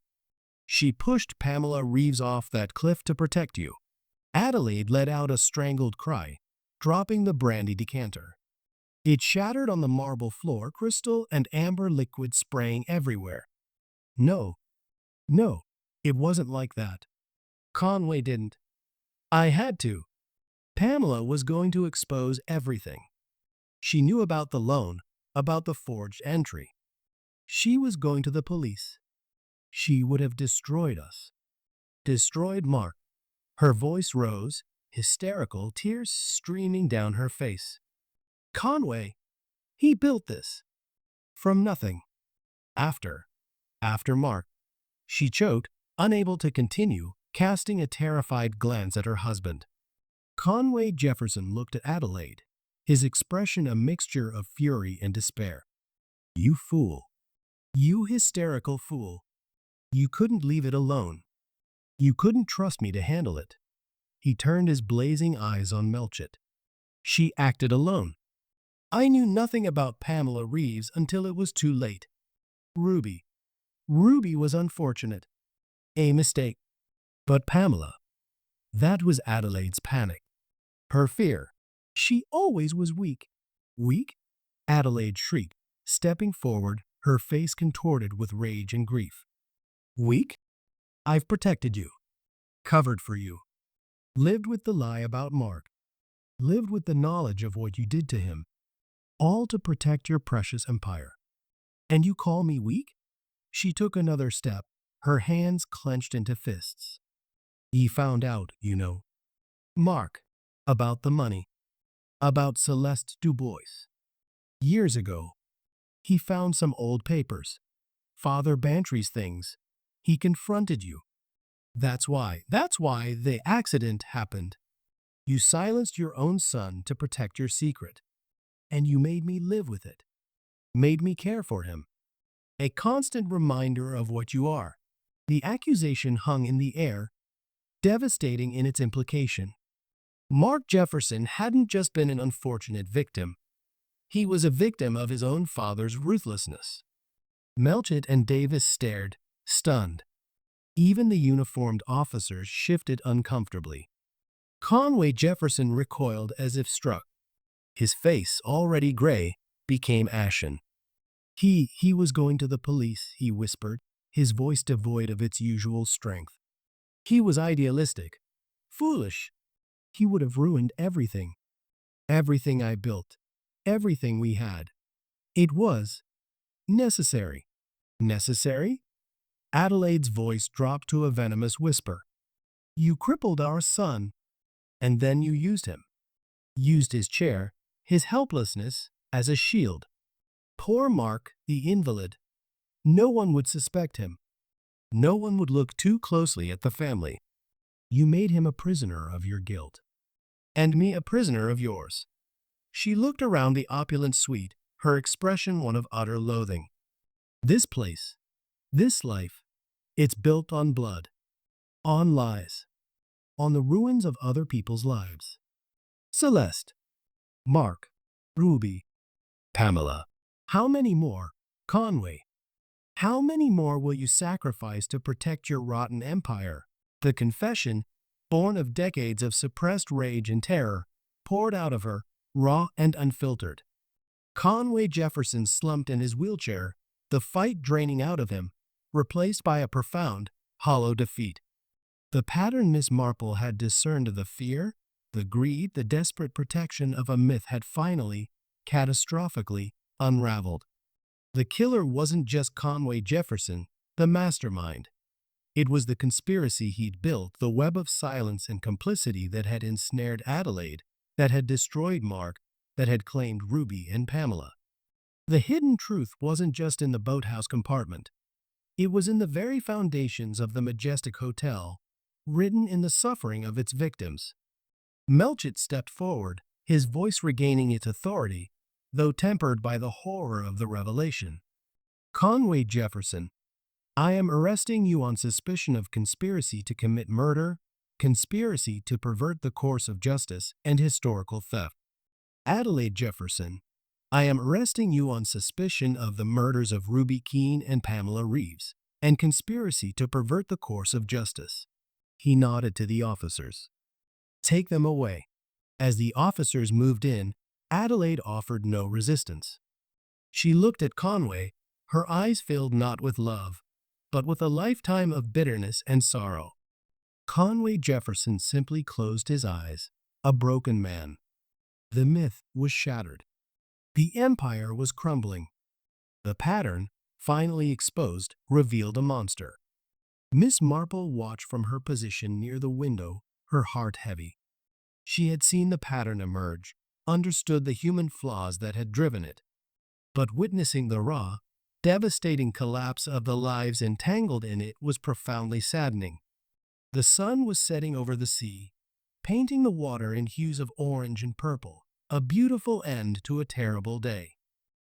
She pushed Pamela Reeves off that cliff to protect you. Adelaide let out a strangled cry, dropping the brandy decanter. It shattered on the marble floor, crystal and amber liquid spraying everywhere. No, it wasn't like that. Conway didn't. I had to. Pamela was going to expose everything. She knew about the loan, about the forged entry. She was going to the police. She would have destroyed us. Destroyed Mark. Her voice rose, hysterical, tears streaming down her face. Conway, he built this. From nothing. After Mark. She choked, unable to continue, casting a terrified glance at her husband. Conway Jefferson looked at Adelaide, his expression a mixture of fury and despair. You fool. You hysterical fool. You couldn't leave it alone. You couldn't trust me to handle it. He turned his blazing eyes on Melchett. She acted alone. I knew nothing about Pamela Reeves until it was too late. Ruby was unfortunate. A mistake. But Pamela, that was Adelaide's panic. Her fear. She always was weak. Weak? Adelaide shrieked, stepping forward, her face contorted with rage and grief. Weak? I've protected you. Covered for you. Lived with the lie about Mark. Lived with the knowledge of what you did to him. All to protect your precious empire. And you call me weak? She took another step, her hands clenched into fists. He found out, you know. Mark. About the money. About Celeste Dubois. Years ago. He found some old papers. Father Bantry's things. He confronted you. That's why the accident happened. You silenced your own son to protect your secret. And you made me live with it. Made me care for him. A constant reminder of what you are. The accusation hung in the air. devastating in its implication. Mark Jefferson hadn't just been an unfortunate victim. He was a victim of his own father's ruthlessness. Melchett and Davis stared, stunned. Even the uniformed officers shifted uncomfortably. Conway Jefferson recoiled as if struck. His face, already gray, became ashen. He was going to the police, he whispered, his voice devoid of its usual strength. He was idealistic. Foolish. He would have ruined everything. Everything I built. Everything we had. It was necessary. Necessary? Adelaide's voice dropped to a venomous whisper. You crippled our son, and then you used him. Used his chair, his helplessness, as a shield. Poor Mark, the invalid. No one would suspect him. No one would look too closely at the family. You made him a prisoner of your guilt. And me a prisoner of yours. She looked around the opulent suite, her expression one of utter loathing. This place, this life, it's built on blood, on lies, on the ruins of other people's lives. Celeste, Mark, Ruby, Pamela. How many more, Conway? How many more will you sacrifice to protect your rotten empire? The confession, born of decades of suppressed rage and terror, poured out of her, raw and unfiltered. Conway Jefferson slumped in his wheelchair, the fight draining out of him, replaced by a profound, hollow defeat. The pattern Miss Marple had discerned of the fear, the greed, the desperate protection of a myth had finally, catastrophically, unraveled. The killer wasn't just Conway Jefferson, the mastermind. It was the conspiracy he'd built, the web of silence and complicity that had ensnared Adelaide, that had destroyed Mark, that had claimed Ruby and Pamela. The hidden truth wasn't just in the boathouse compartment. It was in the very foundations of the majestic hotel, written in the suffering of its victims. Melchett stepped forward, his voice regaining its authority, though tempered by the horror of the revelation. Conway Jefferson, I am arresting you on suspicion of conspiracy to commit murder, conspiracy to pervert the course of justice, and historical theft. Adelaide Jefferson, I am arresting you on suspicion of the murders of Ruby Keene and Pamela Reeves, and conspiracy to pervert the course of justice. He nodded to the officers. Take them away. As the officers moved in, Adelaide offered no resistance. She looked at Conway, her eyes filled not with love, but with a lifetime of bitterness and sorrow. Conway Jefferson simply closed his eyes, a broken man. The myth was shattered. The empire was crumbling. The pattern, finally exposed, revealed a monster. Miss Marple watched from her position near the window, her heart heavy. She had seen the pattern emerge, understood the human flaws that had driven it. But witnessing the raw, devastating collapse of the lives entangled in it was profoundly saddening. The sun was setting over the sea, painting the water in hues of orange and purple, a beautiful end to a terrible day.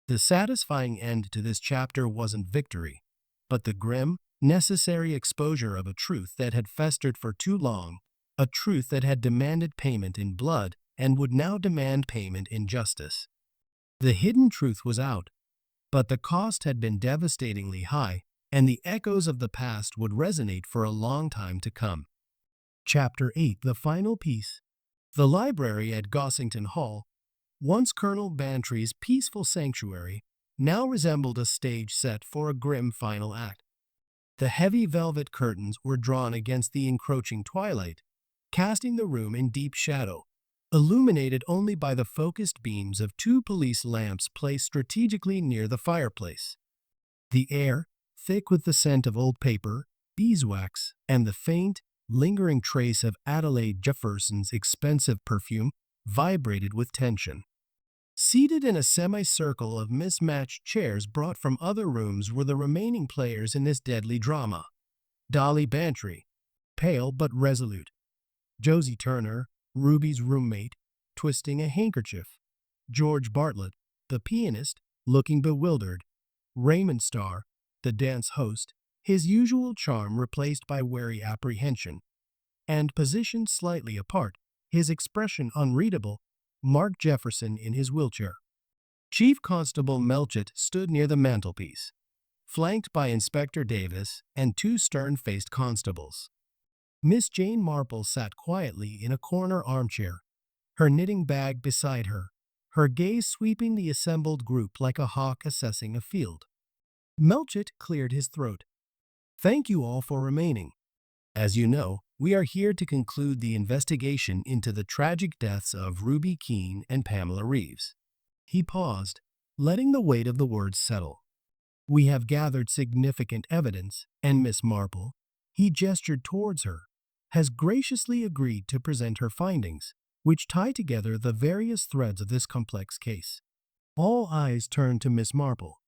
The satisfying end to this chapter wasn't victory, but the grim, necessary exposure of a truth that had festered for too long, a truth that had demanded payment in blood and would now demand payment in justice. The hidden truth was out, but the cost had been devastatingly high, and the echoes of the past would resonate for a long time to come. Chapter 8, the final piece. The library at Gossington Hall, once Colonel Bantry's peaceful sanctuary, now resembled a stage set for a grim final act. The heavy velvet curtains were drawn against the encroaching twilight, casting the room in deep shadow, illuminated only by the focused beams of two police lamps placed strategically near the fireplace. The air, thick with the scent of old paper, beeswax, and the faint, lingering trace of Adelaide Jefferson's expensive perfume, vibrated with tension. Seated in a semicircle of mismatched chairs brought from other rooms were the remaining players in this deadly drama. Dolly Bantry, pale but resolute. Josie Turner, Ruby's roommate, twisting a handkerchief. George Bartlett, the pianist, looking bewildered. Raymond Starr, the dance host, his usual charm replaced by wary apprehension. and positioned slightly apart, his expression unreadable, marked Jefferson in his wheelchair. Chief Constable Melchett stood near the mantelpiece, flanked by Inspector Davis and two stern-faced constables. Miss Jane Marple sat quietly in a corner armchair, her knitting bag beside her, her gaze sweeping the assembled group like a hawk assessing a field. Melchett cleared his throat. "Thank you all for remaining. As you know, we are here to conclude the investigation into the tragic deaths of Ruby Keene and Pamela Reeves." He paused, letting the weight of the words settle. "We have gathered significant evidence, and Miss Marple," he gestured towards her, "has graciously agreed to present her findings, which tie together the various threads of this complex case." All eyes turned to Miss Marple.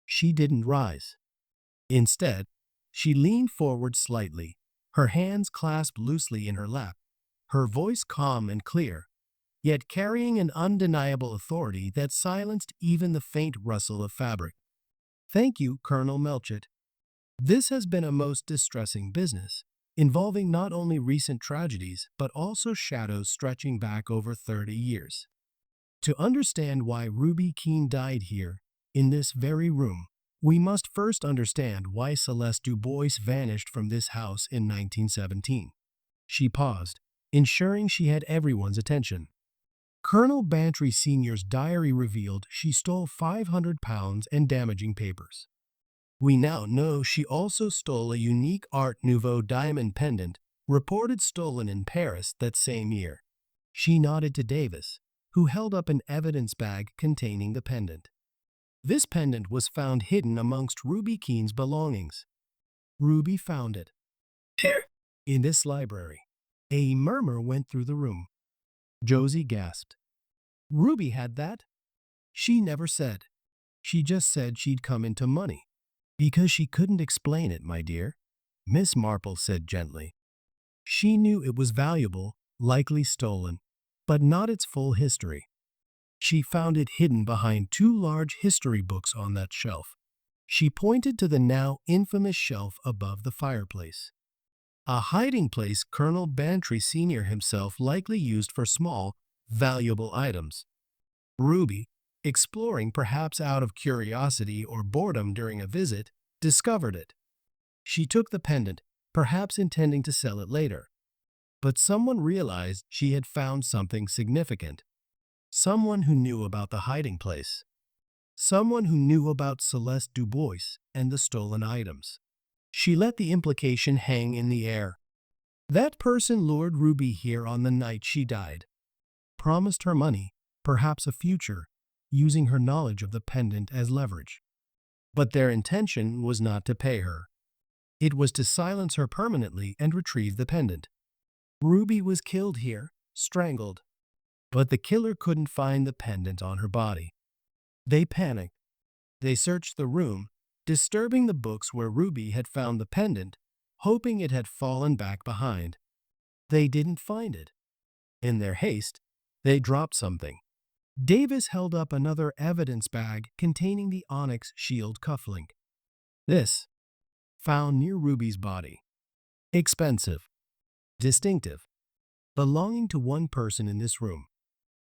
She didn't rise. Instead, she leaned forward slightly, her hands clasped loosely in her lap, her voice calm and clear, yet carrying an undeniable authority that silenced even the faint rustle of fabric. "Thank you, Colonel Melchett. This has been a most distressing business, involving not only recent tragedies but also shadows stretching back over 30 years. To understand why Ruby Keene died here, in this very room, we must first understand why Celeste Dubois vanished from this house in 1917. She paused, ensuring she had everyone's attention. Colonel Bantry Sr.'s diary revealed she stole £500 and damaging papers. We now know she also stole a unique Art Nouveau diamond pendant, reported stolen in Paris that same year. She nodded to Davis, who held up an evidence bag containing the pendant. This pendant was found hidden amongst Ruby Keene's belongings. Ruby found it. Here, in this library. A murmur went through the room. Josie gasped. Ruby had that? She never said. She just said she'd come into money. Because she couldn't explain it, my dear, Miss Marple said gently. She knew it was valuable, likely stolen, but not its full history. She found it hidden behind two large history books on that shelf. She pointed to the now infamous shelf above the fireplace. A hiding place Colonel Bantry Sr. himself likely used for small, valuable items. Ruby, exploring perhaps out of curiosity or boredom during a visit, discovered it. She took the pendant, perhaps intending to sell it later. But someone realized she had found something significant. Someone who knew about the hiding place. Someone who knew about Celeste Dubois and the stolen items. She let the implication hang in the air. That person lured Ruby here on the night she died. Promised her money, perhaps a future, using her knowledge of the pendant as leverage. But their intention was not to pay her. It was to silence her permanently and retrieve the pendant. Ruby was killed here, strangled. But the killer couldn't find the pendant on her body. They panicked. They searched the room, disturbing the books where Ruby had found the pendant, hoping it had fallen back behind. They didn't find it. In their haste, they dropped something. Davis held up another evidence bag containing the onyx shield cufflink. This, found near Ruby's body. Expensive. Distinctive. Belonging to one person in this room.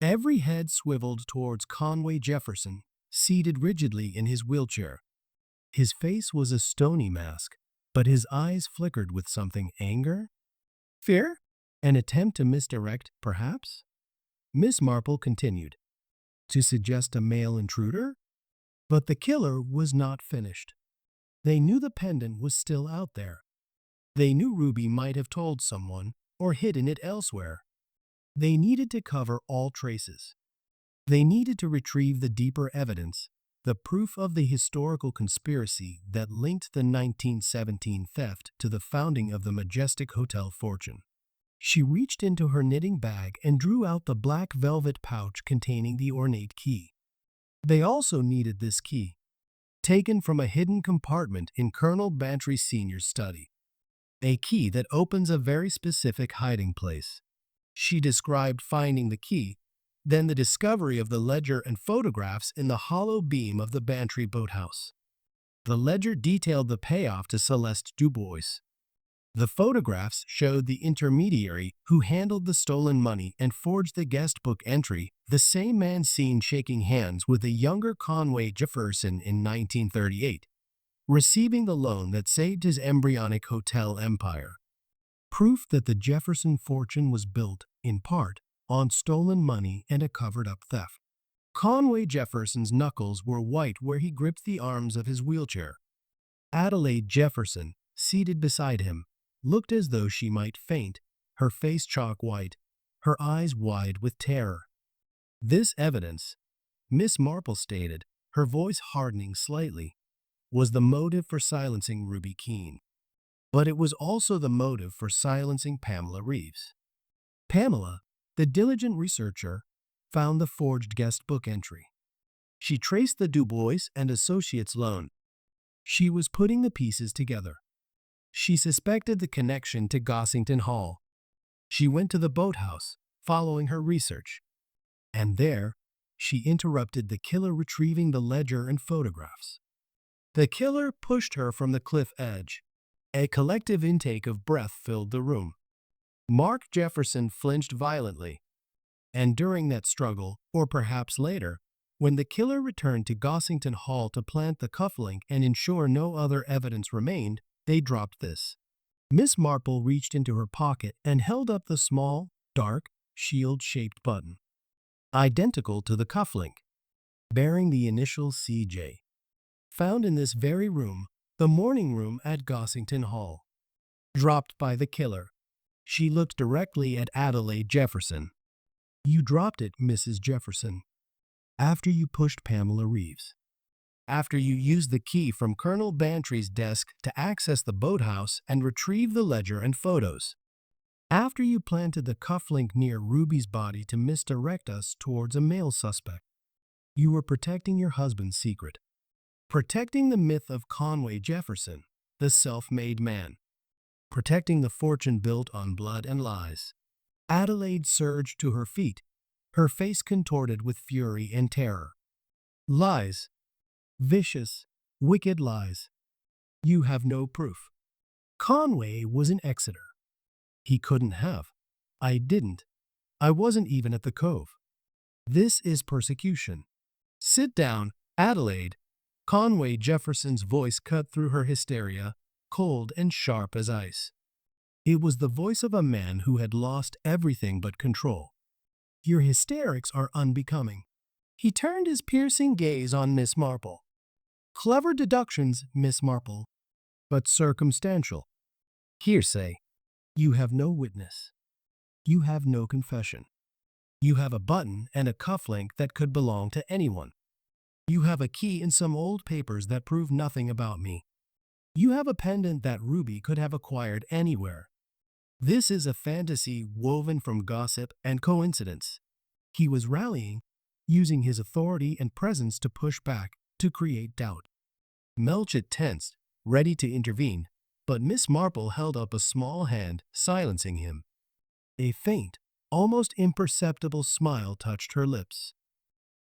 Every head swiveled towards Conway Jefferson, seated rigidly in his wheelchair. His face was a stony mask, but his eyes flickered with something: anger? Fear? An attempt to misdirect, perhaps? Miss Marple continued. To suggest a male intruder? But the killer was not finished. They knew the pendant was still out there. They knew Ruby might have told someone or hidden it elsewhere. They needed to cover all traces. They needed to retrieve the deeper evidence, the proof of the historical conspiracy that linked the 1917 theft to the founding of the Majestic Hotel fortune. She reached into her knitting bag and drew out the black velvet pouch containing the ornate key. They also needed this key, taken from a hidden compartment in Colonel Bantry Sr.'s study. A key that opens a very specific hiding place. She described finding the key, then the discovery of the ledger and photographs in the hollow beam of the Bantry boathouse. The ledger detailed the payoff to Celeste Dubois. The photographs showed the intermediary who handled the stolen money and forged the guest book entry, the same man seen shaking hands with a younger Conway Jefferson in 1938, receiving the loan that saved his embryonic hotel empire. Proof that the Jefferson fortune was built, in part, on stolen money and a covered-up theft. Conway Jefferson's knuckles were white where he gripped the arms of his wheelchair. Adelaide Jefferson, seated beside him, looked as though she might faint, her face chalk white, her eyes wide with terror. This evidence, Miss Marple stated, her voice hardening slightly, was the motive for silencing Ruby Keene. But it was also the motive for silencing Pamela Reeves. Pamela, the diligent researcher, found the forged guest book entry. She traced the Du Bois and Associates loan. She was putting the pieces together. She suspected the connection to Gossington Hall. She went to the boathouse, following her research. And there, she interrupted the killer retrieving the ledger and photographs. The killer pushed her from the cliff edge. A collective intake of breath filled the room. Mark Jefferson flinched violently. And during that struggle, or perhaps later, when the killer returned to Gossington Hall to plant the cufflink and ensure no other evidence remained, they dropped this. Miss Marple reached into her pocket and held up the small, dark, shield-shaped button, identical to the cufflink, bearing the initial CJ. Found in this very room, the morning room at Gossington Hall. Dropped by the killer. She looked directly at Adelaide Jefferson. You dropped it, Mrs. Jefferson, after you pushed Pamela Reeves. After you used the key from Colonel Bantry's desk to access the boathouse and retrieve the ledger and photos. After you planted the cufflink near Ruby's body to misdirect us towards a male suspect. You were protecting your husband's secret. Protecting the myth of Conway Jefferson, the self-made man. Protecting the fortune built on blood and lies. Adelaide surged to her feet, her face contorted with fury and terror. Lies. Vicious, wicked lies. You have no proof. Conway was in Exeter. He couldn't have. I didn't. I wasn't even at the cove. This is persecution. Sit down, Adelaide. Conway Jefferson's voice cut through her hysteria, cold and sharp as ice. It was the voice of a man who had lost everything but control. Your hysterics are unbecoming. He turned his piercing gaze on Miss Marple. Clever deductions, Miss Marple, but circumstantial. Hearsay. You have no witness. You have no confession. You have a button and a cufflink that could belong to anyone. You have a key in some old papers that prove nothing about me. You have a pendant that Ruby could have acquired anywhere. This is a fantasy woven from gossip and coincidence. He was rallying, using his authority and presence to push back, to create doubt. Melchett tensed, ready to intervene, but Miss Marple held up a small hand, silencing him. A faint, almost imperceptible smile touched her lips.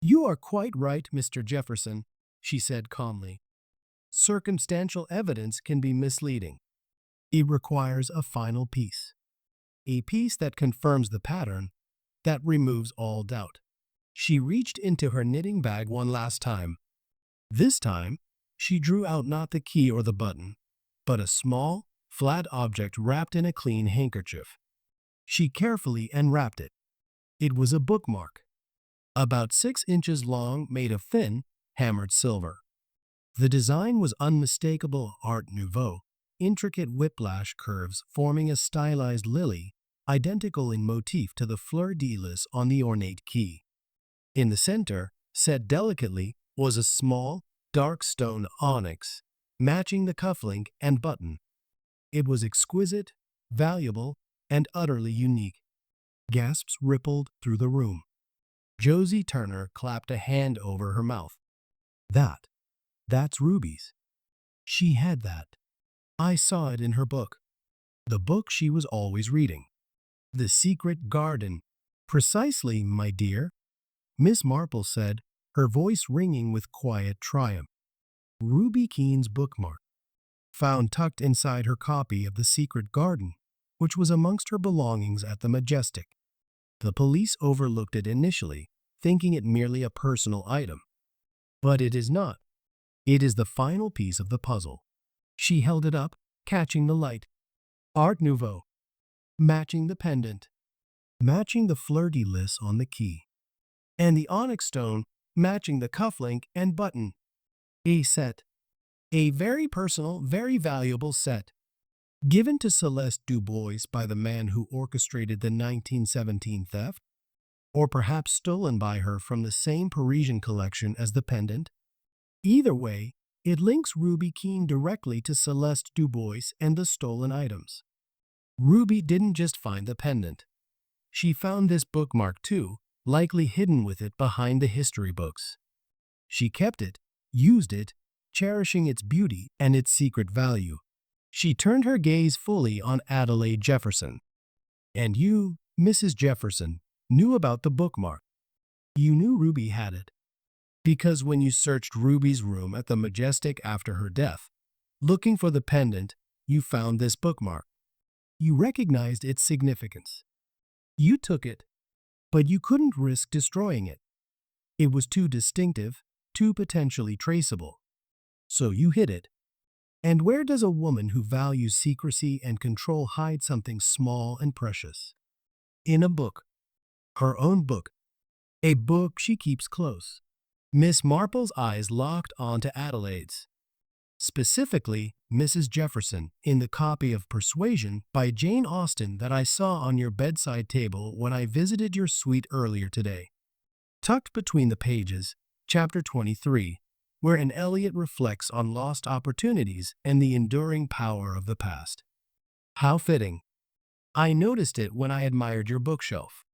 You are quite right, Mr. Jefferson, she said calmly. Circumstantial evidence can be misleading. It requires a final piece. A piece that confirms the pattern, that removes all doubt. She reached into her knitting bag one last time. This time, she drew out not the key or the button, but a small, flat object wrapped in a clean handkerchief. She carefully unwrapped it. It was a bookmark, about 6 inches long, made of thin, hammered silver. The design was unmistakable Art Nouveau, intricate whiplash curves forming a stylized lily, identical in motif to the fleur-de-lis on the ornate key. In the center, set delicately, was a small, dark stone onyx, matching the cufflink and button. It was exquisite, valuable, and utterly unique. Gasps rippled through the room. Josie Turner clapped a hand over her mouth. That's Ruby's. She had that. I saw it in her book. The book she was always reading. The Secret Garden. Precisely, my dear, Miss Marple said, her voice ringing with quiet triumph. Ruby Keene's bookmark. found tucked inside her copy of The Secret Garden, which was amongst her belongings at the Majestic. The police overlooked it initially, thinking it merely a personal item. But it is not. It is the final piece of the puzzle. She held it up, catching the light. Art Nouveau. Matching the pendant. Matching the fleur-de-lis on the key. And the onyx stone matching the cufflink and button. A set. A very personal, very valuable set. Given to Celeste Dubois by the man who orchestrated the 1917 theft? Or perhaps stolen by her from the same Parisian collection as the pendant? Either way, it links Ruby Keene directly to Celeste Dubois and the stolen items. Ruby didn't just find the pendant. She found this bookmark too, likely hidden with it behind the history books. She kept it, used it, cherishing its beauty and its secret value. She turned her gaze fully on Adelaide Jefferson. And you, Mrs. Jefferson, knew about the bookmark. You knew Ruby had it. Because when you searched Ruby's room at the Majestic after her death, looking for the pendant, you found this bookmark. You recognized its significance. You took it, but you couldn't risk destroying it. It was too distinctive, too potentially traceable. So you hid it. And where does a woman who values secrecy and control hide something small and precious? In a book. Her own book. A book she keeps close. Miss Marple's eyes locked onto Adelaide's. Specifically, Mrs. Jefferson, in the copy of Persuasion by Jane Austen that I saw on your bedside table when I visited your suite earlier today. Tucked between the pages, chapter 23, wherein Eliot reflects on lost opportunities and the enduring power of the past. How fitting. I noticed it when I admired your bookshelf.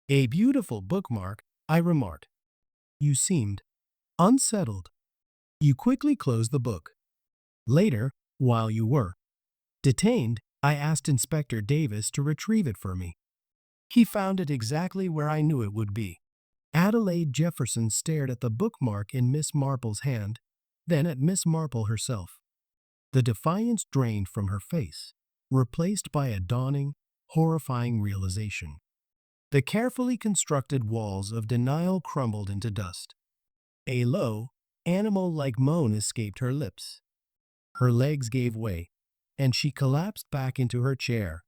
A beautiful bookmark, I remarked. You seemed unsettled. You quickly closed the book. Later, while you were detained, I asked Inspector Davis to retrieve it for me. He found it exactly where I knew it would be. Adelaide Jefferson stared at the bookmark in Miss Marple's hand, then at Miss Marple herself. The defiance drained from her face, replaced by a dawning, horrifying realization. The carefully constructed walls of denial crumbled into dust. A low, animal-like moan escaped her lips. Her legs gave way, and she collapsed back into her chair,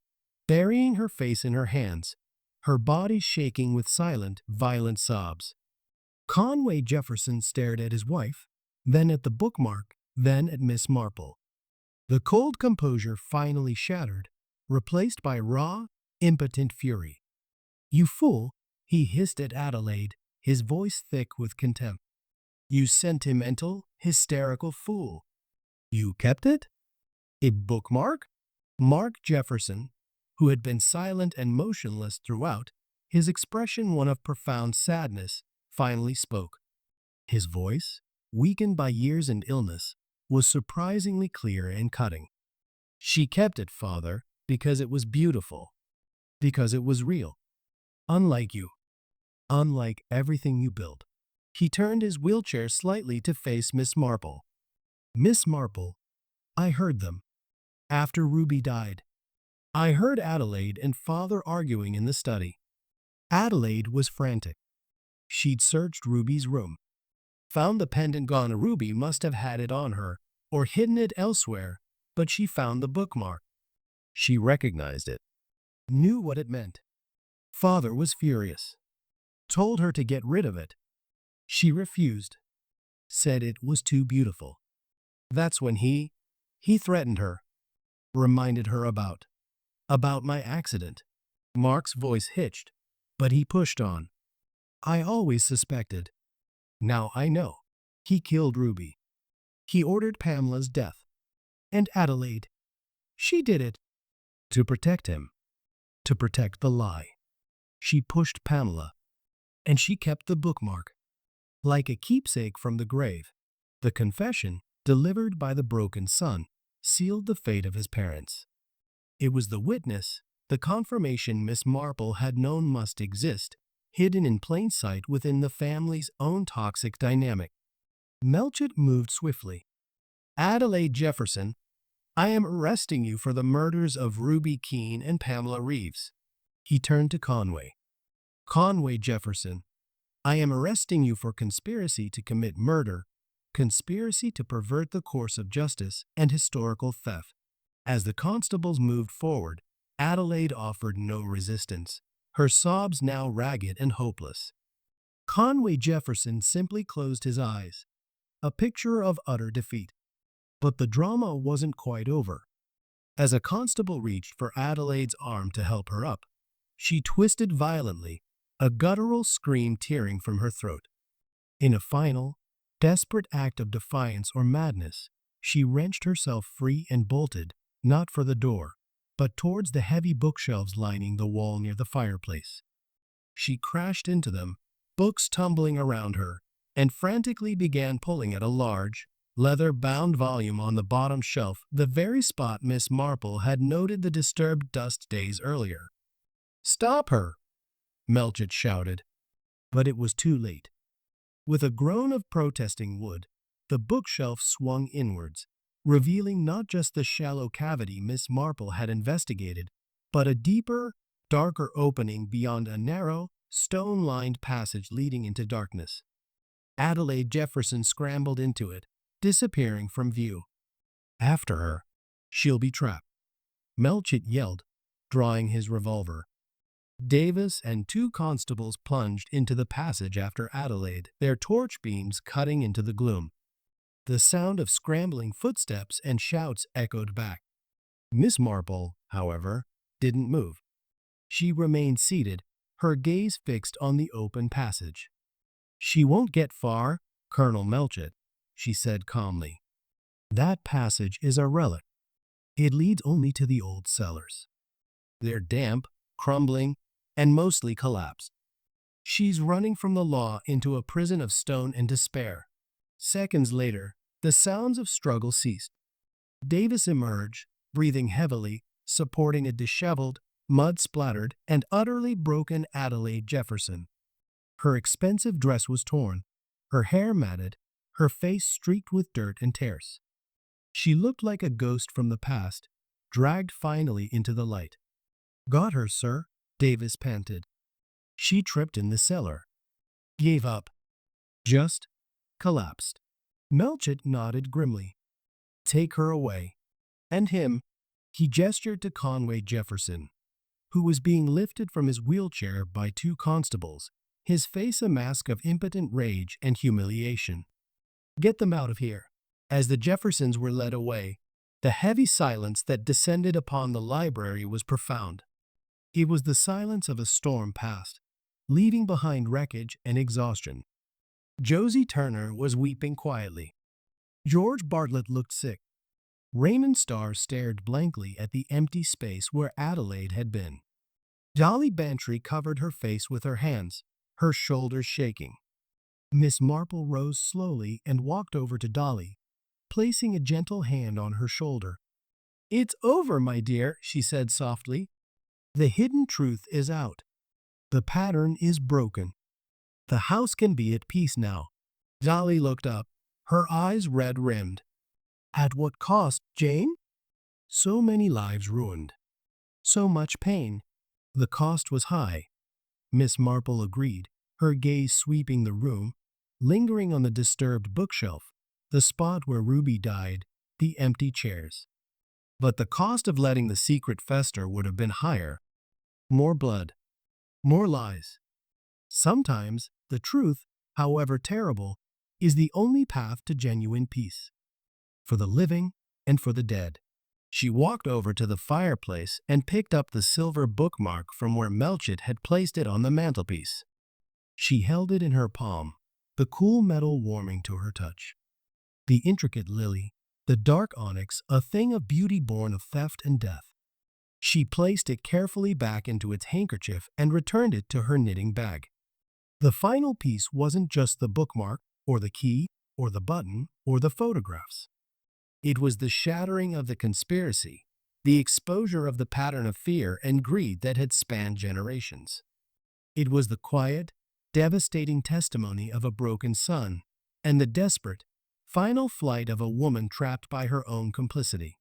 burying her face in her hands, her body shaking with silent, violent sobs. Conway Jefferson stared at his wife, then at the bookmark, then at Miss Marple. The cold composure finally shattered, replaced by raw, impotent fury. You fool, he hissed at Adelaide, his voice thick with contempt. You sentimental, hysterical fool. You kept it? A bookmark? Mark Jefferson, who had been silent and motionless throughout, his expression one of profound sadness, finally spoke. His voice, weakened by years and illness, was surprisingly clear and cutting. She kept it, Father, because it was beautiful, because it was real. Unlike you. Unlike everything you built. He turned his wheelchair slightly to face Miss Marple. Miss Marple, I heard them. After Ruby died. I heard Adelaide and Father arguing in the study. Adelaide was frantic. She'd searched Ruby's room. Found the pendant gone. Ruby must have had it on her, or hidden it elsewhere, but she found the bookmark. She recognized it. Knew what it meant. Father was furious. Told her to get rid of it. She refused. Said it was too beautiful. That's when he threatened her. Reminded her about my accident. Mark's voice hitched, but he pushed on. I always suspected. Now I know. He killed Ruby. He ordered Pamela's death. And Adelaide. She did it. To protect him. To protect the lie. She pushed Pamela. And she kept the bookmark. Like a keepsake from the grave. The confession, delivered by the broken son, sealed the fate of his parents. It was the witness, the confirmation Miss Marple had known must exist, hidden in plain sight within the family's own toxic dynamic. Melchett moved swiftly. Adelaide Jefferson, I am arresting you for the murders of Ruby Keene and Pamela Reeves. He turned to Conway. Conway Jefferson, I am arresting you for conspiracy to commit murder, conspiracy to pervert the course of justice, and historical theft. As the constables moved forward, Adelaide offered no resistance, her sobs now ragged and hopeless. Conway Jefferson simply closed his eyes, a picture of utter defeat. But the drama wasn't quite over. As a constable reached for Adelaide's arm to help her up, she twisted violently, a guttural scream tearing from her throat. In a final, desperate act of defiance or madness, she wrenched herself free and bolted, not for the door, but towards the heavy bookshelves lining the wall near the fireplace. She crashed into them, books tumbling around her, and frantically began pulling at a large, leather-bound volume on the bottom shelf, the very spot Miss Marple had noted the disturbed dust days earlier. "Stop her!" Melchett shouted. But it was too late. With a groan of protesting wood, the bookshelf swung inwards, revealing not just the shallow cavity Miss Marple had investigated, but a deeper, darker opening beyond a narrow, stone-lined passage leading into darkness. Adelaide Jefferson scrambled into it, disappearing from view. "After her. She'll be trapped," Melchett yelled, drawing his revolver. Davis and two constables plunged into the passage after Adelaide, their torch beams cutting into the gloom. The sound of scrambling footsteps and shouts echoed back. Miss Marple, however, didn't move. She remained seated, her gaze fixed on the open passage. "She won't get far, Colonel Melchett," she said calmly. "That passage is a relic. It leads only to the old cellars. They're damp, crumbling, and mostly collapsed. She's running from the law into a prison of stone and despair." Seconds later, the sounds of struggle ceased. Davis emerged, breathing heavily, supporting a disheveled, mud-splattered, and utterly broken Adelaide Jefferson. Her expensive dress was torn, her hair matted, her face streaked with dirt and tears. She looked like a ghost from the past, dragged finally into the light. "Got her, sir," Davis panted. "She tripped in the cellar. Gave up. Just collapsed." Melchett nodded grimly. "Take her away." And him, he gestured to Conway Jefferson, who was being lifted from his wheelchair by two constables, his face a mask of impotent rage and humiliation. "Get them out of here." As the Jeffersons were led away, the heavy silence that descended upon the library was profound. It was the silence of a storm past, leaving behind wreckage and exhaustion. Josie Turner was weeping quietly. George Bartlett looked sick. Raymond Starr stared blankly at the empty space where Adelaide had been. Dolly Bantry covered her face with her hands, her shoulders shaking. Miss Marple rose slowly and walked over to Dolly, placing a gentle hand on her shoulder. "It's over, my dear," she said softly. "The hidden truth is out. The pattern is broken. The house can be at peace now." Dolly looked up, her eyes red-rimmed. "At what cost, Jane?" "So many lives ruined. So much pain." "The cost was high," Miss Marple agreed, her gaze sweeping the room, lingering on the disturbed bookshelf, the spot where Ruby died, the empty chairs. "But the cost of letting the secret fester would have been higher. More blood. More lies. Sometimes the truth, however terrible, is the only path to genuine peace. For the living and for the dead." She walked over to the fireplace and picked up the silver bookmark from where Melchett had placed it on the mantelpiece. She held it in her palm, the cool metal warming to her touch. The intricate lily, the dark onyx, a thing of beauty born of theft and death. She placed it carefully back into its handkerchief and returned it to her knitting bag. The final piece wasn't just the bookmark, or the key, or the button, or the photographs. It was the shattering of the conspiracy, the exposure of the pattern of fear and greed that had spanned generations. It was the quiet, devastating testimony of a broken son, and the desperate, final flight of a woman trapped by her own complicity.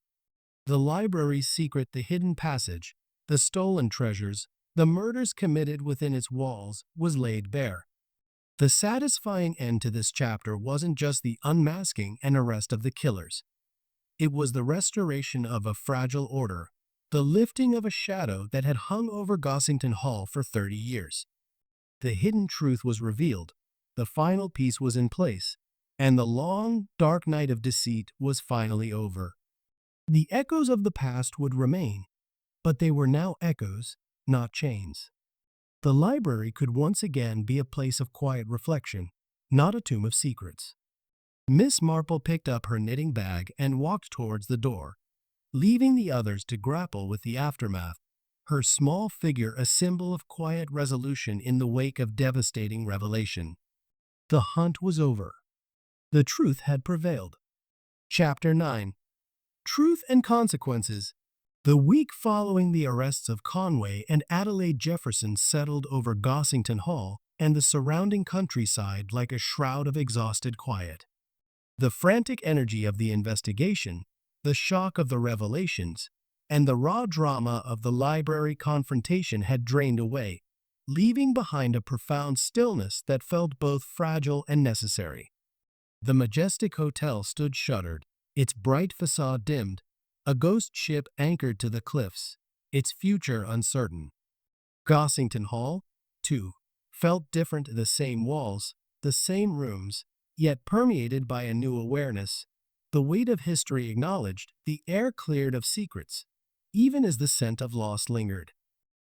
The library's secret, the hidden passage, the stolen treasures, the murders committed within its walls was laid bare. The satisfying end to this chapter wasn't just the unmasking and arrest of the killers. It was the restoration of a fragile order, the lifting of a shadow that had hung over Gossington Hall for 30 years. The hidden truth was revealed, the final piece was in place, and the long, dark night of deceit was finally over. The echoes of the past would remain, but they were now echoes, not chains. The library could once again be a place of quiet reflection, not a tomb of secrets. Miss Marple picked up her knitting bag and walked towards the door, leaving the others to grapple with the aftermath, her small figure a symbol of quiet resolution in the wake of devastating revelation. The hunt was over. The truth had prevailed. Chapter 9. Truth and Consequences. The week following the arrests of Conway and Adelaide Jefferson settled over Gossington Hall and the surrounding countryside like a shroud of exhausted quiet. The frantic energy of the investigation, the shock of the revelations, and the raw drama of the library confrontation had drained away, leaving behind a profound stillness that felt both fragile and necessary. The majestic hotel stood shuttered, its bright facade dimmed, a ghost ship anchored to the cliffs, its future uncertain. Gossington Hall, too, felt different, the same walls, the same rooms, yet permeated by a new awareness. The weight of history acknowledged, the air cleared of secrets, even as the scent of loss lingered.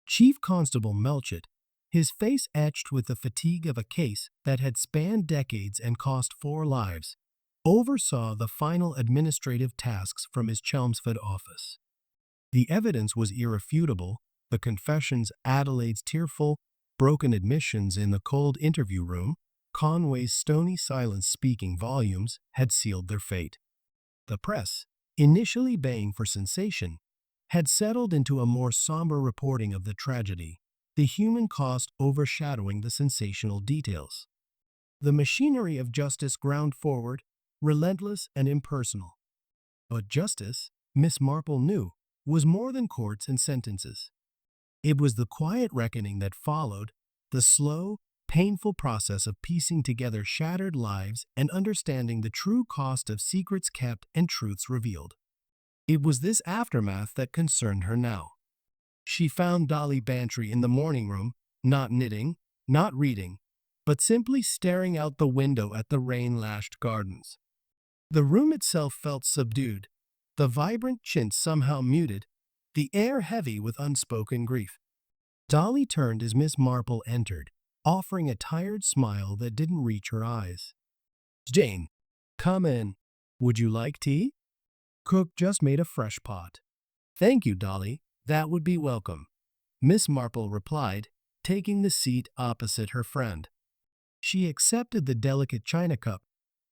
Chief Constable Melchett, his face etched with the fatigue of a case that had spanned decades and cost 4 lives, oversaw the final administrative tasks from his Chelmsford office. The evidence was irrefutable, the confessions, Adelaide's tearful, broken admissions in the cold interview room, Conway's stony silence speaking volumes, had sealed their fate. The press, initially baying for sensation, had settled into a more somber reporting of the tragedy, the human cost overshadowing the sensational details. The machinery of justice ground forward, relentless and impersonal. But justice, Miss Marple knew, was more than courts and sentences. It was the quiet reckoning that followed, the slow, painful process of piecing together shattered lives and understanding the true cost of secrets kept and truths revealed. It was this aftermath that concerned her now. She found Dolly Bantry in the morning room, not knitting, not reading, but simply staring out the window at the rain-lashed gardens. The room itself felt subdued, the vibrant chintz somehow muted, the air heavy with unspoken grief. Dolly turned as Miss Marple entered, offering a tired smile that didn't reach her eyes. "Jane, come in. Would you like tea? Cook just made a fresh pot." "Thank you, Dolly. That would be welcome," Miss Marple replied, taking the seat opposite her friend. She accepted the delicate china cup,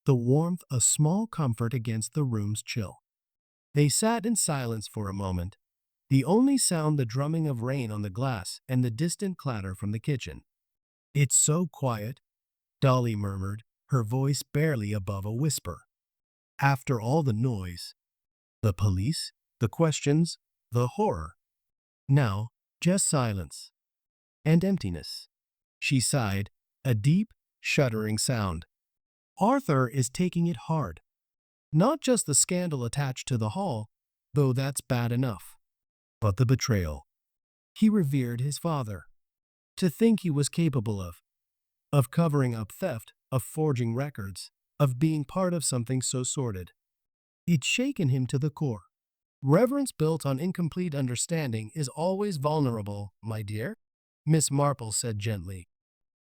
the warmth a small comfort against the room's chill. They sat in silence for a moment, the only sound the drumming of rain on the glass and the distant clatter from the kitchen. "It's so quiet," Dolly murmured, her voice barely above a whisper. "After all the noise. The police, the questions, the horror. Now, just silence. And emptiness." She sighed, a deep, shuddering sound. "Arthur is taking it hard. Not just the scandal attached to the hall, though that's bad enough, but the betrayal. He revered his father. To think he was capable of covering up theft, of forging records, of being part of something so sordid. It's shaken him to the core. Reverence built on incomplete understanding is always vulnerable, my dear," Miss Marple said gently.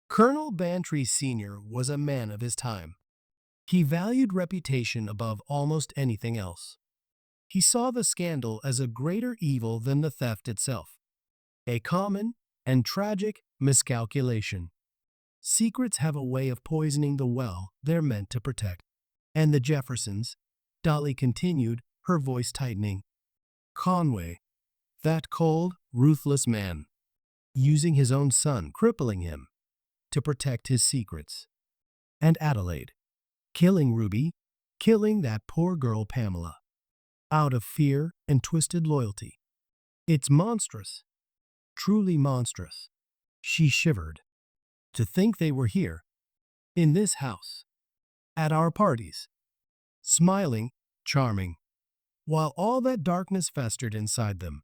Colonel Bantry Sr. was a man of his time. He valued reputation above almost anything else. He saw the scandal as a greater evil than the theft itself, a common and tragic miscalculation. Secrets have a way of poisoning the well they're meant to protect. And the Jeffersons, Dolly continued, her voice tightening. Conway, that cold, ruthless man, using his own son, crippling him, to protect his secrets. And Adelaide, killing Ruby, killing that poor girl Pamela. out of fear and twisted loyalty. It's monstrous, truly monstrous. She shivered. To think they were here, in this house, at our parties, smiling, charming, while all that darkness festered inside them.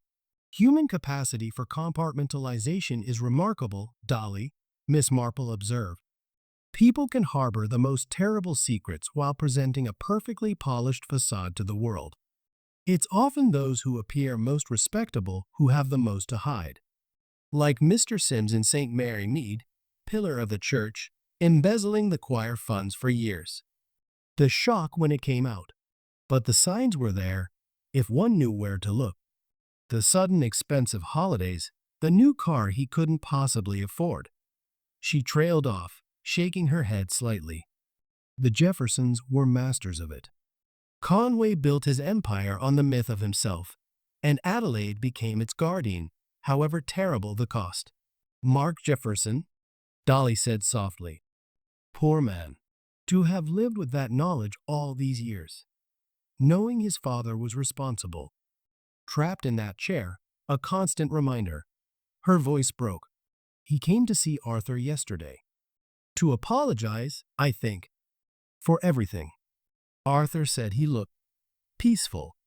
Human capacity for compartmentalization is remarkable, Dolly, Miss Marple observed. People can harbor the most terrible secrets while presenting a perfectly polished facade to the world. It's often those who appear most respectable who have the most to hide. Like Mr. Sims in St. Mary Mead, pillar of the church, embezzling the choir funds for years. The shock when it came out. But the signs were there, if one knew where to look. The sudden expensive holidays, the new car he couldn't possibly afford. She trailed off, shaking her head slightly. The Jeffersons were masters of it. Conway built his empire on the myth of himself, and Adelaide became its guardian, however terrible the cost. Mark Jefferson, Dolly said softly. Poor man. To have lived with that knowledge all these years. Knowing his father was responsible. Trapped in that chair, a constant reminder. Her voice broke. He came to see Arthur yesterday. To apologize, I think, for everything. Arthur said he looked peaceful,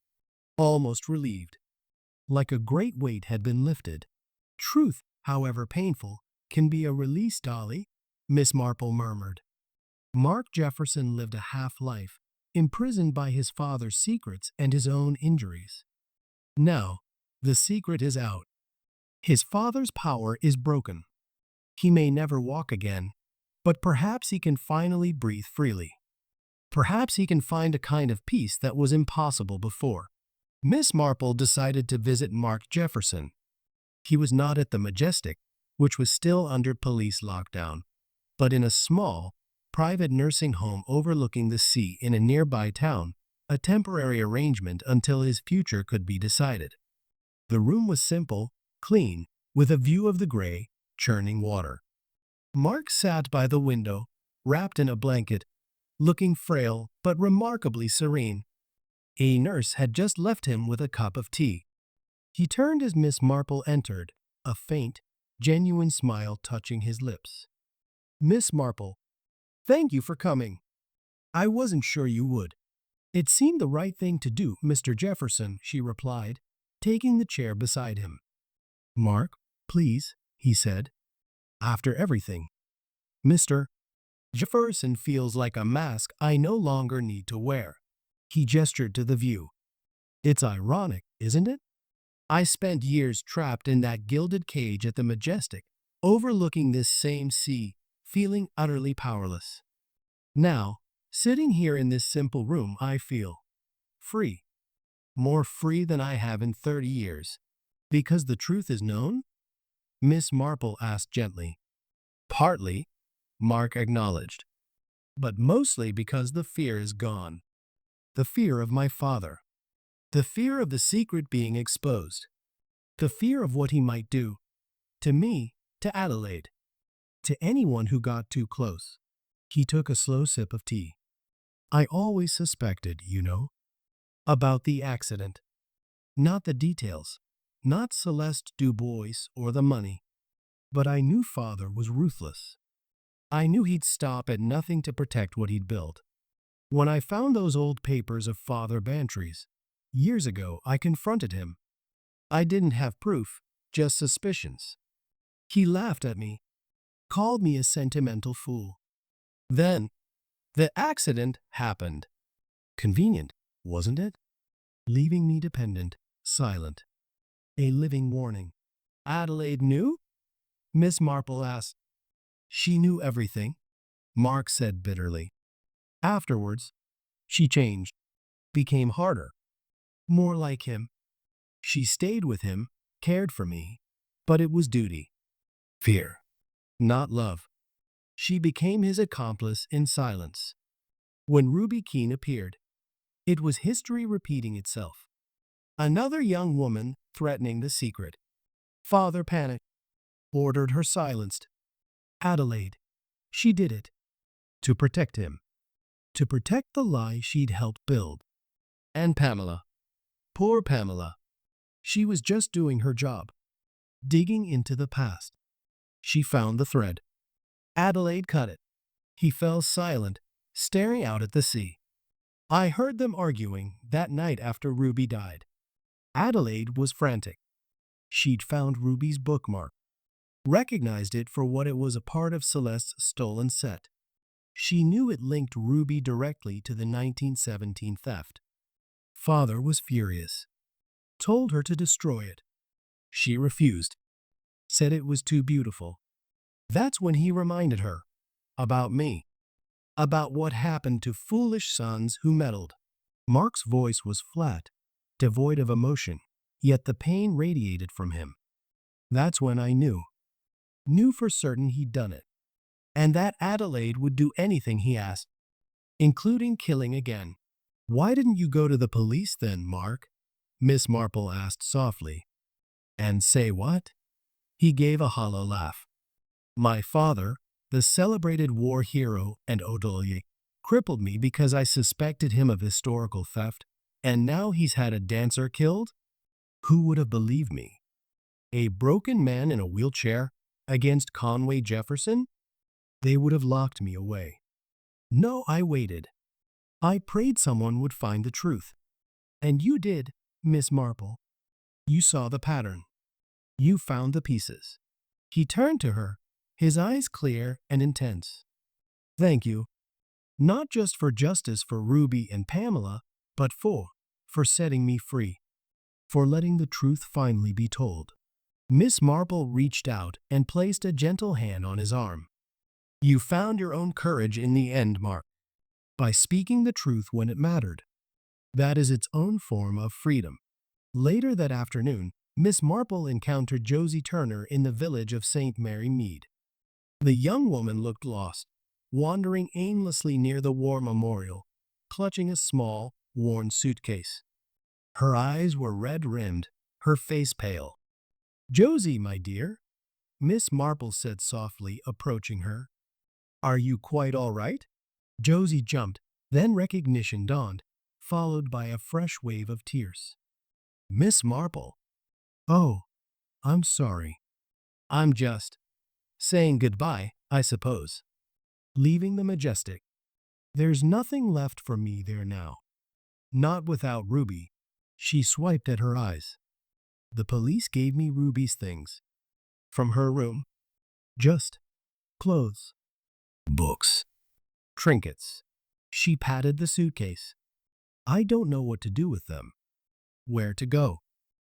almost relieved, like a great weight had been lifted. Truth, however painful, can be a release, Dolly, Miss Marple murmured. Mark Jefferson lived a half-life, imprisoned by his father's secrets and his own injuries. Now, the secret is out. His father's power is broken. He may never walk again, but perhaps he can finally breathe freely. Perhaps he can find a kind of peace that was impossible before. Miss Marple decided to visit Mark Jefferson. He was not at the Majestic, which was still under police lockdown, but in a small, private nursing home overlooking the sea in a nearby town, a temporary arrangement until his future could be decided. The room was simple, clean, with a view of the gray, churning water. Mark sat by the window, wrapped in a blanket, looking frail but remarkably serene. A nurse had just left him with a cup of tea. He turned as Miss Marple entered, a faint, genuine smile touching his lips. Miss Marple, thank you for coming. I wasn't sure you would. It seemed the right thing to do, Mr. Jefferson, she replied, taking the chair beside him. Mark, please, he said. After everything. Mr. Jefferson feels like a mask I no longer need to wear. He gestured to the view. It's ironic, isn't it? I spent years trapped in that gilded cage at the Majestic, overlooking this same sea, feeling utterly powerless. Now, sitting here in this simple room, I feel free. More free than I have in 30 years. Because the truth is known? Miss Marple asked gently. Partly, Mark acknowledged. But mostly because the fear is gone. The fear of my father. The fear of the secret being exposed. The fear of what he might do. To me, to Adelaide. To anyone who got too close. He took a slow sip of tea. I always suspected, you know, about the accident. Not the details. Not Celeste Dubois or the money. But I knew father was ruthless. I knew he'd stop at nothing to protect what he'd built. When I found those old papers of Father Bantry's, years ago, I confronted him. I didn't have proof, just suspicions. He laughed at me, called me a sentimental fool. Then, the accident happened. Convenient, wasn't it? Leaving me dependent, silent. A living warning. Adelaide knew? Miss Marple asked. She knew everything, Mark said bitterly. Afterwards, she changed, became harder, more like him. She stayed with him, cared for me, but it was duty. Fear, not love. She became his accomplice in silence. When Ruby Keene appeared, it was history repeating itself. Another young woman threatening the secret. Father panicked, ordered her silenced. Adelaide, she did it. To protect him. To protect the lie she'd helped build. And Pamela. Poor Pamela. She was just doing her job, digging into the past. She found the thread. Adelaide cut it. He fell silent, staring out at the sea. I heard them arguing that night after Ruby died. Adelaide was frantic. She'd found Ruby's bookmark, recognized it for what it was, a part of Celeste's stolen set. She knew it linked Ruby directly to the 1917 theft. Father was furious, told her to destroy it. She refused, said it was too beautiful. That's when he reminded her about me, about what happened to foolish sons who meddled. Mark's voice was flat, devoid of emotion, yet the pain radiated from him. That's when I knew for certain he'd done it, and that Adelaide would do anything he asked, including killing again. Why didn't you go to the police then, Mark? Miss Marple asked softly. And say what? He gave a hollow laugh. My father, the celebrated war hero and Whodunit, crippled me because I suspected him of historical theft, and now he's had a dancer killed? Who would have believed me? A broken man in a wheelchair against Conway Jefferson? They would have locked me away. No, I waited. I prayed someone would find the truth. And you did, Miss Marple. You saw the pattern. You found the pieces. He turned to her, his eyes clear and intense. Thank you. Not just for justice for Ruby and Pamela, but for setting me free. For letting the truth finally be told. Miss Marple reached out and placed a gentle hand on his arm. You found your own courage in the end, Mark, by speaking the truth when it mattered. That is its own form of freedom. Later that afternoon, Miss Marple encountered Josie Turner in the village of St. Mary Mead. The young woman looked lost, wandering aimlessly near the war memorial, clutching a small, worn suitcase. Her eyes were red-rimmed, her face pale. Josie, my dear, Miss Marple said softly, approaching her. Are you quite all right? Josie jumped, then recognition dawned, followed by a fresh wave of tears. Miss Marple. Oh, I'm sorry. I'm just saying goodbye, I suppose. Leaving the Majestic. There's nothing left for me there now. Not without Ruby. She swiped at her eyes. The police gave me Ruby's things. From her room. Just clothes. Books. Trinkets. She patted the suitcase. I don't know what to do with them. Where to go?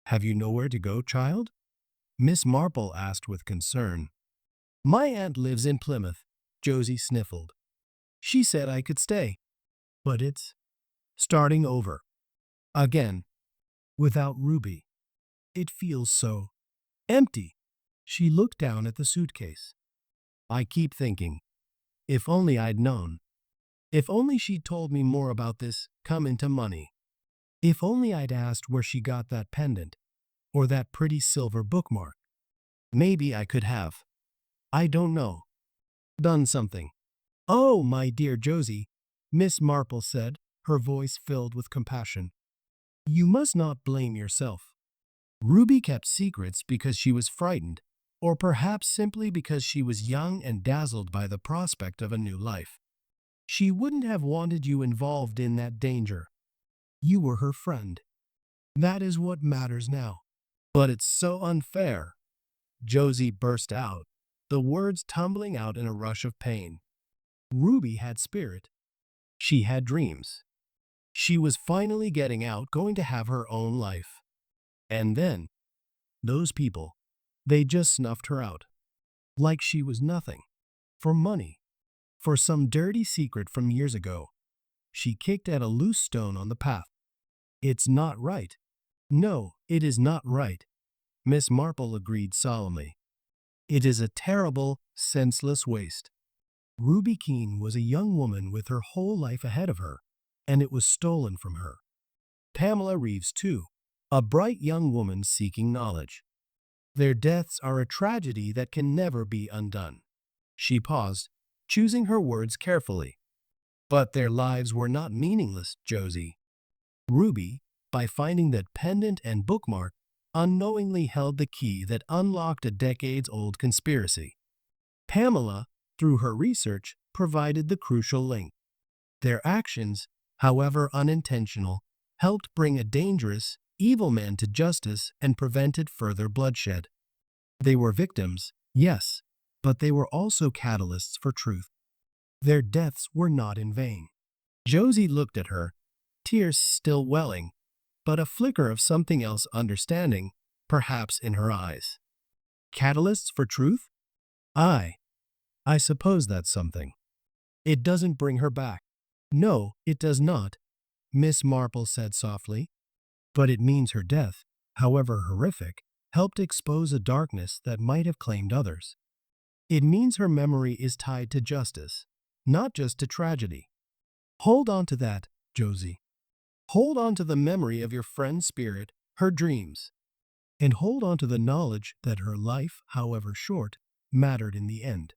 Have you nowhere to go, child? Miss Marple asked with concern. My aunt lives in Plymouth, Josie sniffled. She said I could stay. But it's starting over. Again. Without Ruby. It feels so empty. She looked down at the suitcase. I keep thinking, if only I'd known. If only she'd told me more about this come into money. If only I'd asked where she got that pendant, or that pretty silver bookmark. Maybe I could have. I don't know. Done something. Oh, my dear Josie, Miss Marple said, her voice filled with compassion. You must not blame yourself. Ruby kept secrets because she was frightened, or perhaps simply because she was young and dazzled by the prospect of a new life. She wouldn't have wanted you involved in that danger. You were her friend. That is what matters now. But it's so unfair. Josie burst out, the words tumbling out in a rush of pain. Ruby had spirit. She had dreams. She was finally getting out, going to have her own life. And then, those people, they just snuffed her out. Like she was nothing. For money. For some dirty secret from years ago. She kicked at a loose stone on the path. It's not right. No, it is not right. Miss Marple agreed solemnly. It is a terrible, senseless waste. Ruby Keene was a young woman with her whole life ahead of her, and it was stolen from her. Pamela Reeves, too, a bright young woman seeking knowledge. Their deaths are a tragedy that can never be undone. She paused, choosing her words carefully. But their lives were not meaningless, Josie. Ruby, by finding that pendant and bookmark unknowingly held the key that unlocked a decades-old conspiracy. Pamela, through her research, provided the crucial link. Their actions, however unintentional, helped bring a dangerous, evil man to justice and prevented further bloodshed. They were victims, yes, but they were also catalysts for truth. Their deaths were not in vain. Josie looked at her, tears still welling, but a flicker of something else understanding, perhaps in her eyes. Catalysts for truth? I suppose that's something. It doesn't bring her back. No, it does not, Miss Marple said softly. But it means her death, however horrific, helped expose a darkness that might have claimed others. It means her memory is tied to justice, not just to tragedy. Hold on to that, Josie. Hold on to the memory of your friend's spirit, her dreams. And hold on to the knowledge that her life, however short, mattered in the end.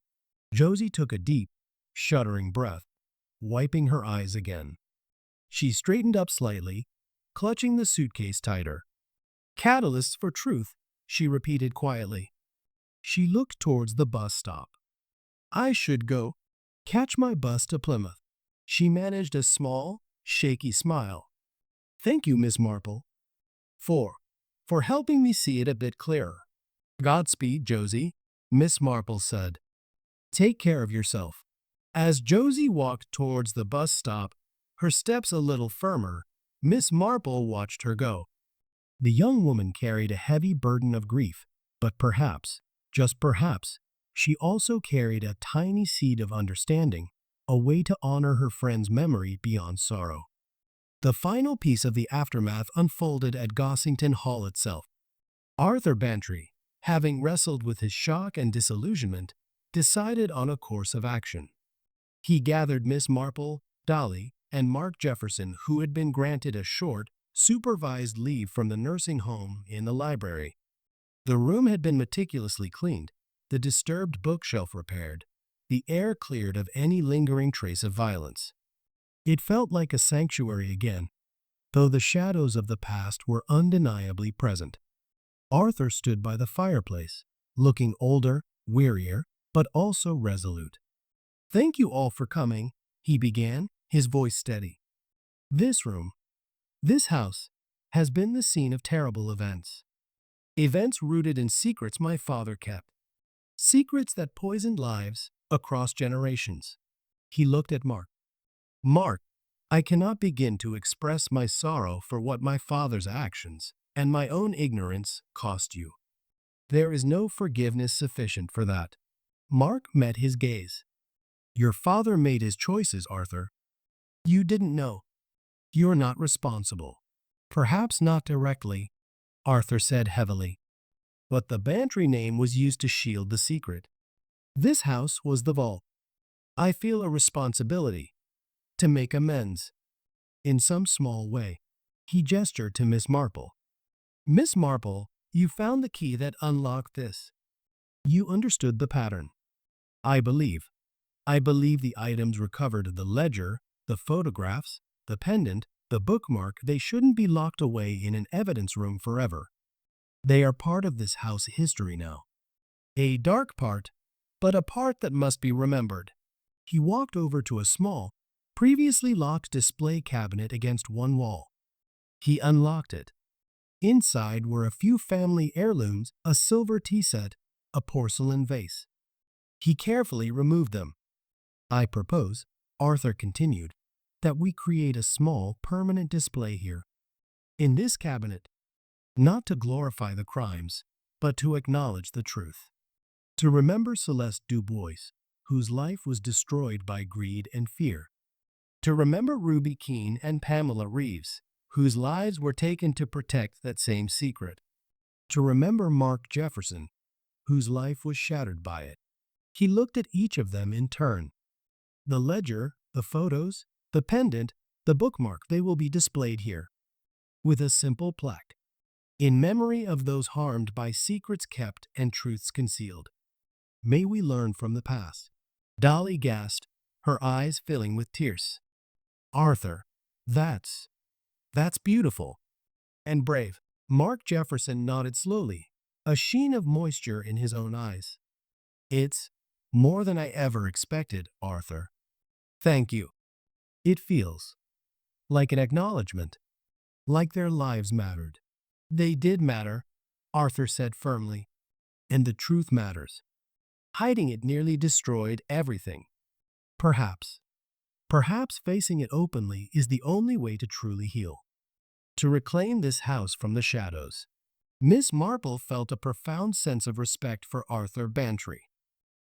Josie took a deep, shuddering breath, wiping her eyes again. She straightened up slightly, clutching the suitcase tighter. Catalysts for truth, she repeated quietly. She looked towards the bus stop. I should go catch my bus to Plymouth. She managed a small, shaky smile. Thank you, Miss Marple. For helping me see it a bit clearer. Godspeed, Josie, Miss Marple said. Take care of yourself. As Josie walked towards the bus stop, her steps a little firmer, Miss Marple watched her go. The young woman carried a heavy burden of grief, but perhaps, just perhaps, she also carried a tiny seed of understanding, a way to honor her friend's memory beyond sorrow. The final piece of the aftermath unfolded at Gossington Hall itself. Arthur Bantry, having wrestled with his shock and disillusionment, decided on a course of action. He gathered Miss Marple, Dolly, and Mark Jefferson, who had been granted a short, supervised leave from the nursing home, in the library. The room had been meticulously cleaned, the disturbed bookshelf repaired, the air cleared of any lingering trace of violence. It felt like a sanctuary again, though the shadows of the past were undeniably present. Arthur stood by the fireplace, looking older, wearier, but also resolute. Thank you all for coming, he began, his voice steady. This room, this house, has been the scene of terrible events. Events rooted in secrets my father kept. Secrets that poisoned lives across generations. He looked at Mark. Mark, I cannot begin to express my sorrow for what my father's actions and my own ignorance cost you. There is no forgiveness sufficient for that. Mark met his gaze. Your father made his choices, Arthur. You didn't know. You're not responsible. Perhaps not directly, Arthur said heavily. But the Bantry name was used to shield the secret. This house was the vault. I feel a responsibility to make amends. In some small way. He gestured to Miss Marple. Miss Marple, you found the key that unlocked this. You understood the pattern. I believe the items recovered, the ledger, the photographs, the pendant, the bookmark, they shouldn't be locked away in an evidence room forever. They are part of this house history now. A dark part, but a part that must be remembered. He walked over to a small, previously locked display cabinet against one wall. He unlocked it. Inside were a few family heirlooms, a silver tea set, a porcelain vase. He carefully removed them. I propose, Arthur continued, that we create a small, permanent display here. In this cabinet, not to glorify the crimes, but to acknowledge the truth. To remember Celeste Dubois, whose life was destroyed by greed and fear. To remember Ruby Keene and Pamela Reeves, whose lives were taken to protect that same secret. To remember Mark Jefferson, whose life was shattered by it. He looked at each of them in turn. The ledger, the photos, the pendant, the bookmark, they will be displayed here, with a simple plaque, in memory of those harmed by secrets kept and truths concealed. May we learn from the past. Dolly gasped, her eyes filling with tears. Arthur, that's beautiful. and brave. Mark Jefferson nodded slowly, a sheen of moisture in his own eyes. It's more than I ever expected, Arthur. Thank you. It feels like an acknowledgement, like their lives mattered. They did matter, Arthur said firmly, and the truth matters. Hiding it nearly destroyed everything. Perhaps, perhaps facing it openly is the only way to truly heal. To reclaim this house from the shadows. Miss Marple felt a profound sense of respect for Arthur Bantry.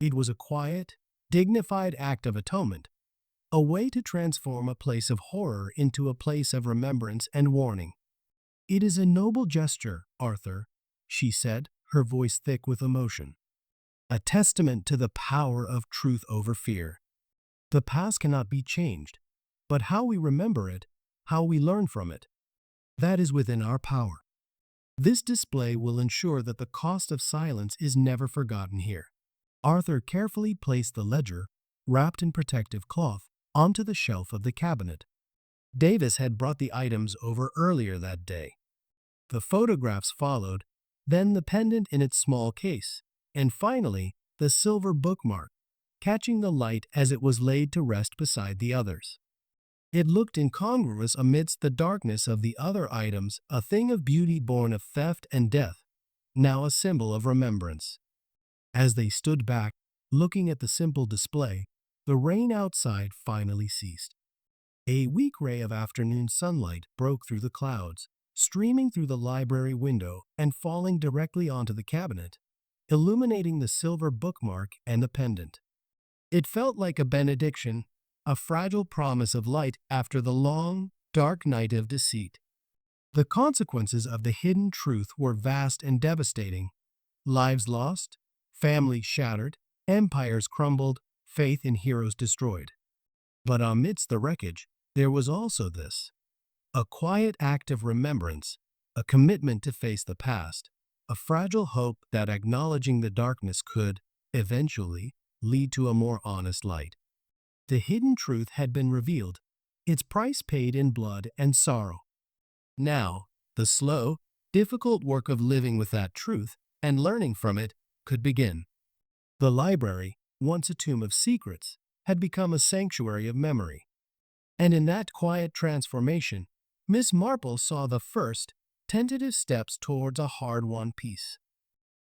It was a quiet, dignified act of atonement, a way to transform a place of horror into a place of remembrance and warning. It is a noble gesture, Arthur, she said, her voice thick with emotion. A testament to the power of truth over fear. The past cannot be changed, but how we remember it, how we learn from it, that is within our power. This display will ensure that the cost of silence is never forgotten here. Arthur carefully placed the ledger, wrapped in protective cloth, onto the shelf of the cabinet. Davis had brought the items over earlier that day. The photographs followed, then the pendant in its small case, and finally the silver bookmark, catching the light as it was laid to rest beside the others. It looked incongruous amidst the darkness of the other items, a thing of beauty born of theft and death, now a symbol of remembrance. As they stood back, looking at the simple display, the rain outside finally ceased. A weak ray of afternoon sunlight broke through the clouds, streaming through the library window and falling directly onto the cabinet, illuminating the silver bookmark and the pendant. It felt like a benediction, a fragile promise of light after the long, dark night of deceit. The consequences of the hidden truth were vast and devastating. Lives lost, families shattered, empires crumbled, faith in heroes destroyed. But amidst the wreckage, there was also this. A quiet act of remembrance, a commitment to face the past, a fragile hope that acknowledging the darkness could, eventually, lead to a more honest light. The hidden truth had been revealed, its price paid in blood and sorrow. Now, the slow, difficult work of living with that truth and learning from it could begin. The library, once a tomb of secrets, had become a sanctuary of memory. And in that quiet transformation, Miss Marple saw the first, tentative steps towards a hard-won peace.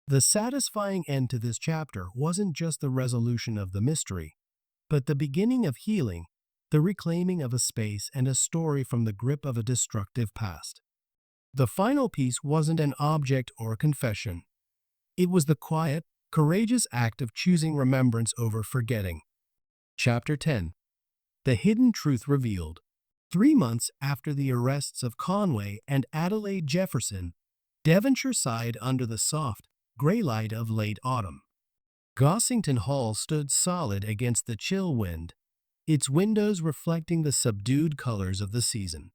The satisfying end to this chapter wasn't just the resolution of the mystery, but the beginning of healing, the reclaiming of a space and a story from the grip of a destructive past. The final piece wasn't an object or a confession. It was the quiet, courageous act of choosing remembrance over forgetting. Chapter 10. The Hidden Truth Revealed. 3 months after the arrests of Conway and Adelaide Jefferson, Devonshire sighed under the soft, gray light of late autumn. Gossington Hall stood solid against the chill wind, its windows reflecting the subdued colors of the season.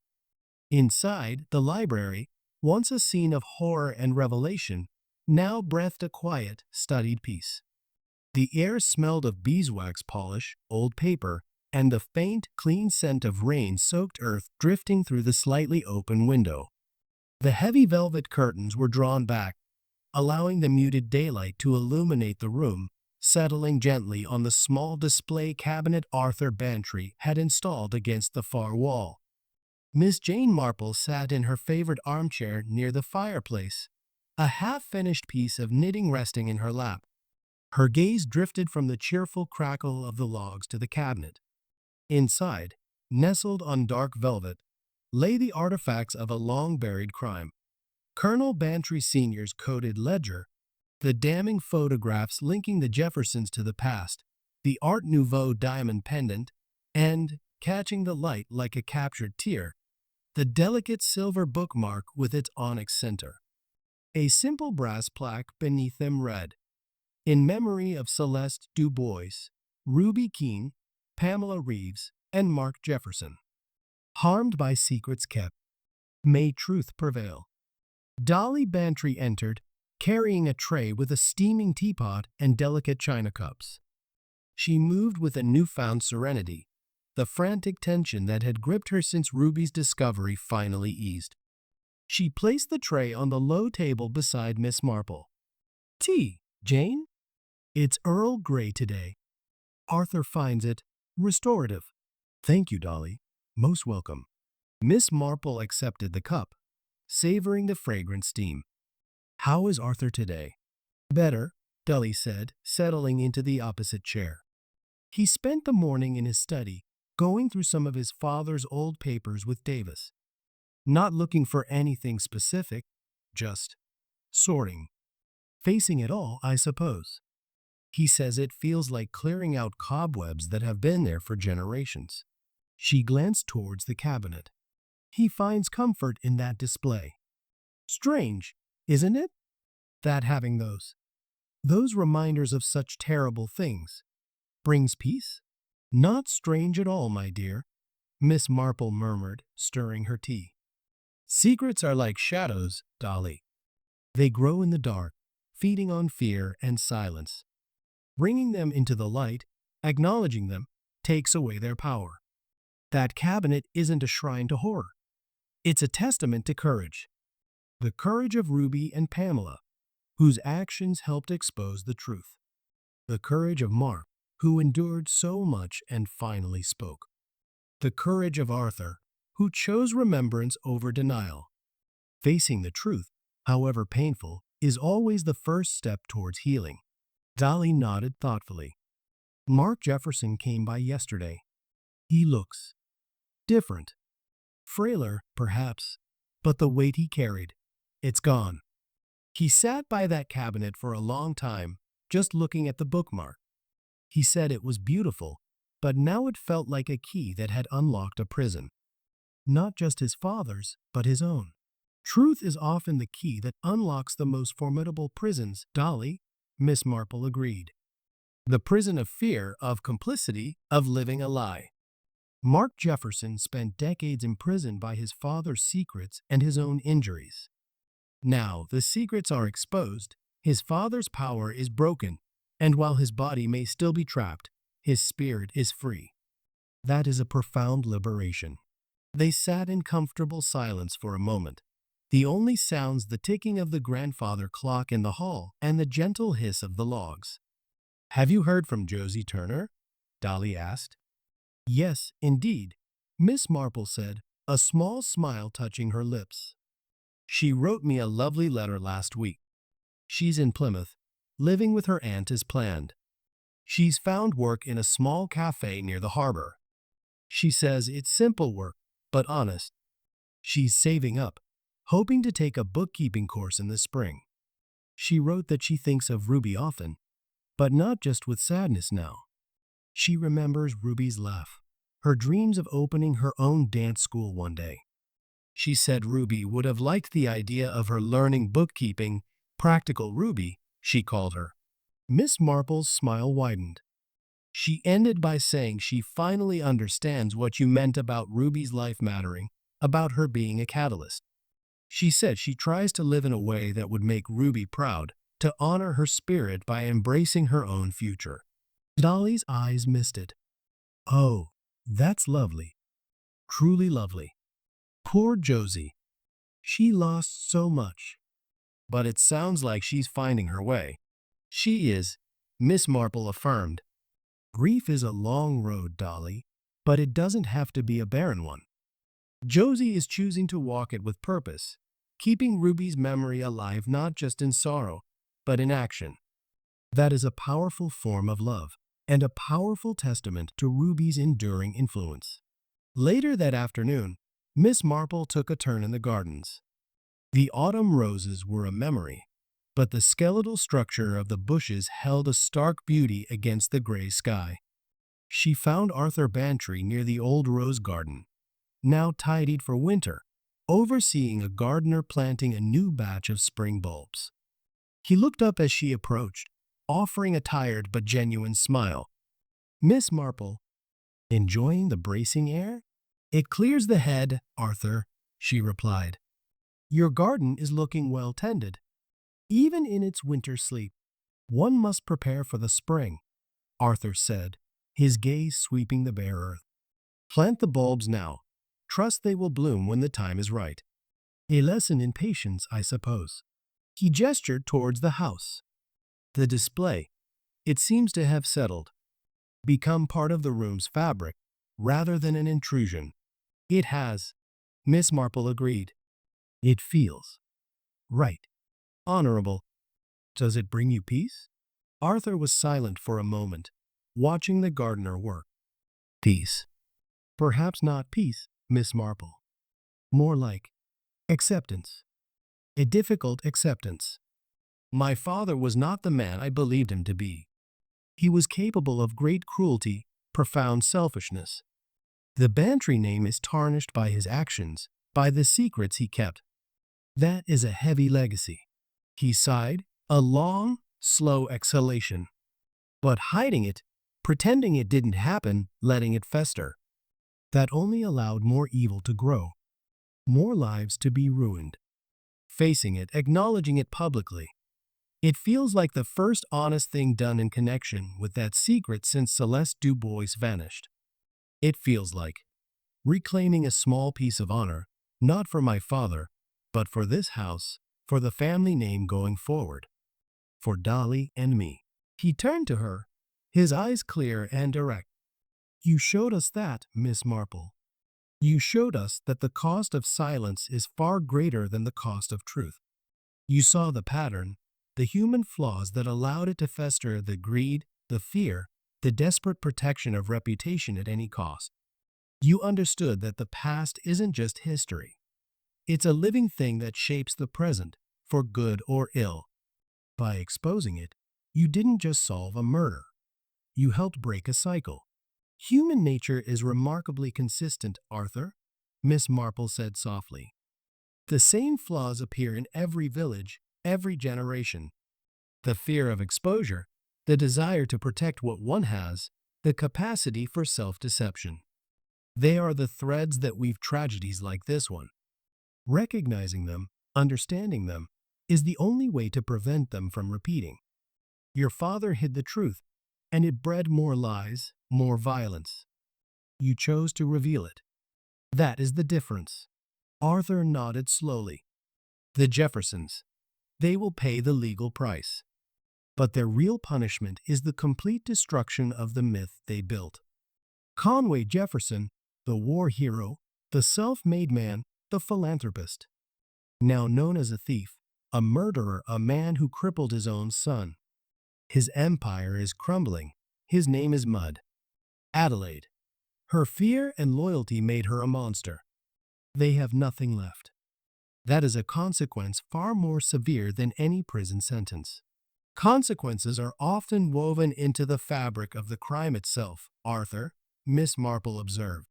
Inside, the library, once a scene of horror and revelation, now breathed a quiet, studied peace. The air smelled of beeswax polish, old paper, and the faint, clean scent of rain-soaked earth drifting through the slightly open window. The heavy velvet curtains were drawn back, allowing the muted daylight to illuminate the room, settling gently on the small display cabinet Arthur Bantry had installed against the far wall. Miss Jane Marple sat in her favorite armchair near the fireplace, a half-finished piece of knitting resting in her lap. Her gaze drifted from the cheerful crackle of the logs to the cabinet. Inside, nestled on dark velvet, lay the artifacts of a long-buried crime. Colonel Bantry Sr.'s coded ledger, the damning photographs linking the Jeffersons to the past, the Art Nouveau diamond pendant, and, catching the light like a captured tear, the delicate silver bookmark with its onyx center. A simple brass plaque beneath them read, "In memory of Celeste Du Bois, Ruby Keene, Pamela Reeves, and Mark Jefferson. Harmed by secrets kept. May truth prevail." Dolly Bantry entered, carrying a tray with a steaming teapot and delicate china cups. She moved with a newfound serenity, the frantic tension that had gripped her since Ruby's discovery finally eased. She placed the tray on the low table beside Miss Marple. "Tea, Jane? It's Earl Grey today." Arthur finds it restorative. "Thank you, Dolly. Most welcome." Miss Marple accepted the cup, savoring the fragrant steam. "How is Arthur today?" "Better," Dolly said, settling into the opposite chair. He spent the morning in his study, going through some of his father's old papers with Davis. Not looking for anything specific, just sorting. Facing it all, I suppose. He says it feels like clearing out cobwebs that have been there for generations. She glanced towards the cabinet. He finds comfort in that display. Strange, isn't it? That having those reminders of such terrible things brings peace? Not strange at all, my dear, Miss Marple murmured, stirring her tea. Secrets are like shadows, Dolly. They grow in the dark, feeding on fear and silence. Bringing them into the light, acknowledging them, takes away their power. That cabinet isn't a shrine to horror. It's a testament to courage. The courage of Ruby and Pamela, whose actions helped expose the truth. The courage of Mark, who endured so much and finally spoke. The courage of Arthur, who chose remembrance over denial. Facing the truth, however painful, is always the first step towards healing. Dolly nodded thoughtfully. Mark Jefferson came by yesterday. He looks different. Frailer, perhaps, but the weight he carried, it's gone. He sat by that cabinet for a long time, just looking at the bookmark. He said it was beautiful, but now it felt like a key that had unlocked a prison. Not just his father's, but his own. Truth is often the key that unlocks the most formidable prisons, Dolly, Miss Marple agreed. The prison of fear, of complicity, of living a lie. Mark Jefferson spent decades imprisoned by his father's secrets and his own injuries. Now, the secrets are exposed, his father's power is broken, and while his body may still be trapped, his spirit is free. That is a profound liberation. They sat in comfortable silence for a moment. The only sounds the ticking of the grandfather clock in the hall and the gentle hiss of the logs. "Have you heard from Josie Turner?" Dolly asked. "Yes, indeed," Miss Marple said, a small smile touching her lips. "She wrote me a lovely letter last week. She's in Plymouth, living with her aunt as planned. She's found work in a small cafe near the harbor. She says it's simple work, but honest. She's saving up, hoping to take a bookkeeping course in the spring. She wrote that she thinks of Ruby often, but not just with sadness now. She remembers Ruby's laugh, her dreams of opening her own dance school one day. She said Ruby would have liked the idea of her learning bookkeeping, practical Ruby, she called her." Miss Marple's smile widened. She ended by saying she finally understands what you meant about Ruby's life mattering, about her being a catalyst. She said she tries to live in a way that would make Ruby proud, to honor her spirit by embracing her own future. Dolly's eyes misted. "Oh, that's lovely. Truly lovely. Poor Josie. She lost so much. But it sounds like she's finding her way." "She is," Miss Marple affirmed. "Grief is a long road, Dolly, but it doesn't have to be a barren one. Josie is choosing to walk it with purpose, keeping Ruby's memory alive not just in sorrow, but in action. That is a powerful form of love, and a powerful testament to Ruby's enduring influence." Later that afternoon, Miss Marple took a turn in the gardens. The autumn roses were a memory, but the skeletal structure of the bushes held a stark beauty against the gray sky. She found Arthur Bantry near the old rose garden, now tidied for winter, overseeing a gardener planting a new batch of spring bulbs. He looked up as she approached, offering a tired but genuine smile. "Miss Marple, enjoying the bracing air?" "It clears the head, Arthur," she replied. "Your garden is looking well tended. Even in its winter sleep, one must prepare for the spring," Arthur said, his gaze sweeping the bare earth. "Plant the bulbs now. Trust they will bloom when the time is right." A lesson in patience, I suppose. He gestured towards the house. The display, it seems to have settled, become part of the room's fabric, rather than an intrusion. It has, Miss Marple agreed. It feels right, honorable. Does it bring you peace? Arthur was silent for a moment, watching the gardener work. Peace. Perhaps not peace, Miss Marple. More like acceptance. A difficult acceptance. My father was not the man I believed him to be. He was capable of great cruelty, profound selfishness. The Bantry name is tarnished by his actions, by the secrets he kept. That is a heavy legacy. He sighed, a long, slow exhalation. But hiding it, pretending it didn't happen, letting it fester. That only allowed more evil to grow, more lives to be ruined. Facing it, acknowledging it publicly. It feels like the first honest thing done in connection with that secret since Celeste Dubois vanished. It feels like reclaiming a small piece of honor, not for my father, but for this house, for the family name going forward, for Dolly and me. He turned to her, his eyes clear and direct. You showed us that, Miss Marple. You showed us that the cost of silence is far greater than the cost of truth. You saw the pattern, the human flaws that allowed it to fester, the greed, the fear, the desperate protection of reputation at any cost. You understood that the past isn't just history. It's a living thing that shapes the present, for good or ill. By exposing it, you didn't just solve a murder. You helped break a cycle. Human nature is remarkably consistent, Arthur, Miss Marple said softly. The same flaws appear in every village, every generation. The fear of exposure, the desire to protect what one has, the capacity for self-deception. They are the threads that weave tragedies like this one. Recognizing them, understanding them, is the only way to prevent them from repeating. Your father hid the truth, and it bred more lies, more violence. You chose to reveal it. That is the difference. Arthur nodded slowly. The Jeffersons. They will pay the legal price. But their real punishment is the complete destruction of the myth they built. Conway Jefferson, the war hero, the self-made man, the philanthropist. Now known as a thief, a murderer, a man who crippled his own son. His empire is crumbling. His name is mud. Adelaide. Her fear and loyalty made her a monster. They have nothing left. That is a consequence far more severe than any prison sentence. Consequences are often woven into the fabric of the crime itself, Arthur, Miss Marple observed.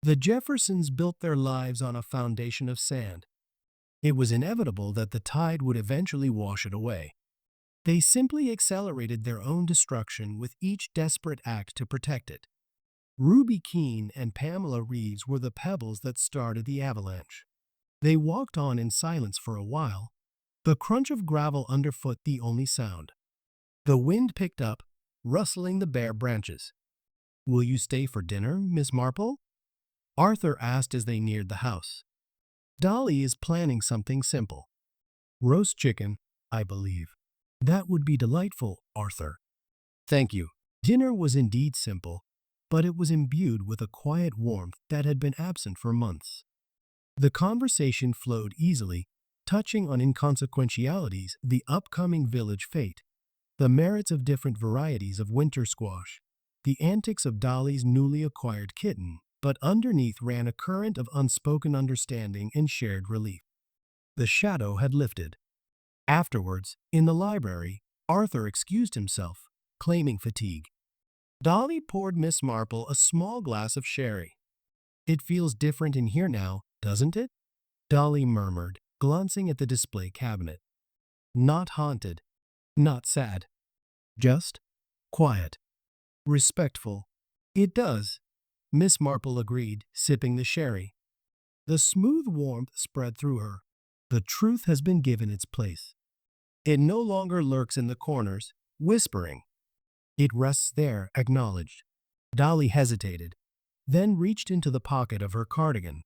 The Jeffersons built their lives on a foundation of sand. It was inevitable that the tide would eventually wash it away. They simply accelerated their own destruction with each desperate act to protect it. Ruby Keene and Pamela Reeves were the pebbles that started the avalanche. They walked on in silence for a while, the crunch of gravel underfoot the only sound. The wind picked up, rustling the bare branches. Will you stay for dinner, Miss Marple? Arthur asked as they neared the house. Dolly is planning something simple. Roast chicken, I believe. That would be delightful, Arthur. Thank you. Dinner was indeed simple, but it was imbued with a quiet warmth that had been absent for months. The conversation flowed easily, touching on inconsequentialities, the upcoming village fete, the merits of different varieties of winter squash, the antics of Dolly's newly acquired kitten, but underneath ran a current of unspoken understanding and shared relief. The shadow had lifted. Afterwards, in the library, Arthur excused himself, claiming fatigue. Dolly poured Miss Marple a small glass of sherry. It feels different in here now, doesn't it? Dolly murmured, glancing at the display cabinet. Not haunted, not sad. Just quiet. Respectful. It does, Miss Marple agreed, sipping the sherry. The smooth warmth spread through her. The truth has been given its place. It no longer lurks in the corners, whispering. It rests there, acknowledged. Dolly hesitated, then reached into the pocket of her cardigan.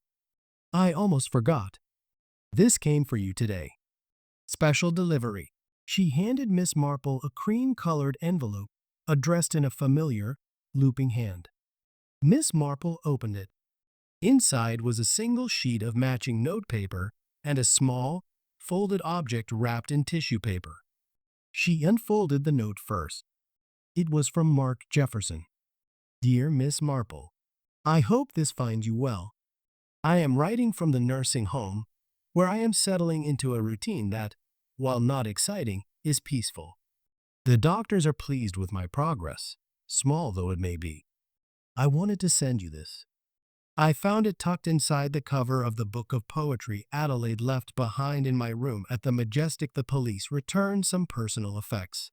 I almost forgot. This came for you today. Special delivery. She handed Miss Marple a cream-colored envelope addressed in a familiar, looping hand. Miss Marple opened it. Inside was a single sheet of matching notepaper and a small, folded object wrapped in tissue paper. She unfolded the note first. It was from Mark Jefferson. Dear Miss Marple, I hope this finds you well. I am writing from the nursing home, where I am settling into a routine that, while not exciting, is peaceful. The doctors are pleased with my progress, small though it may be. I wanted to send you this. I found it tucked inside the cover of the book of poetry Adelaide left behind in my room at the Majestic. The police returned some personal effects.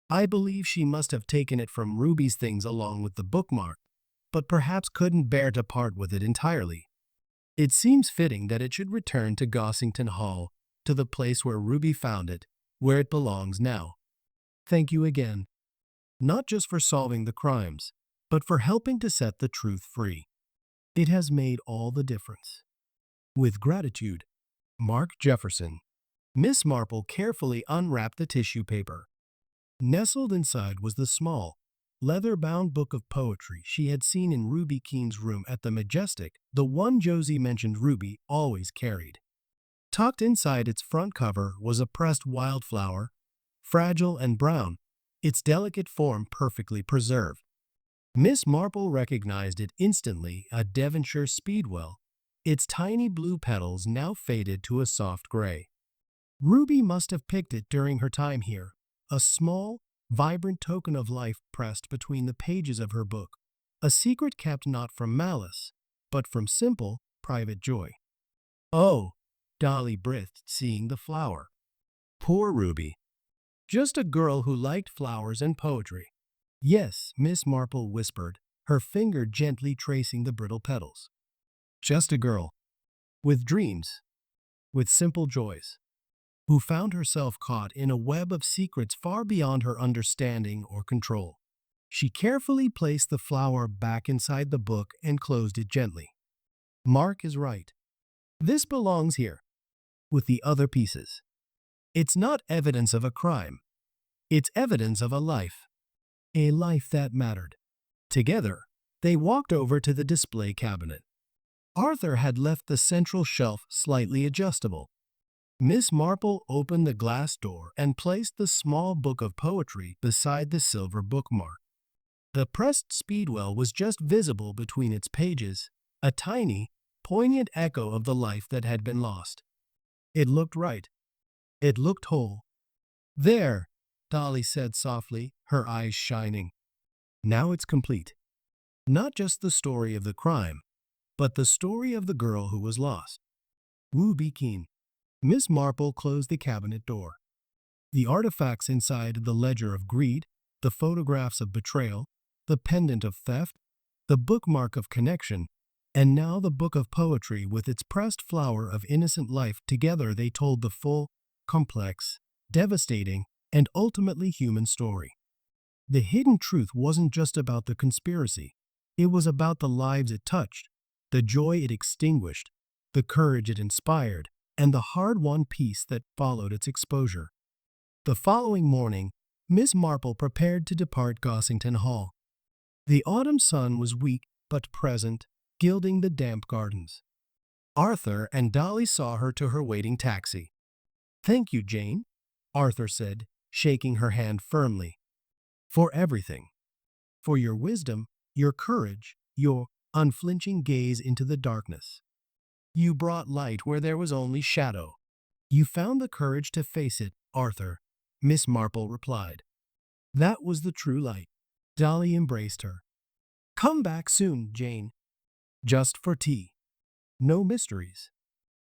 I believe she must have taken it from Ruby's things along with the bookmark, but perhaps couldn't bear to part with it entirely. It seems fitting that it should return to Gossington Hall, to the place where Ruby found it, where it belongs now. Thank you again, not just for solving the crimes, but for helping to set the truth free. It has made all the difference. With gratitude, Mark Jefferson. Miss Marple carefully unwrapped the tissue paper. Nestled inside was the small, leather-bound book of poetry she had seen in Ruby Keene's room at the Majestic, the one Josie mentioned Ruby always carried. Tucked inside its front cover was a pressed wildflower, fragile and brown, its delicate form perfectly preserved. Miss Marple recognized it instantly, a Devonshire speedwell, its tiny blue petals now faded to a soft gray. Ruby must have picked it during her time here, a small, vibrant token of life pressed between the pages of her book, a secret kept not from malice, but from simple, private joy. Oh, Dolly breathed, seeing the flower. Poor Ruby. Just a girl who liked flowers and poetry. Yes, Miss Marple whispered, her finger gently tracing the brittle petals. Just a girl. With dreams. With simple joys. Who found herself caught in a web of secrets far beyond her understanding or control. She carefully placed the flower back inside the book and closed it gently. Mark is right. This belongs here, with the other pieces. It's not evidence of a crime. It's evidence of a life. A life that mattered. Together, they walked over to the display cabinet. Arthur had left the central shelf slightly adjustable. Miss Marple opened the glass door and placed the small book of poetry beside the silver bookmark. The pressed speedwell was just visible between its pages, a tiny, poignant echo of the life that had been lost. It looked right. It looked whole. There, Dolly said softly, her eyes shining. Now it's complete. Not just the story of the crime, but the story of the girl who was lost. Ruby Keene. Miss Marple closed the cabinet door. The artifacts inside, the ledger of greed, the photographs of betrayal, the pendant of theft, the bookmark of connection, and now the book of poetry with its pressed flower of innocent life, together they told the full, complex, devastating, and ultimately human story. The hidden truth wasn't just about the conspiracy. It was about the lives it touched, the joy it extinguished, the courage it inspired, and the hard-won peace that followed its exposure. The following morning, Miss Marple prepared to depart Gossington Hall. The autumn sun was weak but present, gilding the damp gardens. Arthur and Dolly saw her to her waiting taxi. "Thank you, Jane," Arthur said, shaking her hand firmly. "For everything. For your wisdom, your courage, your unflinching gaze into the darkness. You brought light where there was only shadow. You found the courage to face it, Arthur," Miss Marple replied. "That was the true light." Dolly embraced her. "Come back soon, Jane. Just for tea. No mysteries."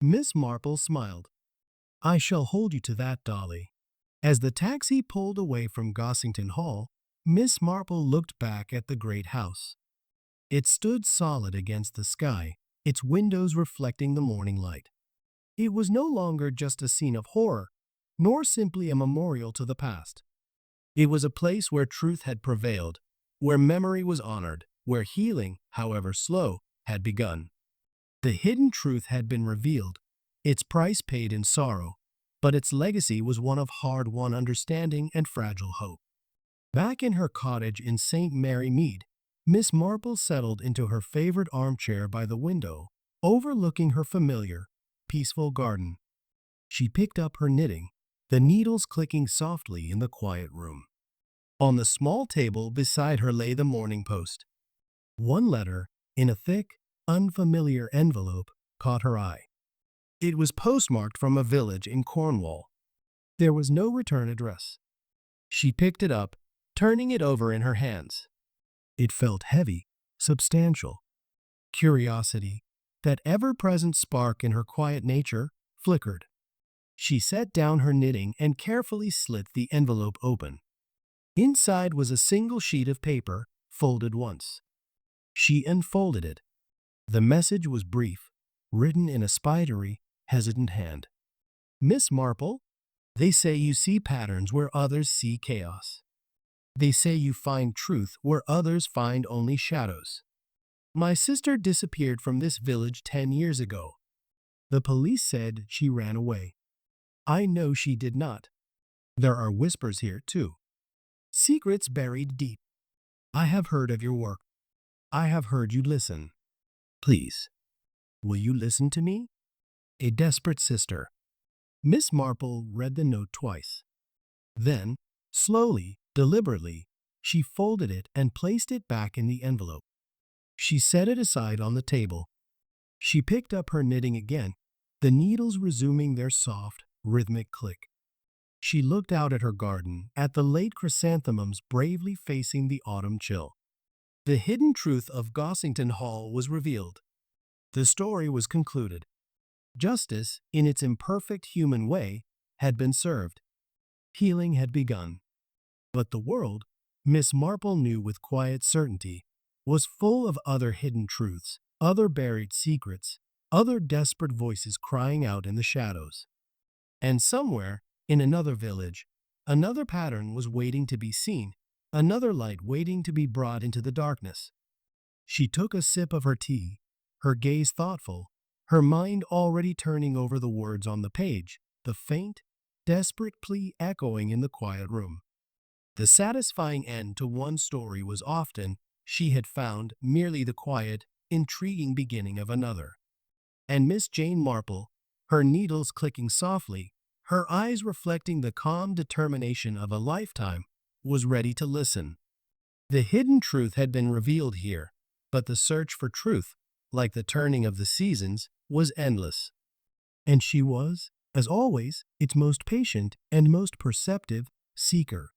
Miss Marple smiled. "I shall hold you to that, Dolly." As the taxi pulled away from Gossington Hall, Miss Marple looked back at the great house. It stood solid against the sky, its windows reflecting the morning light. It was no longer just a scene of horror, nor simply a memorial to the past. It was a place where truth had prevailed, where memory was honored, where healing, however slow, had begun. The hidden truth had been revealed, its price paid in sorrow, but its legacy was one of hard-won understanding and fragile hope. Back in her cottage in St. Mary Mead, Miss Marple settled into her favorite armchair by the window, overlooking her familiar, peaceful garden. She picked up her knitting, the needles clicking softly in the quiet room. On the small table beside her lay the Morning Post. One letter, in a thick, unfamiliar envelope, caught her eye. It was postmarked from a village in Cornwall. There was no return address. She picked it up, turning it over in her hands. It felt heavy, substantial. Curiosity, that ever-present spark in her quiet nature, flickered. She set down her knitting and carefully slit the envelope open. Inside was a single sheet of paper, folded once. She unfolded it. The message was brief, written in a spidery, hesitant hand. Miss Marple, they say you see patterns where others see chaos. They say you find truth where others find only shadows. My sister disappeared from this village 10 years ago. The police said she ran away. I know she did not. There are whispers here, too. Secrets buried deep. I have heard of your work. I have heard you listen. Please, will you listen to me? A desperate sister. Miss Marple read the note twice. Then, slowly, deliberately, she folded it and placed it back in the envelope. She set it aside on the table. She picked up her knitting again, the needles resuming their soft, rhythmic click. She looked out at her garden, at the late chrysanthemums bravely facing the autumn chill. The hidden truth of Gossington Hall was revealed. The story was concluded. Justice, in its imperfect human way, had been served. Healing had begun. But the world, Miss Marple knew with quiet certainty, was full of other hidden truths, other buried secrets, other desperate voices crying out in the shadows. And somewhere, in another village, another pattern was waiting to be seen, another light waiting to be brought into the darkness. She took a sip of her tea, her gaze thoughtful, her mind already turning over the words on the page, the faint, desperate plea echoing in the quiet room. The satisfying end to one story was often, she had found, merely the quiet, intriguing beginning of another. And Miss Jane Marple, her needles clicking softly, her eyes reflecting the calm determination of a lifetime, was ready to listen. The hidden truth had been revealed here, but the search for truth, like the turning of the seasons, was endless. And she was, as always, its most patient and most perceptive seeker.